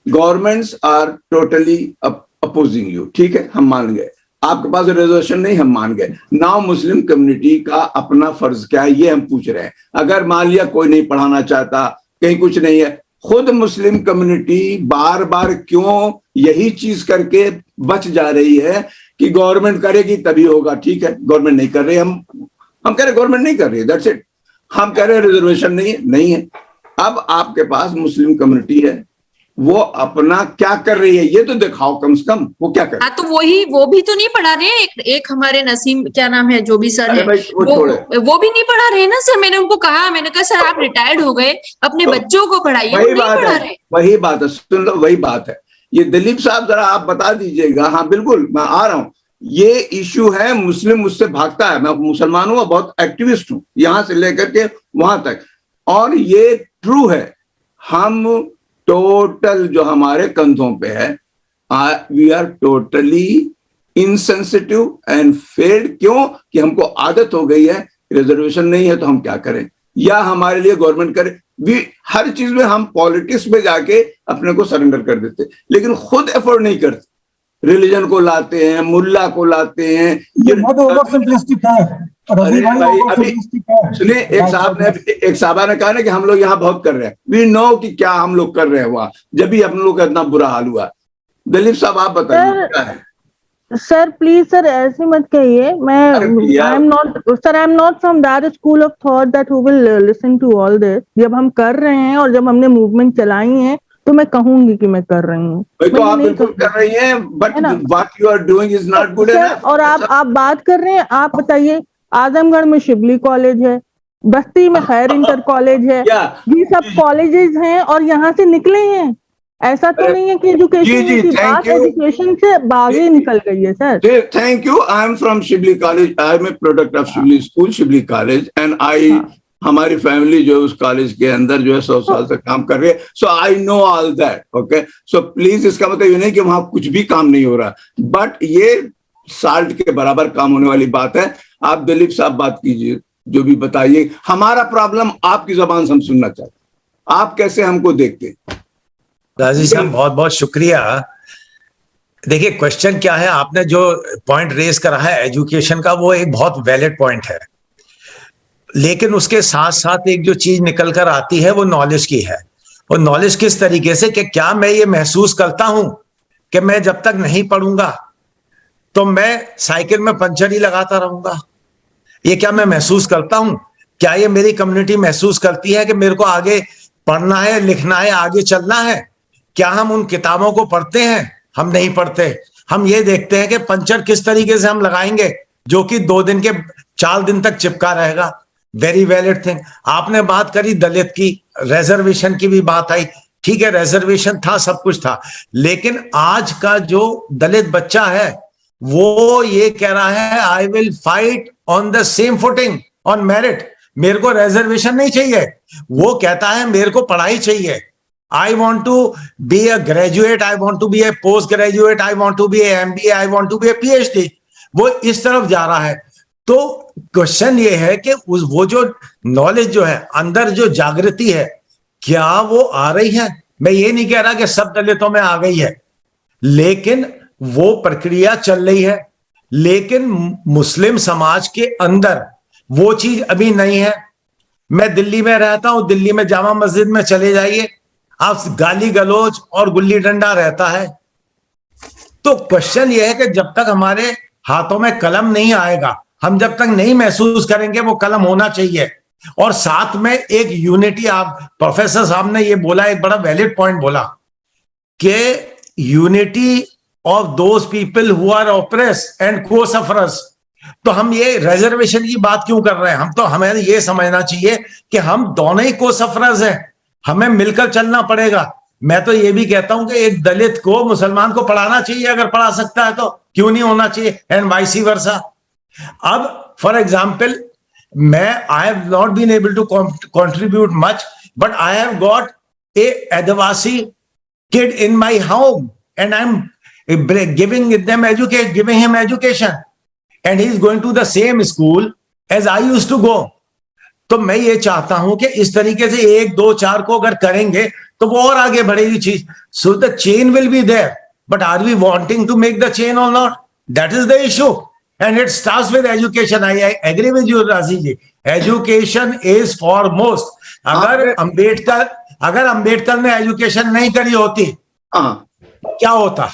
governments are totally opposing you, ठीक है, हम मान गए, आपके पास रिजर्वेशन नहीं, हम मान गए। नाउ मुस्लिम कम्युनिटी का अपना फर्ज क्या है, ये हम पूछ रहे हैं। अगर मान लिया कोई नहीं पढ़ाना चाहता, कहीं कुछ नहीं है, खुद मुस्लिम कम्युनिटी बार बार क्यों यही चीज करके बच जा रही है कि गवर्नमेंट करेगी तभी होगा? ठीक है, गवर्नमेंट नहीं कर रही, हम कह रहे गवर्नमेंट नहीं कर रही, दैट्स इट। हम कह रहे रिजर्वेशन नहीं है। अब आपके पास मुस्लिम कम्युनिटी है, वो अपना क्या कर रही है ये तो दिखाओ कम से कम, वो क्या कर रही है। तो वो भी तो नहीं पढ़ा रहे। एक हमारे नसीम क्या नाम है, जो भी सर है, वो भी नहीं पढ़ा रहे ना सर। मैंने उनको कहा, मैंने कहा सर आप रिटायर्ड हो गए, अपने बच्चों को पढ़ाइए, वो नहीं पढ़ा रहे। वही बात है, सुन लो, वही बात है। ये दिलीप साहब जरा आप बता दीजिएगा। हाँ बिल्कुल, मैं आ रहा हूँ। ये इश्यू है, मुस्लिम मुझसे भागता है, मैं मुसलमान हूँ, बहुत एक्टिविस्ट हूँ, यहां से लेकर के वहां तक, और ये ट्रू है। हम टोटल जो हमारे कंधों पे है, we are totally insensitive and failed. क्यों? कि हमको आदत हो गई है, रिजर्वेशन नहीं है तो हम क्या करें, या हमारे लिए गवर्नमेंट करे। हर चीज में हम पॉलिटिक्स में जाके अपने को सरेंडर कर देते, लेकिन खुद एफर्ट नहीं करते। रिलीजन को लाते हैं, मुल्ला को लाते हैं। ये बहुत ओवर सिंपलिस्टिक है रवि भाई, भाई ओवर अभी सिंपलिस्टिक है। सुनिए, एक साहबा ने कहा ना कि हम लोग यहाँ बहुत कर रहे हैं। वी नो कि क्या हम लोग कर रहे हैं वहां, जब भी हम लोग का इतना बुरा हाल हुआ। दिलीप साहब आप बताइए क्या है। सर प्लीज सर ऐसे मत कहिए। मैं I am not from that school of thought that who will listen to all this. जब हम कर रहे हैं और जब हमने मूवमेंट चलाई है तो मैं कहूंगी कि मैं कर रही हूँ। तो आप बिल्कुल कर रही हैं, but what you are doing is not good enough. और आप बात कर रहे हैं, आप बताइए आजमगढ़ में शिबली कॉलेज है, बस्ती में खैर इंटर कॉलेज है, ये सब कॉलेजेस हैं और यहाँ से निकले हैं। ऐसा तो नहीं है कि एजुकेशन की बात एजुकेशन से आगे निकल गई है sir. Thank you. I am from Shibli college, I am a product of Shibli school, Shibli college, and I हमारी फैमिली जो है उस कॉलेज के अंदर जो है 100 साल से काम कर रही है। So I know all that. Okay, so please इसका मतलब ये नहीं कि वहां कुछ भी काम नहीं हो रहा, बट ये साल्ट के बराबर काम होने वाली बात है। आप दिलीप साहब बात कीजिए, जो भी बताइए। हमारा प्रॉब्लम आपकी जबान से हम सुनना चाहते हैं, आप कैसे हमको देखते हैं। राजी साहब बहुत बहुत शुक्रिया। देखिए क्वेश्चन क्या है, आपने जो पॉइंट रेज करा है एजुकेशन का, वो एक बहुत वैलिड पॉइंट है, लेकिन उसके साथ साथ एक जो चीज निकल कर आती है वो नॉलेज की है। वो नॉलेज किस तरीके से कि क्या मैं ये महसूस करता हूं कि मैं जब तक नहीं पढ़ूंगा तो मैं साइकिल में पंचर ही लगाता रहूंगा। ये क्या मैं महसूस करता हूं? क्या ये मेरी कम्युनिटी महसूस करती है कि मेरे को आगे पढ़ना है, लिखना है, आगे चलना है? क्या हम उन किताबों को पढ़ते हैं? हम नहीं पढ़ते। हम ये देखते हैं कि पंचर किस तरीके से हम लगाएंगे जो कि 2 दिन के 4 दिन तक चिपका रहेगा। Very valid thing. आपने बात करी दलित की, रिजर्वेशन की भी बात आई। ठीक है, रिजर्वेशन था, सब कुछ था, लेकिन आज का जो दलित बच्चा है वो ये कह रहा है I will fight on the same footing on merit. मेरे को रिजर्वेशन नहीं चाहिए, वो कहता है मेरे को पढ़ाई चाहिए। I want to be a graduate, I want to be a post graduate, I want to be a MBA, I want to be a PhD। वो इस तरफ जा रहा है। तो क्वेश्चन ये है कि वो जो नॉलेज जो है, अंदर जो जागृति है, क्या वो आ रही है? मैं ये नहीं कह रहा कि सब दलितों में आ गई है, लेकिन वो प्रक्रिया चल रही है। लेकिन मुस्लिम समाज के अंदर वो चीज अभी नहीं है। मैं दिल्ली में रहता हूं, दिल्ली में जामा मस्जिद में चले जाइए, आप गाली गलौज और गुल्ली डंडा रहता है। तो क्वेश्चन यह है कि जब तक हमारे हाथों में कलम नहीं आएगा, हम जब तक नहीं महसूस करेंगे वो कलम होना चाहिए, और साथ में एक यूनिटी। आप प्रोफेसर साहब ने ये बोला, एक बड़ा वैलिड पॉइंट बोला कि unity of those people who are oppressed and co sufferers. तो हम ये रिजर्वेशन की बात क्यों कर रहे हैं? हमें ये समझना चाहिए कि हम दोनों ही को सफरर्स हैं, हमें मिलकर चलना पड़ेगा। मैं तो ये भी कहता हूं कि एक दलित को मुसलमान को पढ़ाना चाहिए, अगर पढ़ा सकता है तो क्यों नहीं होना चाहिए, एंड वाइस वर्सा। अब for example, I have not been able to contribute much, but I have got a adivasi kid in my home and I'm giving him education, and he is going to the same school as I used to go। तो मैं ये चाहता हूं कि इस तरीके से 1 2 4 को अगर करेंगे तो वो और आगे बढ़ेगी चीज। So the chain will be there, but are we wanting to make the chain और not? That is the issue, and it starts with education. I agree with you Raji ji, education is foremost. अगर अंबेडकर ने education नहीं करी होती, क्या होता?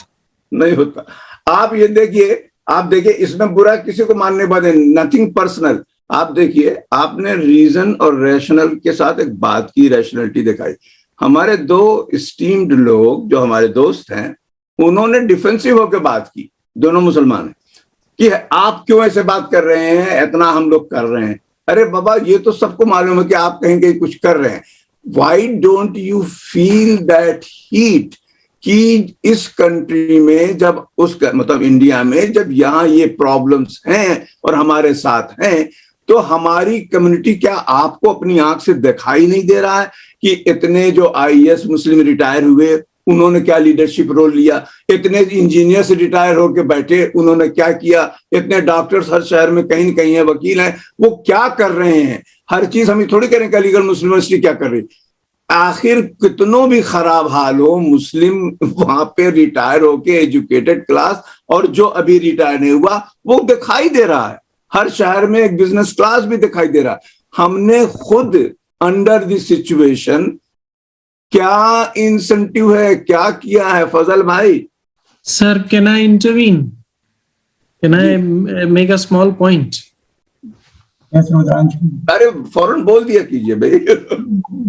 नहीं होता। आप ये देखिए, इसमें बुरा किसी को मानने वाले, नथिंग पर्सनल। आप देखिए, आपने रीजन और रैशनल के साथ एक बात की, रैशनलिटी दिखाई। हमारे 2 स्टीम्ड लोग जो हमारे दोस्त हैं, उन्होंने डिफेंसिव होकर बात की, दोनों मुसलमान हैं, कि आप क्यों ऐसे बात कर रहे हैं, इतना हम लोग कर रहे हैं। अरे बाबा, ये तो सबको मालूम है कि आप कहीं कहीं कुछ कर रहे हैं। Why don't you feel that heat कि इस कंट्री में जब मतलब इंडिया में जब यहाँ ये प्रॉब्लम्स हैं और हमारे साथ हैं, तो हमारी कम्युनिटी, क्या आपको अपनी आंख से दिखाई नहीं दे रहा है कि इतने जो IAS मुस्लिम रिटायर हुए, उन्होंने क्या लीडरशिप रोल लिया? इतने इंजीनियर से रिटायर होके बैठे, उन्होंने क्या किया? इतने डॉक्टर्स हर शहर में कहीं न कहीं है, वकील हैं, वो क्या कर रहे हैं? हर चीज हम थोड़ी करें कि अलीगढ़ मुस्लिम यूनिवर्सिटी क्या कर रही। आखिर कितनों भी खराब हाल हो, मुस्लिम वहां पे रिटायर होके एजुकेटेड क्लास, और जो अभी रिटायर नहीं हुआ वो दिखाई दे रहा है, हर शहर में एक बिजनेस क्लास भी दिखाई दे रहा है। हमने खुद अंडर द सिचुएशन क्या इंसेंटिव है, क्या किया है फजल भाई? Sir, can I intervene? Can I make a small point? अरे फौरन बोल दिया कीजिए भाई।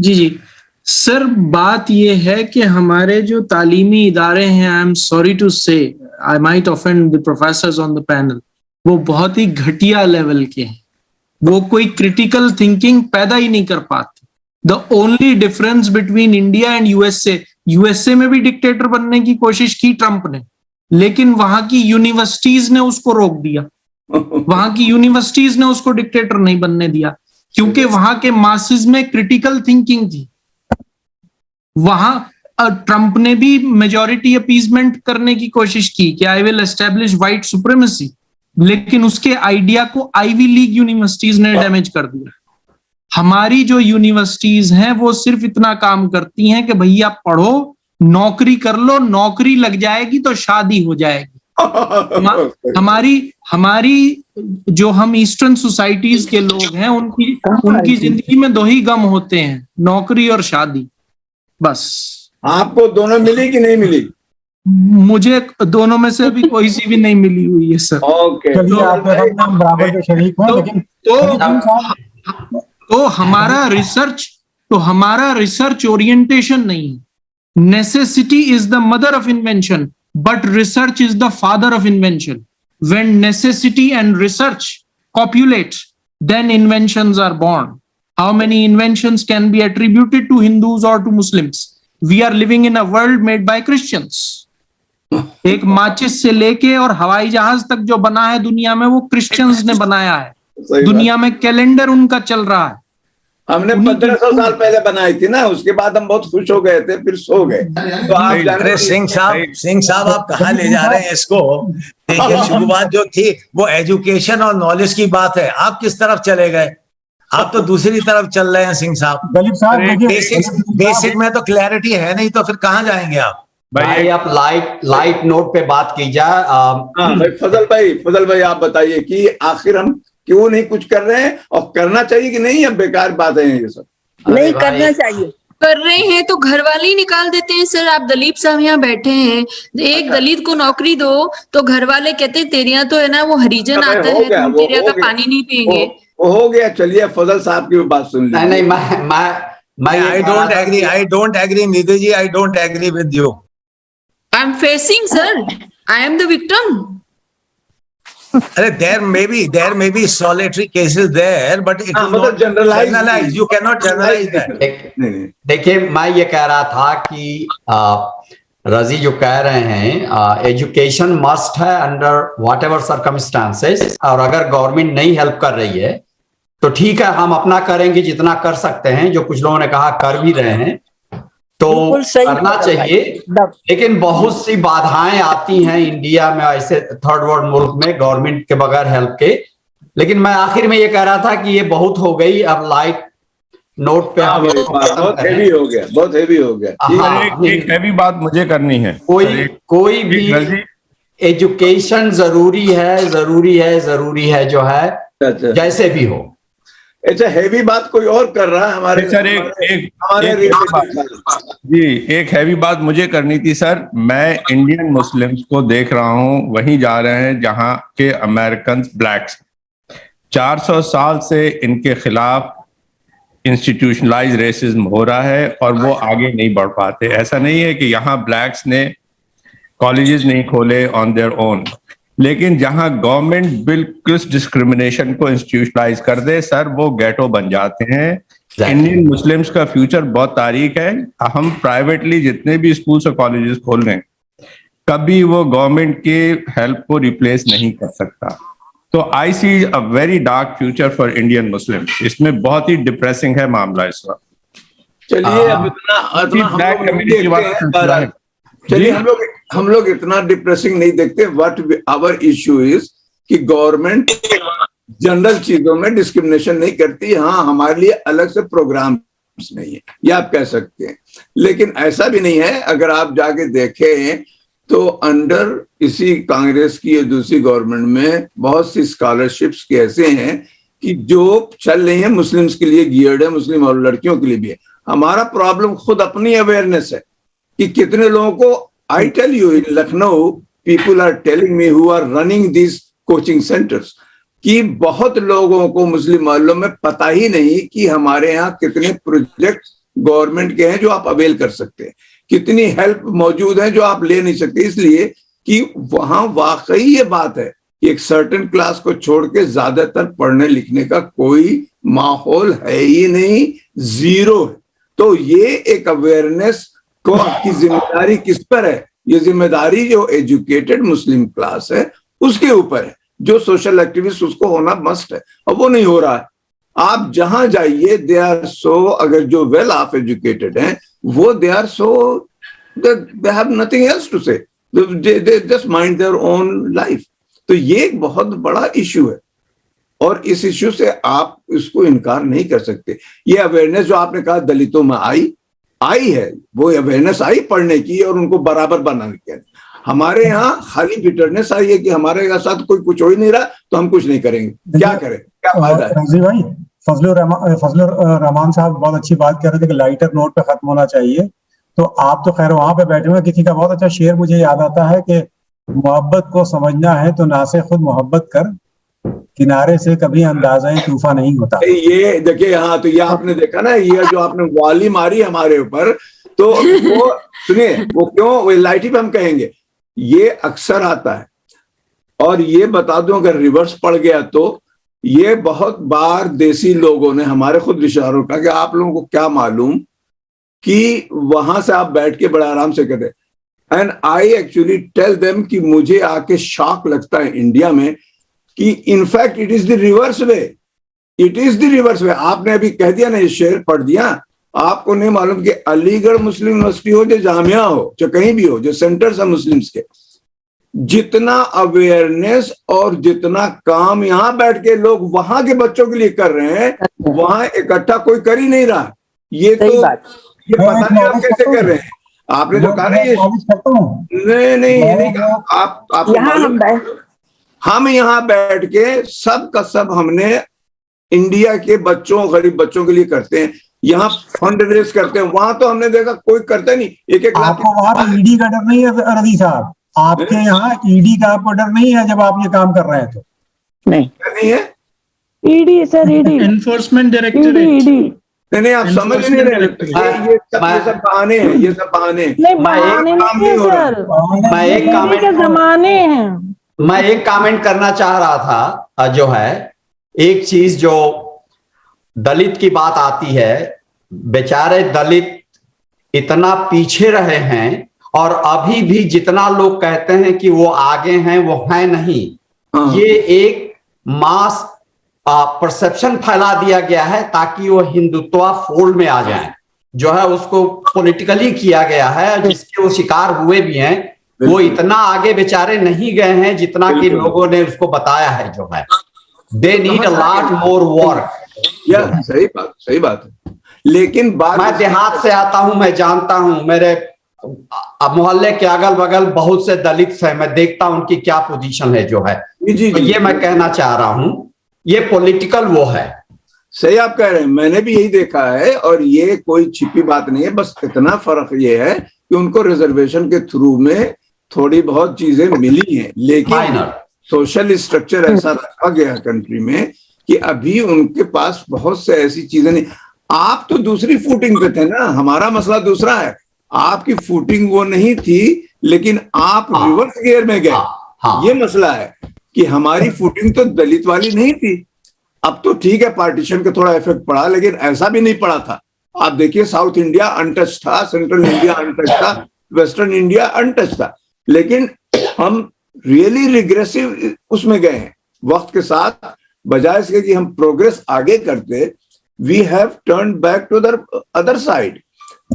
जी जी सर, बात ये है कि हमारे जो तालीमी इदारे हैं, आई एम सॉरी टू से, I might offend the professors on the panel, वो बहुत ही घटिया लेवल के हैं। वो कोई क्रिटिकल थिंकिंग पैदा ही नहीं कर पाते। The only difference between India and USA में भी डिक्टेटर बनने की कोशिश की ट्रंप ने, लेकिन वहां की यूनिवर्सिटीज ने उसको रोक दिया। वहां की यूनिवर्सिटीज ने उसको डिक्टेटर नहीं बनने दिया, क्योंकि वहां के मासेस में क्रिटिकल थिंकिंग थी। वहां ट्रंप ने भी मेजॉरिटी अपीजमेंट करने की कोशिश की कि I will establish white supremacy, लेकिन उसके आइडिया को आईवी लीग यूनिवर्सिटीज ने डैमेज कर दिया। हमारी जो यूनिवर्सिटीज हैं वो सिर्फ इतना काम करती हैं कि भैया पढ़ो, नौकरी कर लो, नौकरी लग जाएगी तो शादी हो जाएगी। हमारी जो हम ईस्टर्न सोसाइटीज के लोग हैं, उनकी जिंदगी में दो ही गम होते हैं, नौकरी और शादी, बस। आपको दोनों मिली कि नहीं मिली? मुझे दोनों में से अभी कोई सी भी नहीं मिली हुई है सर। ओके, बराबर के शरीक हैं, लेकिन तो हमारा रिसर्च ओरिएंटेशन नहीं है। Necessity is the mother of invention, but research is the father of invention. When necessity and research copulate, then inventions are born. How many inventions can be attributed to Hindus or to Muslims? We are living in a world made by Christians. एक माचिस से लेके और हवाई जहाज तक जो बना है दुनिया में, वो क्रिश्चियंस ने बनाया है। दुनिया में कैलेंडर उनका चल रहा है। हमने 1500 साल पहले बनाई थी ना, उसके बाद हम बहुत खुश हो गए थे, फिर सो गए। तो आप अरे सिंह साहब आप कहाँ ले जा रहे हैं इसको? देखिए, शुरुआत जो थी वो एजुकेशन और नॉलेज की बात है, आप किस तरफ चले गए? आप तो दूसरी तरफ चल रहे हैं सिंह साहब। बेसिक में तो क्लैरिटी है नहीं, तो फिर कहाँ जाएंगे आप? भाई आप लाइट नोट पे बात की जाए। भाई फजल भाई आप बताइए कि आखिर हम क्यों नहीं कुछ कर रहे हैं, और करना चाहिए कि नहीं? अब बेकार बातें हैं ये सब। नहीं करना चाहिए। कर रहे हैं तो घर वाले ही निकाल देते हैं सर। आप दलीप साहब यहाँ बैठे हैं, एक दलित को नौकरी दो तो घर वाले कहते हैं तेरे यहाँ तो है ना वो हरिजन आता है, तुम तेरे यहाँ का पानी नहीं पियेंगे। वो हो गया। चलिए फजल साहब की बात सुन लीजिए। नहीं मैं I don't agree Nidhi ji, I don't agree with you. I'm facing sir, I am the victim. There may be solitary cases there, but it is not generalized. You cannot generalize that. देखिए, मैं ये कह रहा था कि रजी जो कह रहे हैं, एजुकेशन मस्ट है अंडर व्हाट एवर सर्कमस्टांसेस, और अगर गवर्नमेंट नहीं हेल्प कर रही है तो ठीक है, हम अपना करेंगे जितना कर सकते हैं, जो कुछ लोगों ने कहा कर भी रहे हैं, तो करना चाहिए। लेकिन बहुत सी बाधाएं आती हैं इंडिया में, ऐसे थर्ड वर्ल्ड मुल्क में, गवर्नमेंट के बगैर हेल्प के। लेकिन मैं आखिर में ये कह रहा था कि ये बहुत हो गई, अब लाइट नोट पे बहुत हेवी हो गया, बहुत हेवी हो गया। एक हेवी बात मुझे करनी है। कोई भी एजुकेशन जरूरी है जो है, जैसे भी हो। अच्छा, हैवी बात कोई और कर रहा है हमारे सर। एक हैवी बात मुझे करनी थी सर। मैं इंडियन मुस्लिम्स को देख रहा हूँ, वहीं जा रहे हैं जहाँ के अमेरिकन ब्लैक्स 400 साल से इनके खिलाफ इंस्टीट्यूशनलाइज रेसिज्म हो रहा है और वो आगे नहीं बढ़ पाते। ऐसा नहीं है कि यहाँ ब्लैक्स ने कॉलेजेस नहीं खोले ऑन देयर ओन, लेकिन जहां गवर्नमेंट बिल्कुल डिस्क्रिमिनेशन को इंस्टीट्यूशनलाइज कर दे सर, वो गेटो बन जाते हैं। इंडियन मुस्लिम्स का फ्यूचर बहुत तारीक है। हम प्राइवेटली जितने भी स्कूल्स और कॉलेजेस खोल रहे हैं, कभी वो गवर्नमेंट के हेल्प को रिप्लेस नहीं कर सकता। तो I see a very dark future for Indian Muslims. इसमें बहुत ही डिप्रेसिंग है मामला इस वक्त। चलिए अब चलिए हम लोग इतना डिप्रेसिंग नहीं देखते। व्हाट आवर इश्यू इज कि गवर्नमेंट जनरल चीजों में डिस्क्रिमिनेशन नहीं करती। हाँ, हमारे लिए अलग से प्रोग्राम प्रॉब्लम्स नहीं है, ये आप कह सकते हैं। लेकिन ऐसा भी नहीं है, अगर आप जाके देखें तो अंडर इसी कांग्रेस की या दूसरी गवर्नमेंट में बहुत सी स्कॉलरशिप्स ऐसे हैं कि जो चल रही है मुस्लिम्स के लिए गियर्ड है, मुस्लिम और लड़कियों के लिए भी है। हमारा प्रॉब्लम खुद अपनी अवेयरनेस है कि कितने लोगों को, I tell you in Lucknow people are telling me who are running this coaching centres कि बहुत लोगों को मुस्लिम मोहल्लों में पता ही नहीं कि हमारे यहाँ कितने प्रोजेक्ट गवर्नमेंट के हैं जो आप अवेल कर सकते हैं, कितनी हेल्प मौजूद है जो आप ले नहीं सकते, इसलिए कि वहां वाकई ये बात है कि एक सर्टेन क्लास को छोड़ के ज्यादातर पढ़ने लिखने का कोई माहौल है ही नहीं, जीरो है। तो ये एक अवेयरनेस को की जिम्मेदारी किस पर है? ये जिम्मेदारी जो एजुकेटेड मुस्लिम क्लास है उसके ऊपर है, जो सोशल एक्टिविस्ट उसको होना मस्ट है, और वो नहीं हो रहा है। आप जहां जाइए दे आर सो, अगर जो वेल ऑफ एजुकेटेड हैं वो they are so, they have nothing else to say, they just mind their own life. तो ये एक बहुत बड़ा इश्यू है और इस इश्यू से आप इसको इनकार नहीं कर सकते। ये अवेयरनेस जो आपने कहा दलितों में आई है, वो अवेयरनेस आई पढ़ने की और उनको बराबर बनाने की। हमारे यहाँ खाली बिटरनेस आई है कि हमारे साथ कोई कुछ हो ही नहीं रहा तो हम कुछ नहीं करेंगे, क्या करें, क्या फायदा है? रजी भाई, फजलुर रहमान साहब बहुत अच्छी बात कर रहे थे कि लाइटर नोट पे खत्म होना चाहिए। तो आप तो खैर वहां पे बैठे हुए, किसी का बहुत अच्छा शेर मुझे याद आता है कि मोहब्बत को समझना है तो ना से खुद मोहब्बत कर, किनारे से कभी अंदाजा तूफान नहीं होता। ये देखिए, हाँ, तो ये आपने देखा ना, ये जो आपने वाली मारी हमारे ऊपर, तो वो सुनिए, वो क्यों, वो लाइटी पे हम कहेंगे, ये अक्सर आता है। और ये बता दूं, अगर रिवर्स पड़ गया तो ये बहुत बार देसी लोगों ने हमारे खुद रिश्तेदारों का कि आप लोगों को क्या मालूम कि वहां से आप बैठ के बड़ा आराम से कहते, and I actually tell them कि मुझे आके शॉक लगता है इंडिया में कि in fact it is the reverse way, it is the reverse way. आपने अभी कह दिया ना, ये शेर पढ़ दिया, आपको नहीं मालूम कि अलीगढ़ मुस्लिम यूनिवर्सिटी हो, जो जामिया हो, जो कहीं भी हो, जो सेंटर्स है मुस्लिम्स के, जितना अवेयरनेस और जितना काम यहाँ बैठ के लोग वहां के बच्चों के लिए कर रहे हैं, वहां इकट्ठा कोई कर ही नहीं रहा। ये तो ये पता नहीं आप कैसे कर रहे हैं। आपने जो कहा ना, ये नहीं आप हम यहाँ बैठ के सब का सब हमने इंडिया के बच्चों, गरीब बच्चों के लिए करते हैं, यहाँ फंड रेज करते हैं। वहां तो हमने देखा कोई करता नहीं, एक लाख। आपको वहां पे ईडी का डर नहीं है रजी साहब? आपके यहाँ ईडी का आपको डर नहीं है जब आप ये काम कर रहे हैं तो? नहीं है ED sir, ED enforcement directorate. ED नहीं, आप समझ नहीं रहे, ये सब बहाने हैं, ये सब बहाने हैं। नहीं, बहाने नहीं है सर, मैं एक कमेंट के जमाने हैं। मैं एक कमेंट करना चाह रहा था, जो है एक चीज जो दलित की बात आती है, बेचारे दलित इतना पीछे रहे हैं और अभी भी जितना लोग कहते हैं कि वो आगे हैं, वो है नहीं। ये एक मास परसेप्शन फैला दिया गया है ताकि वो हिंदुत्व फोल्ड में आ जाए, जो है उसको पॉलिटिकली किया गया है, जिसके वो शिकार हुए भी हैं। वो इतना आगे बेचारे नहीं गए हैं जितना कि लोगों ने उसको बताया है, जो है they need a lot more work. सही बात है। लेकिन मैं देहात से आता हूं, मैं जानता हूं, मेरे मोहल्ले के अगल बगल बहुत से दलित हैं, मैं देखता हूं उनकी क्या पोजीशन है, जो है तो ये मैं कहना चाह रहा हूं, ये पॉलिटिकल वो है। सही आप कह रहे हैं, मैंने भी यही देखा है और ये कोई छिपी बात नहीं है। बस इतना फर्क ये है कि उनको रिजर्वेशन के थ्रू में थोड़ी बहुत चीजें मिली हैं, लेकिन सोशल स्ट्रक्चर ऐसा रखा गया कंट्री में कि अभी उनके पास बहुत से ऐसी चीजें नहीं। आप तो दूसरी फूटिंग पे थे ना, हमारा मसला दूसरा है। आपकी फूटिंग वो नहीं थी, लेकिन आप रिवर्स गियर में गए। ये मसला है कि हमारी फूटिंग तो दलित वाली नहीं थी। अब तो ठीक है, पार्टीशन का थोड़ा इफेक्ट पड़ा, लेकिन ऐसा भी नहीं पड़ा था। आप देखिए, साउथ इंडिया अनटच था, सेंट्रल इंडिया अनटच था, वेस्टर्न इंडिया अनटच था, लेकिन हम रियली रिग्रेसिव उसमें गए हैं वक्त के साथ। बजाय इसके कि हम प्रोग्रेस आगे करते, we have turn back to the other side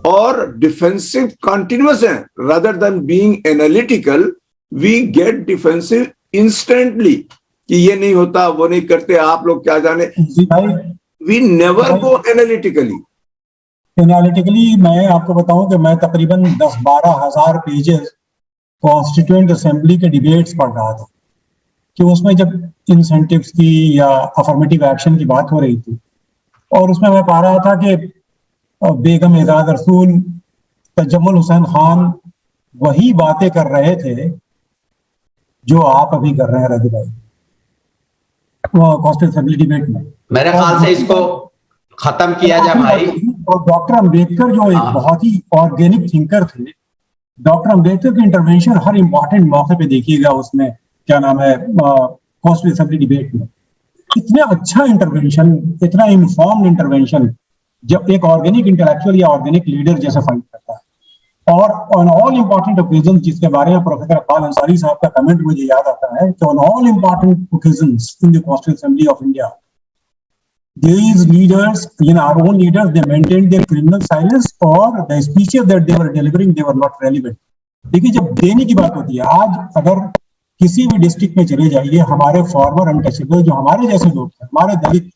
और डिफेंसिव कंटिन्यूअस है, rather than being analytical we get defensive instantly कि ये नहीं होता, वो नहीं करते, आप लोग क्या जाने। We never go analytically. Analytically मैं आपको बताऊं कि मैं तकरीबन 10-12 हज़ार पेजेस कॉन्स्टिट्यूएंट असेंबली के डिबेट्स पढ़ रहा था कि उसमें जब इंसेंटिव्स की या अफर्मेटिव एक्शन की बात हो रही थी, और उसमें मैं पा रहा था कि बेगम एजाज रसूल, तजम्मुल हुसैन खान वही बातें कर रहे थे जो आप अभी कर रहे हैं रवि भाई कॉन्स्टिट्यूएंट असेंबली डिबेट में। मेरे ख्याल से इसको खत्म किया जाए भाई। और डॉक्टर अंबेडकर जो एक बहुत ही ऑर्गेनिक थिंकर थे, डॉक्टर अंबेडकर की इंटरवेंशन हर इंपॉर्टेंट मौके पे देखिएगा, उसमें क्या नाम है कॉन्स्टिट्यूएंट असेंबली डिबेट में इतना अच्छा इंटरवेंशन, इतना इन्फॉर्म्ड इंटरवेंशन जब एक ऑर्गेनिक इंटेलेक्चुअल या ऑर्गेनिक लीडर जैसा फाइट करता है। और ऑन ऑल इंपॉर्टेंट ओकेजन, जिसके बारे में प्रोफेसर अब्बास अंसारी साहब का कमेंट मुझे याद आता है कि on all important occasions in the constituent assembly of India, these leaders, our own leaders, they maintained their criminal silence, or the speeches that they were delivering, they were not relevant. देखिए, जब देने की बात होती है, आज अगर किसी भी डिस्ट्रिक्ट में चले जाइए, हमारे फॉर्मर अनटचेबल जो हमारे जैसे लोग हैं, हमारे दलित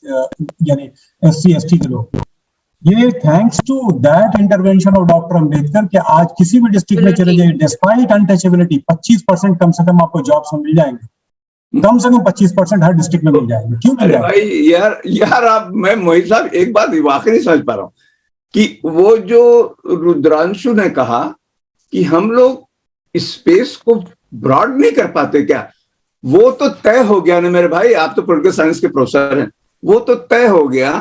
यानी SC/ST के लोग, ये thanks to that intervention of doctor Ambedkar कि आज किसी भी डिस्ट्रिक्ट में चले जाइए, डिस्पाइट अनटचेबिलिटी 25% कम से कम आपको जॉब्स मिल जाएंगे, कम से कम 25% हर डिस्ट्रिक्ट में मिल जाएंगे। क्यों मिल जाएंगे भाई? यार आप, मैं मोहित साहब एक बात वाकई नहीं समझ पा रहा हूँ कि वो जो रुद्रांशु ने कहा कि हम लोग स्पेस को ब्रॉड नहीं कर पाते क्या, वो तो तय हो गया ना मेरे भाई, आप तो पॉलिटिकल साइंस के प्रोफेसर हैं, वो तो तय हो गया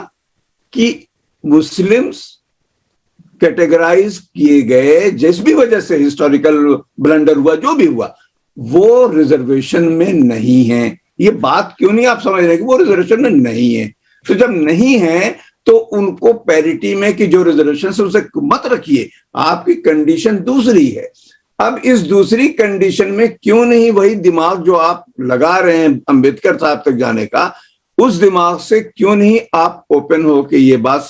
कि मुस्लिम्स कैटेगराइज किए गए, जिस भी वजह से हिस्टोरिकल ब्लंडर हुआ, जो भी हुआ, वो रिजर्वेशन में नहीं है। ये बात क्यों नहीं आप समझ रहे कि वो रिजर्वेशन में नहीं है? तो जब नहीं है तो उनको पैरिटी में कि जो रिजर्वेशन से उसे मत रखिए, आपकी कंडीशन दूसरी है। अब इस दूसरी कंडीशन में क्यों नहीं वही दिमाग जो आप लगा रहे हैं अंबेडकर साहब तक जाने का, उस दिमाग से क्यों नहीं आप ओपन हो कि ये बात,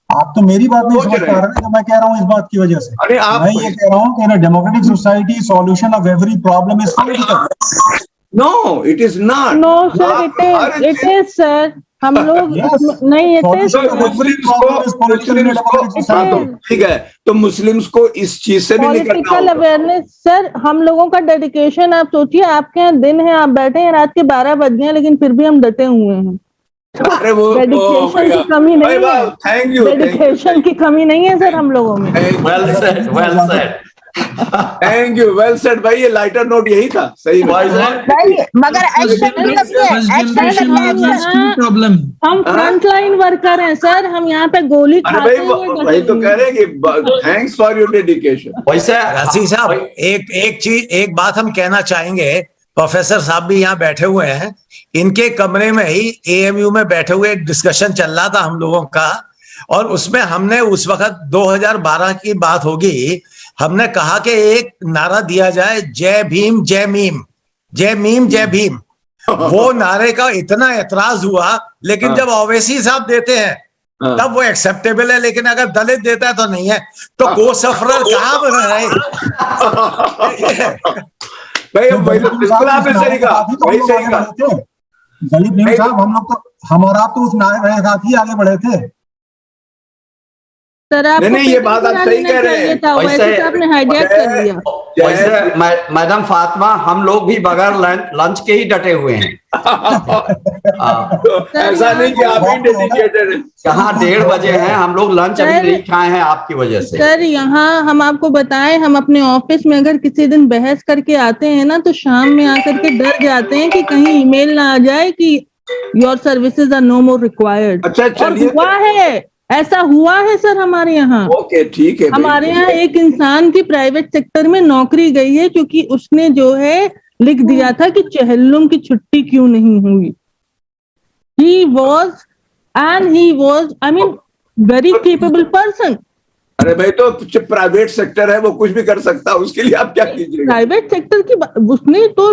आप तो मेरी बात नहीं समझ पा रहे, जो मैं कह रहा हूँ इस बात की वजह से। अरे आप, मैं ये कह रहा हूँ कि in democratic society solution of every problem is political. No it is not. No sir, it is sir. हम लोग नहीं, ठीक है, तो मुस्लिम्स को इस चीज से भी निकलना होगा। पॉलिटिकल अवेयरनेस सर, हम लोगों का डेडिकेशन, आप सोचिए आपके यहाँ दिन है, आप बैठे हैं, रात के 12 बज गए, लेकिन फिर भी हम डटे हुए हैं। अरे वो डेडिकेशन की कमी नहीं है, थैंक यू, डेडिकेशन की कमी नहीं है सर हम लोगों में। Well said, well said, thank you, well said भाई। ये लाइटर नोट यही था, सही भाई, मगर प्रॉब्लम, हम फ्रंट लाइन वर्कर हैं सर, हम यहाँ पे गोली खाते हुए भाई तो कह रहे हैं कि थैंक्स फॉर योर डेडिकेशन। वैसे रसी साहब, एक बात हम कहना चाहेंगे, प्रोफेसर साहब भी यहाँ बैठे हुए हैं, इनके कमरे में ही AMU में बैठे हुए एक डिस्कशन चल रहा था हम लोगों का, और उसमें हमने उस वक्त 2012 की बात होगी, हमने कहा कि एक नारा दिया जाए, जय भीम जय मीम, जय मीम जय भीम। वो नारे का इतना एतराज हुआ, लेकिन जब ओवैसी साहब देते हैं तब वो एक्सेप्टेबल है, लेकिन अगर दलित देता है तो नहीं है। तो को सफरर कहाँ बन रहे? भाई बिल्कुल आपने सही कहा, वही सही कहा। दलित भीम साहब, हम लोग तो, हम और आप तो उस नारे के साथ ही आगे बढ़े थे सर। नहीं, ये बात आप सही कह रहे हैं। वैसे आपने हाईजैक कर दिया। वैसे मैडम फातिमा, हम लोग भी बगैर लंच के ही डटे हुए हैं। ऐसा नहीं कि आप ही डेडिकेटेड हैं। यहाँ 1:30 बजे हैं, हम लोग लंच अभी नहीं खाए हैं आपकी वजह से। सर यहाँ हम आपको बताएं, हम अपने ऑफिस में अगर किसी दिन बहस करके आते हैं ना, तो शाम में आकर के डर जाते हैं कि कहीं ईमेल ना आ जाए कि your services are no more required. अच्छा, चलिए, हुआ है, ऐसा हुआ है सर हमारे यहाँ। ओके, ठीक है। हमारे यहाँ एक इंसान की प्राइवेट सेक्टर में नौकरी गई है क्योंकि उसने जो है लिख दिया था कि चेहल्लुम की छुट्टी क्यों नहीं हुई। He was, I mean, very capable person. अरे भाई, तो प्राइवेट सेक्टर है, वो कुछ भी कर सकता है, उसके लिए आप क्या कीजिएगा? प्राइवेट सेक्टर की उसने तो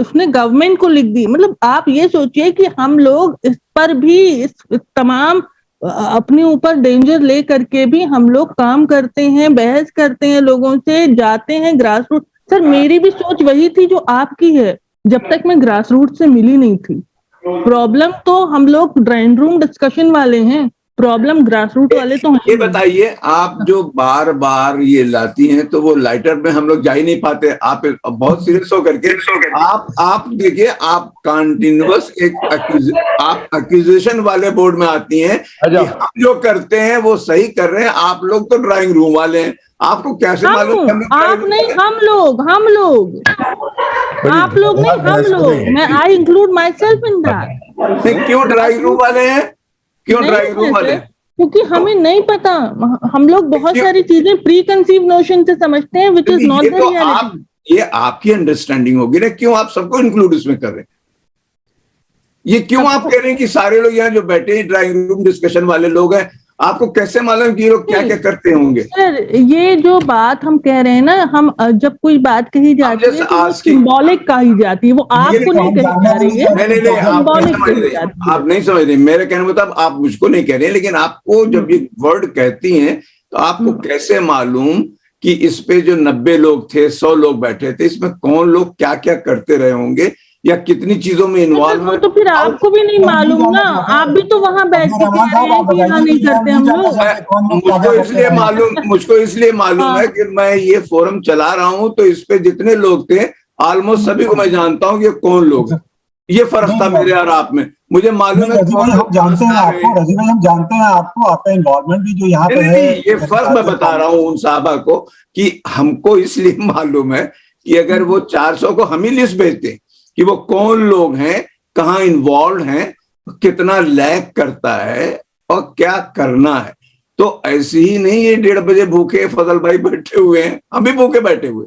उसने गवर्नमेंट को लिख दी। मतलब आप ये सोचिए कि हम लोग इस पर भी, इस तमाम अपने ऊपर डेंजर ले करके भी हम लोग काम करते हैं, बहस करते हैं, लोगों से जाते हैं ग्रास रूट। सर मेरी भी सोच वही थी जो आपकी है, जब तक मैं ग्रास रूट से मिली नहीं थी। प्रॉब्लम तो हम लोग ड्राइंग रूम डिस्कशन वाले हैं, प्रॉब्लम ग्रासरूट वाले तो हैं। ये बताइए, आप जो बार बार ये लाती हैं तो वो लाइटर में हम लोग जा ही नहीं पाते। आप बहुत सीरियस होकर के आप देखिए, आप कंटिन्यूअस आप एक्यूजेशन वाले बोर्ड में आती हैं कि हम जो करते हैं वो सही कर रहे हैं, आप लोग तो ड्राइंग रूम वाले हैं। आपको कैसे मालूम? आप नहीं, हम लोग आप लोग नहीं, हम लोग, मैं I include my self in that. क्यों ड्राइंग रूम वाले हैं? क्यों ड्राइंग रूम वाले हैं? क्योंकि हमें नहीं पता, हम लोग बहुत सारी चीजें प्री कंसीव नोशन से समझते हैं, which is not the reality. ये आपकी अंडरस्टैंडिंग होगी ना, क्यों आप सबको इंक्लूड इसमें कर रहे हैं? ये क्यों आप कह रहे हैं कि सारे लोग यहाँ जो बैठे हैं ड्राइंग रूम डिस्कशन वाले लोग हैं? आपको कैसे मालूम कि ये लोग क्या क्या करते होंगे? सर, ये जो बात हम कह रहे हैं ना, हम जब कोई बात कही जाती है तो वो सिंबॉलिक कही जाती है, वो आपको नहीं कही जा रही है। नहीं, आप नहीं समझ रहे। मेरे कहने मुताबिक आप मुझको नहीं कह रहे हैं, लेकिन आपको जब ये वर्ड कहती हैं तो आपको कैसे मालूम कि इस पे जो 90 लोग थे, 100 लोग बैठे थे, इसमें कौन लोग क्या क्या करते रहे होंगे या कितनी चीजों में इन्वॉल्व है? तो फिर आपको भी नहीं मालूम ना, आप भी तो वहां बैठ के कह रहे हैं कि यहाँ नहीं करते हम लोग। मुझको इसलिए मालूम है कि मैं ये फोरम चला रहा हूँ, तो इस पे जितने लोग थे ऑलमोस्ट सभी को मैं जानता हूँ कि कौन लोग हैं। ये फर्क था मेरे और आप में, मुझे मालूम है। हम जानते हैं आपको, रजी भाई, हम जानते हैं आपको, आपका इन्वॉल्वमेंट भी जो यहाँ पे है। ये फर्क मैं बता रहा हूँ उन साहबा को कि हमको इसलिए मालूम है कि अगर वो 400 को हम ही लिस्ट भेजते कि वो कौन लोग हैं, कहाँ इन्वॉल्व हैं, कितना लैग करता है और क्या करना है, तो ऐसे ही नहीं ये 1:30 बजे भूखे फजल भाई बैठे हुए हैं, हम भी भूखे बैठे हुए,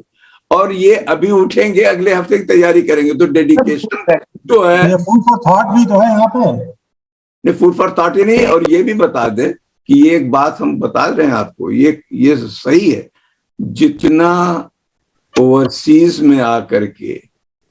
और ये अभी उठेंगे, अगले हफ्ते की तैयारी करेंगे। तो डेडिकेशन तो है, फूड फॉर थॉट भी तो है यहाँ पे। नहीं, फूड फॉर थॉट ही नहीं। और ये भी बता दें कि ये एक बात हम बता रहे हैं आपको, ये सही है, जितना ओवरसीज में आकर के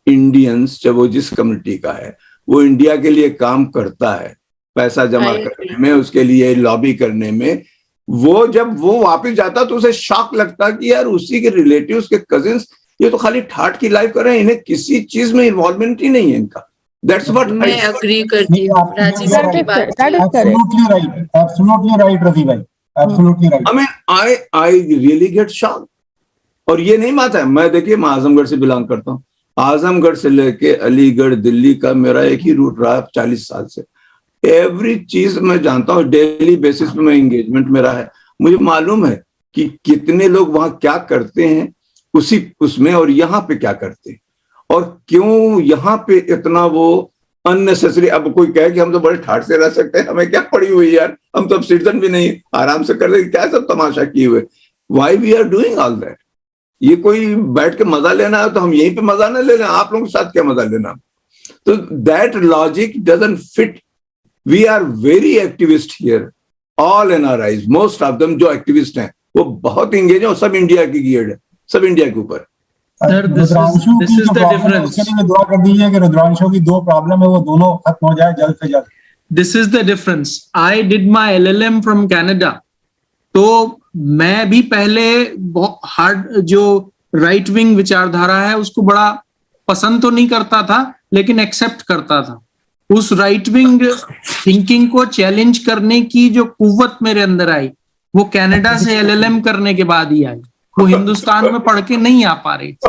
इंडियंस, चाहे वो जिस कम्युनिटी का है, वो इंडिया के लिए काम करता है, पैसा जमा करने में, उसके लिए लॉबी करने में, वो जब वो वापस जाता तो उसे शॉक लगता कि यार उसी के रिलेटिव्स के कजिन्स ये तो खाली ठाट की लाइफ कर रहे हैं, इन्हें किसी चीज में इन्वॉल्वमेंट ही नहीं है इनका। दैट्स व्हाट मैं एग्री करती हूँ राजीव सर की बात। एब्सोल्युटली राइट रजी भाई, absolutely right. I mean I really get shock. और ये नहीं बात है, मैं देखिए, मैं आजमगढ़ से बिलोंग करता हूँ। आजमगढ़ से लेके अलीगढ़, दिल्ली का मेरा एक ही रूट रहा है 40 साल से। एवरी चीज मैं जानता हूँ, डेली बेसिस पे मैं एंगेजमेंट मेरा है, मुझे मालूम है कि कितने लोग वहां क्या करते हैं उसमें, और यहाँ पे क्या करते हैं, और क्यों यहाँ पे इतना वो अननेसेसरी। अब कोई कहे कि हम तो बड़े ठाट से रह सकते हैं, हमें क्या पड़ी हुई यार, हम तो अब सिटीजन भी नहीं, आराम से कर रहे, क्या सब तमाशा किए हुए। Why we are doing all that? ये कोई बैठ के मजा लेना है तो हम यहीं पे मजा ना ले लें, आप लोगों के साथ क्या मजा लेना? तो that logic doesn't fit. We are very activist here, all NRIs, most of them जो एक्टिविस्ट हैं वो बहुत इंगेज है, और सब इंडिया की गियर्ड है, सब इंडिया के ऊपर। Sir, this is the difference. उसके लिए दुआ कर दीजिए कि रुद्रांशु की 2 प्रॉब्लम है वो दोनों खत्म हो जाए जल्द से जल्द। This is the difference. I did my LLM from Canada. तो मैं भी पहले हार्ड जो राइट विंग विचारधारा है उसको बड़ा पसंद तो नहीं करता था, लेकिन एक्सेप्ट करता था। उस राइट विंग थिंकिंग को चैलेंज करने की जो कुव्वत मेरे अंदर आई, वो कनाडा से एलएलएम करने के बाद ही आई। वो हिंदुस्तान में पढ़ के नहीं आ पा रही थी।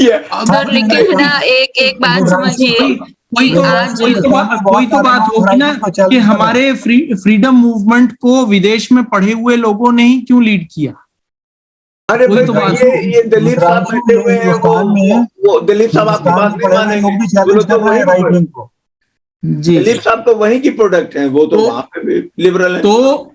अगर लेकिन ना एक बात समझिए, कोई तो बात होगी ना कि हमारे फ्रीडम मूवमेंट को विदेश में पढ़े हुए लोगों ने ही क्यों लीड किया। अरे तो ये दिलीप साहब बैठे हुए हैं, वो दिलीप साहब आपकी बात नहीं मानेंगे। दिलीप साहब तो वहीं की प्रोडक्ट हैं, वो तो वहां पे भी लिबरल हैं। तो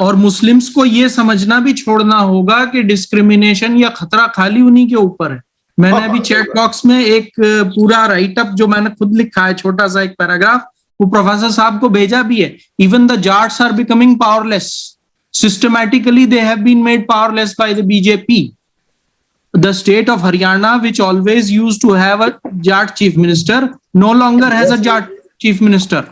और मुस्लिम्स को ये समझना भी छोड़ना होगा कि डिस्क्रिमिनेशन या खतरा खाली उन्हीं के ऊपर है। मैंने अभी चैट बॉक्स में एक पूरा राइटअप जो मैंने खुद लिखा है, छोटा सा एक पैराग्राफ, वो प्रोफेसर साहब को भेजा भी है। Even the Jats are becoming powerless, systematically they have been made powerless by the BJP. The state of Haryana, which always used to have a Jat chief minister, no longer has a Jat chief minister.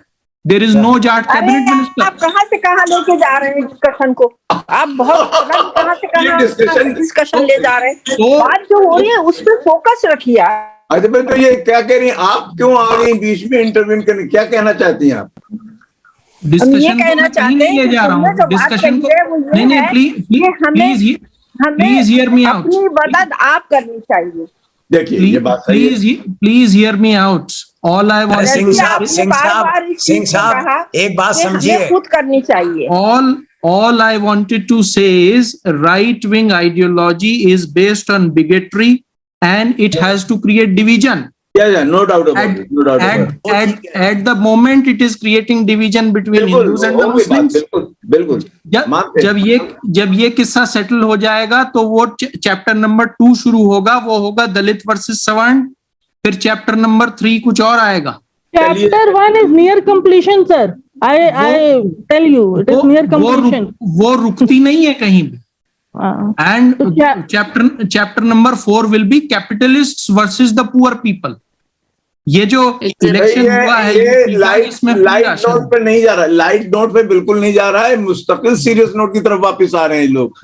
There is no Jat cabinet minister. आप कहाँ से कहाँ लेके जा रहे हैं discussion को? आप बहुत कहाँ से कहाँ डिस्कशन ले जा रहे हैं? बात जो हो रही है उस पर फोकस रखिए। अरे तो ये क्या कह रही हैं आप? क्यों आ गई बीच में इंटरव्यू करने? क्या कहना चाहती हैं आप? डिस्कशन को कहना मैं कहीं चाहते नहीं हैं ले कि जा रहा तुमने हूँ, जो बात डिस्कशन को कही है वो ये नहीं है प्लीज हमें प्लीज हियर मी आउट, अपनी मदद आप करनी चाहिए। देखिए ये बात सही है। Please hear me out. All I want जैसे कि आपने बार बार इस चीज को कहा एक बात कि समझिए, हमें खुद करनी चाहिए। all I wanted to say is right wing ideology is based on bigotry and it has to create division. Yeah, no doubt about it. No doubt about it. At the moment it is creating division between Hindus and the Muslims. बिल्कुल जब ये किस्सा settle हो जाएगा तो वो chapter number 2 शुरू होगा, वो होगा दलित वर्सेस सवर्ण, फिर चैप्टर नंबर 3 कुछ और आएगा। Chapter 1 is near completion, sir. I tell you, it is near completion. वो रुकती नहीं है कहीं भी। And chapter number 4 will be capitalists versus the poor people. ये जो इलेक्शन हुआ है ये लाइट नोट पे नहीं जा रहा है, लाइट नोट पे बिल्कुल नहीं जा रहा है, मुस्तकिल सीरियस नोट की तरफ वापस आ रहे हैं लोग।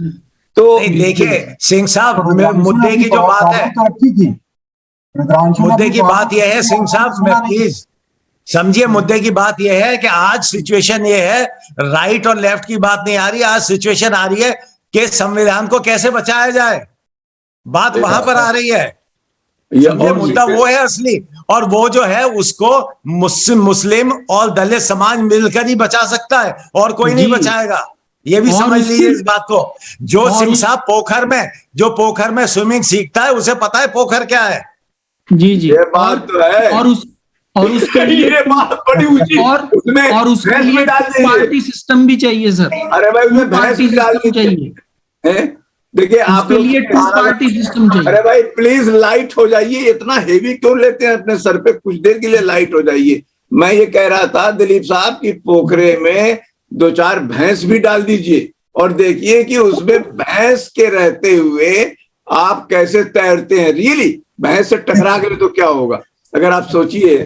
तो देखिए सिंह साहब, मुद्दे की जो बात है, मुद्दे की बात यह है सिंह साहब, मैं प्लीज समझिए, मुद्दे की बात यह है कि आज सिचुएशन ये है, राइट और लेफ्ट की बात नहीं आ रही, आज सिचुएशन आ रही है कि संविधान को कैसे बचाया जाए, बात वहां पर आ रही है। ये मुद्दा वो है असली, और वो जो है उसको मुस्लिम और दलित समाज मिलकर ही बचा सकता है, और कोई नहीं बचाएगा। ये भी समझ लीजिए इस बात को। जो सिंह साहब पोखर में स्विमिंग सीखता है उसे पता है पोखर क्या है। जी ये बात तो है। और उसके लिए ये बात बड़ी ऊंची, और उसके लिए पार्टी सिस्टम भी चाहिए सर। अरे भाई उसमें भैंस भी डालनी चाहिए। देखिए आप लोग लिए पार्टी सिस्टम चाहिए। अरे भाई प्लीज लाइट हो जाइए, इतना हेवी क्यों लेते हैं अपने सर पे, कुछ देर के लिए लाइट हो जाइए। मैं ये कह रहा था दिलीप साहब की पोखरे में 2-4 भैंस भी डाल दीजिए और देखिए कि उसमें भैंस के रहते हुए आप कैसे तैरते हैं। रियली भैंस से टकरा गए तो क्या होगा, अगर आप सोचिए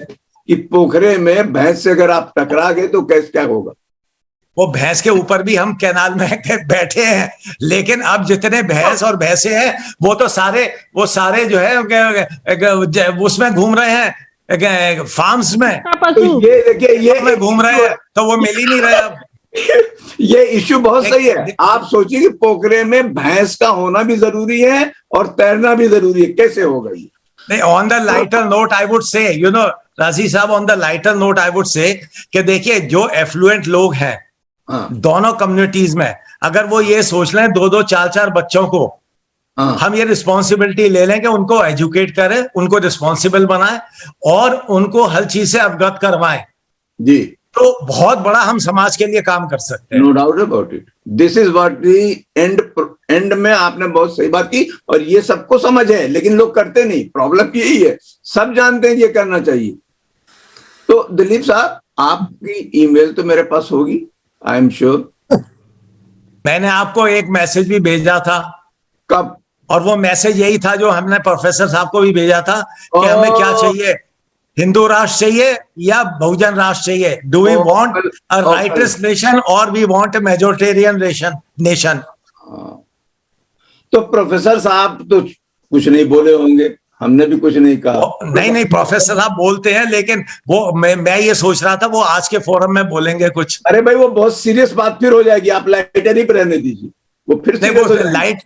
कि पोखरे में भैंस से अगर आप टकरा गए तो कैसे क्या होगा। वो भैंस के ऊपर भी हम कैनाल में बैठे हैं, लेकिन अब जितने भैंस और भैंसे हैं वो तो सारे जो है उसमें घूम रहे हैं, फार्म्स में। तो ये देखिए ये घूम रहे हैं तो वो मिल ही नहीं रहे अब। ये इश्यू बहुत सही है। आप सोचिए कि पोखरे में भैंस का होना भी जरूरी है और तैरना भी जरूरी है, कैसे होगा ये। नहीं, on the lighter note I would say, you know राजी साहब, on the lighter note I would say कि देखिए जो एफ्लुएंट लोग हैं दोनों कम्युनिटीज में, अगर वो ये सोच लें 2-2, 4-4 बच्चों को हम ये रिस्पॉन्सिबिलिटी ले लें कि उनको एजुकेट करें, उनको रिस्पॉन्सिबल बनाएं और उनको हर चीज से अवगत करवाएं जी, तो बहुत बड़ा हम समाज के लिए काम कर सकते हैं। No doubt about it. This is what the end में आपने बहुत सही बात की और ये सबको समझ है, लेकिन लोग करते नहीं। प्रॉब्लम यही है, सब जानते हैं ये करना चाहिए। तो दिलीप साहब आपकी ईमेल तो मेरे पास होगी, आई एम श्योर। मैंने आपको एक मैसेज भी भेजा था। कब? और वो मैसेज यही था जो हमने प्रोफेसर साहब को भी भेजा था कि हमें क्या चाहिए, हिंदू राष्ट्र चाहिए या बहुजन राष्ट्र चाहिए, do we want a rights nation और we want a majoritarian nation. तो प्रोफेसर साहब तो कुछ नहीं बोले होंगे, हमने भी कुछ नहीं कहा। नहीं प्रोफेसर साहब बोलते हैं, लेकिन वो मैं ये सोच रहा था वो आज के फोरम में बोलेंगे कुछ। अरे भाई वो बहुत सीरियस बात फिर हो जाएगी, आप लाइटर ही पे रहने दीजिए। वो फिर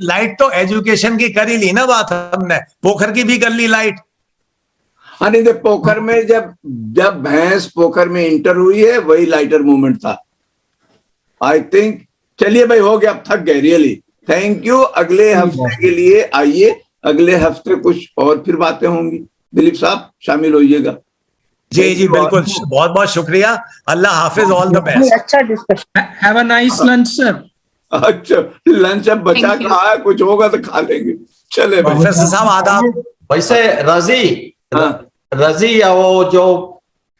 लाइट तो एजुकेशन की कर ही ली ना बात हमने, पोखर की भी कर ली लाइट। हाँ नहीं, पोखर में जब भैंस पोखर में इंटर हुई है वही लाइटर मूवमेंट था, आई थिंक। चलिए भाई हो गया, अब थक गए रियली। Thank you. अगले हफ्ते के लिए आइए, अगले हफ्ते कुछ और फिर बातें होंगी। दिलीप साहब शामिल होइएगा। जी बिल्कुल, बहुत बहुत शुक्रिया। अल्लाह हाफिज, ऑल द बेस्ट। अच्छा discussion, have a nice lunch sir. अच्छा लंच अब बचा कहा है, कुछ होगा तो खा लेंगे। चले प्रोफेसर साहब आदाब। वैसे रजी वो जो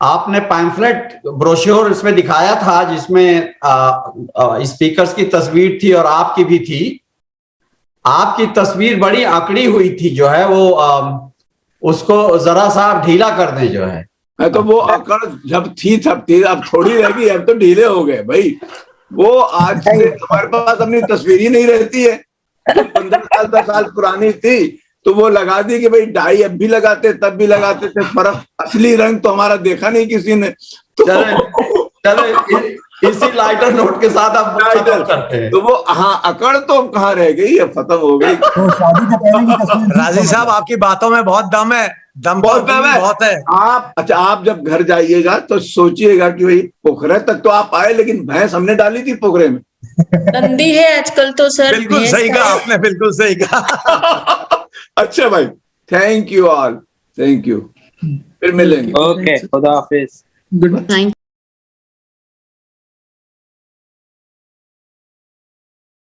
आपने पैम्फलेट ब्रोश्योर इसमें दिखाया था जिसमें स्पीकर्स की तस्वीर थी और आपकी भी थी, आपकी तस्वीर बड़ी आंकड़ी हुई थी, जो है वो उसको जरा सा ढीला कर दें जो है। तो वो आंकड़ जब थी तब थी, अब थोड़ी रह गई, अब तो ढीले हो गए भाई। वो आज से हमारे पास अपनी तस्वीर ही नहीं रहती है, 15 साल 10 साल पुरानी थी तो वो लगा दी कि भाई डाई अब भी लगाते तब भी लगाते थे, फर्क असली रंग तो हमारा देखा नहीं किसी ने। तो इसी लाइटर नोट के साथ आप खत्म करते हैं। तो वो हाँ, अकड़ तो कहाँ रह गई, अब खत्म हो गई। तो शादी से पहले की तस्वीर राजीव साहब आपकी बातों में बहुत दम है, दम बहुत दम है। बहुत है। आप जब घर जाइएगा तो सोचिएगा कि भाई पोखरे तक तो आप आए, लेकिन भैंस हमने डाली थी पोखरे में। गंदी है आजकल तो सर। बिल्कुल सही कहा आपने, बिल्कुल सही कहा। अच्छा भाई, thank you all, thank you, फिर मिलेंगे। ओके, खुदा हाफिज। गुड।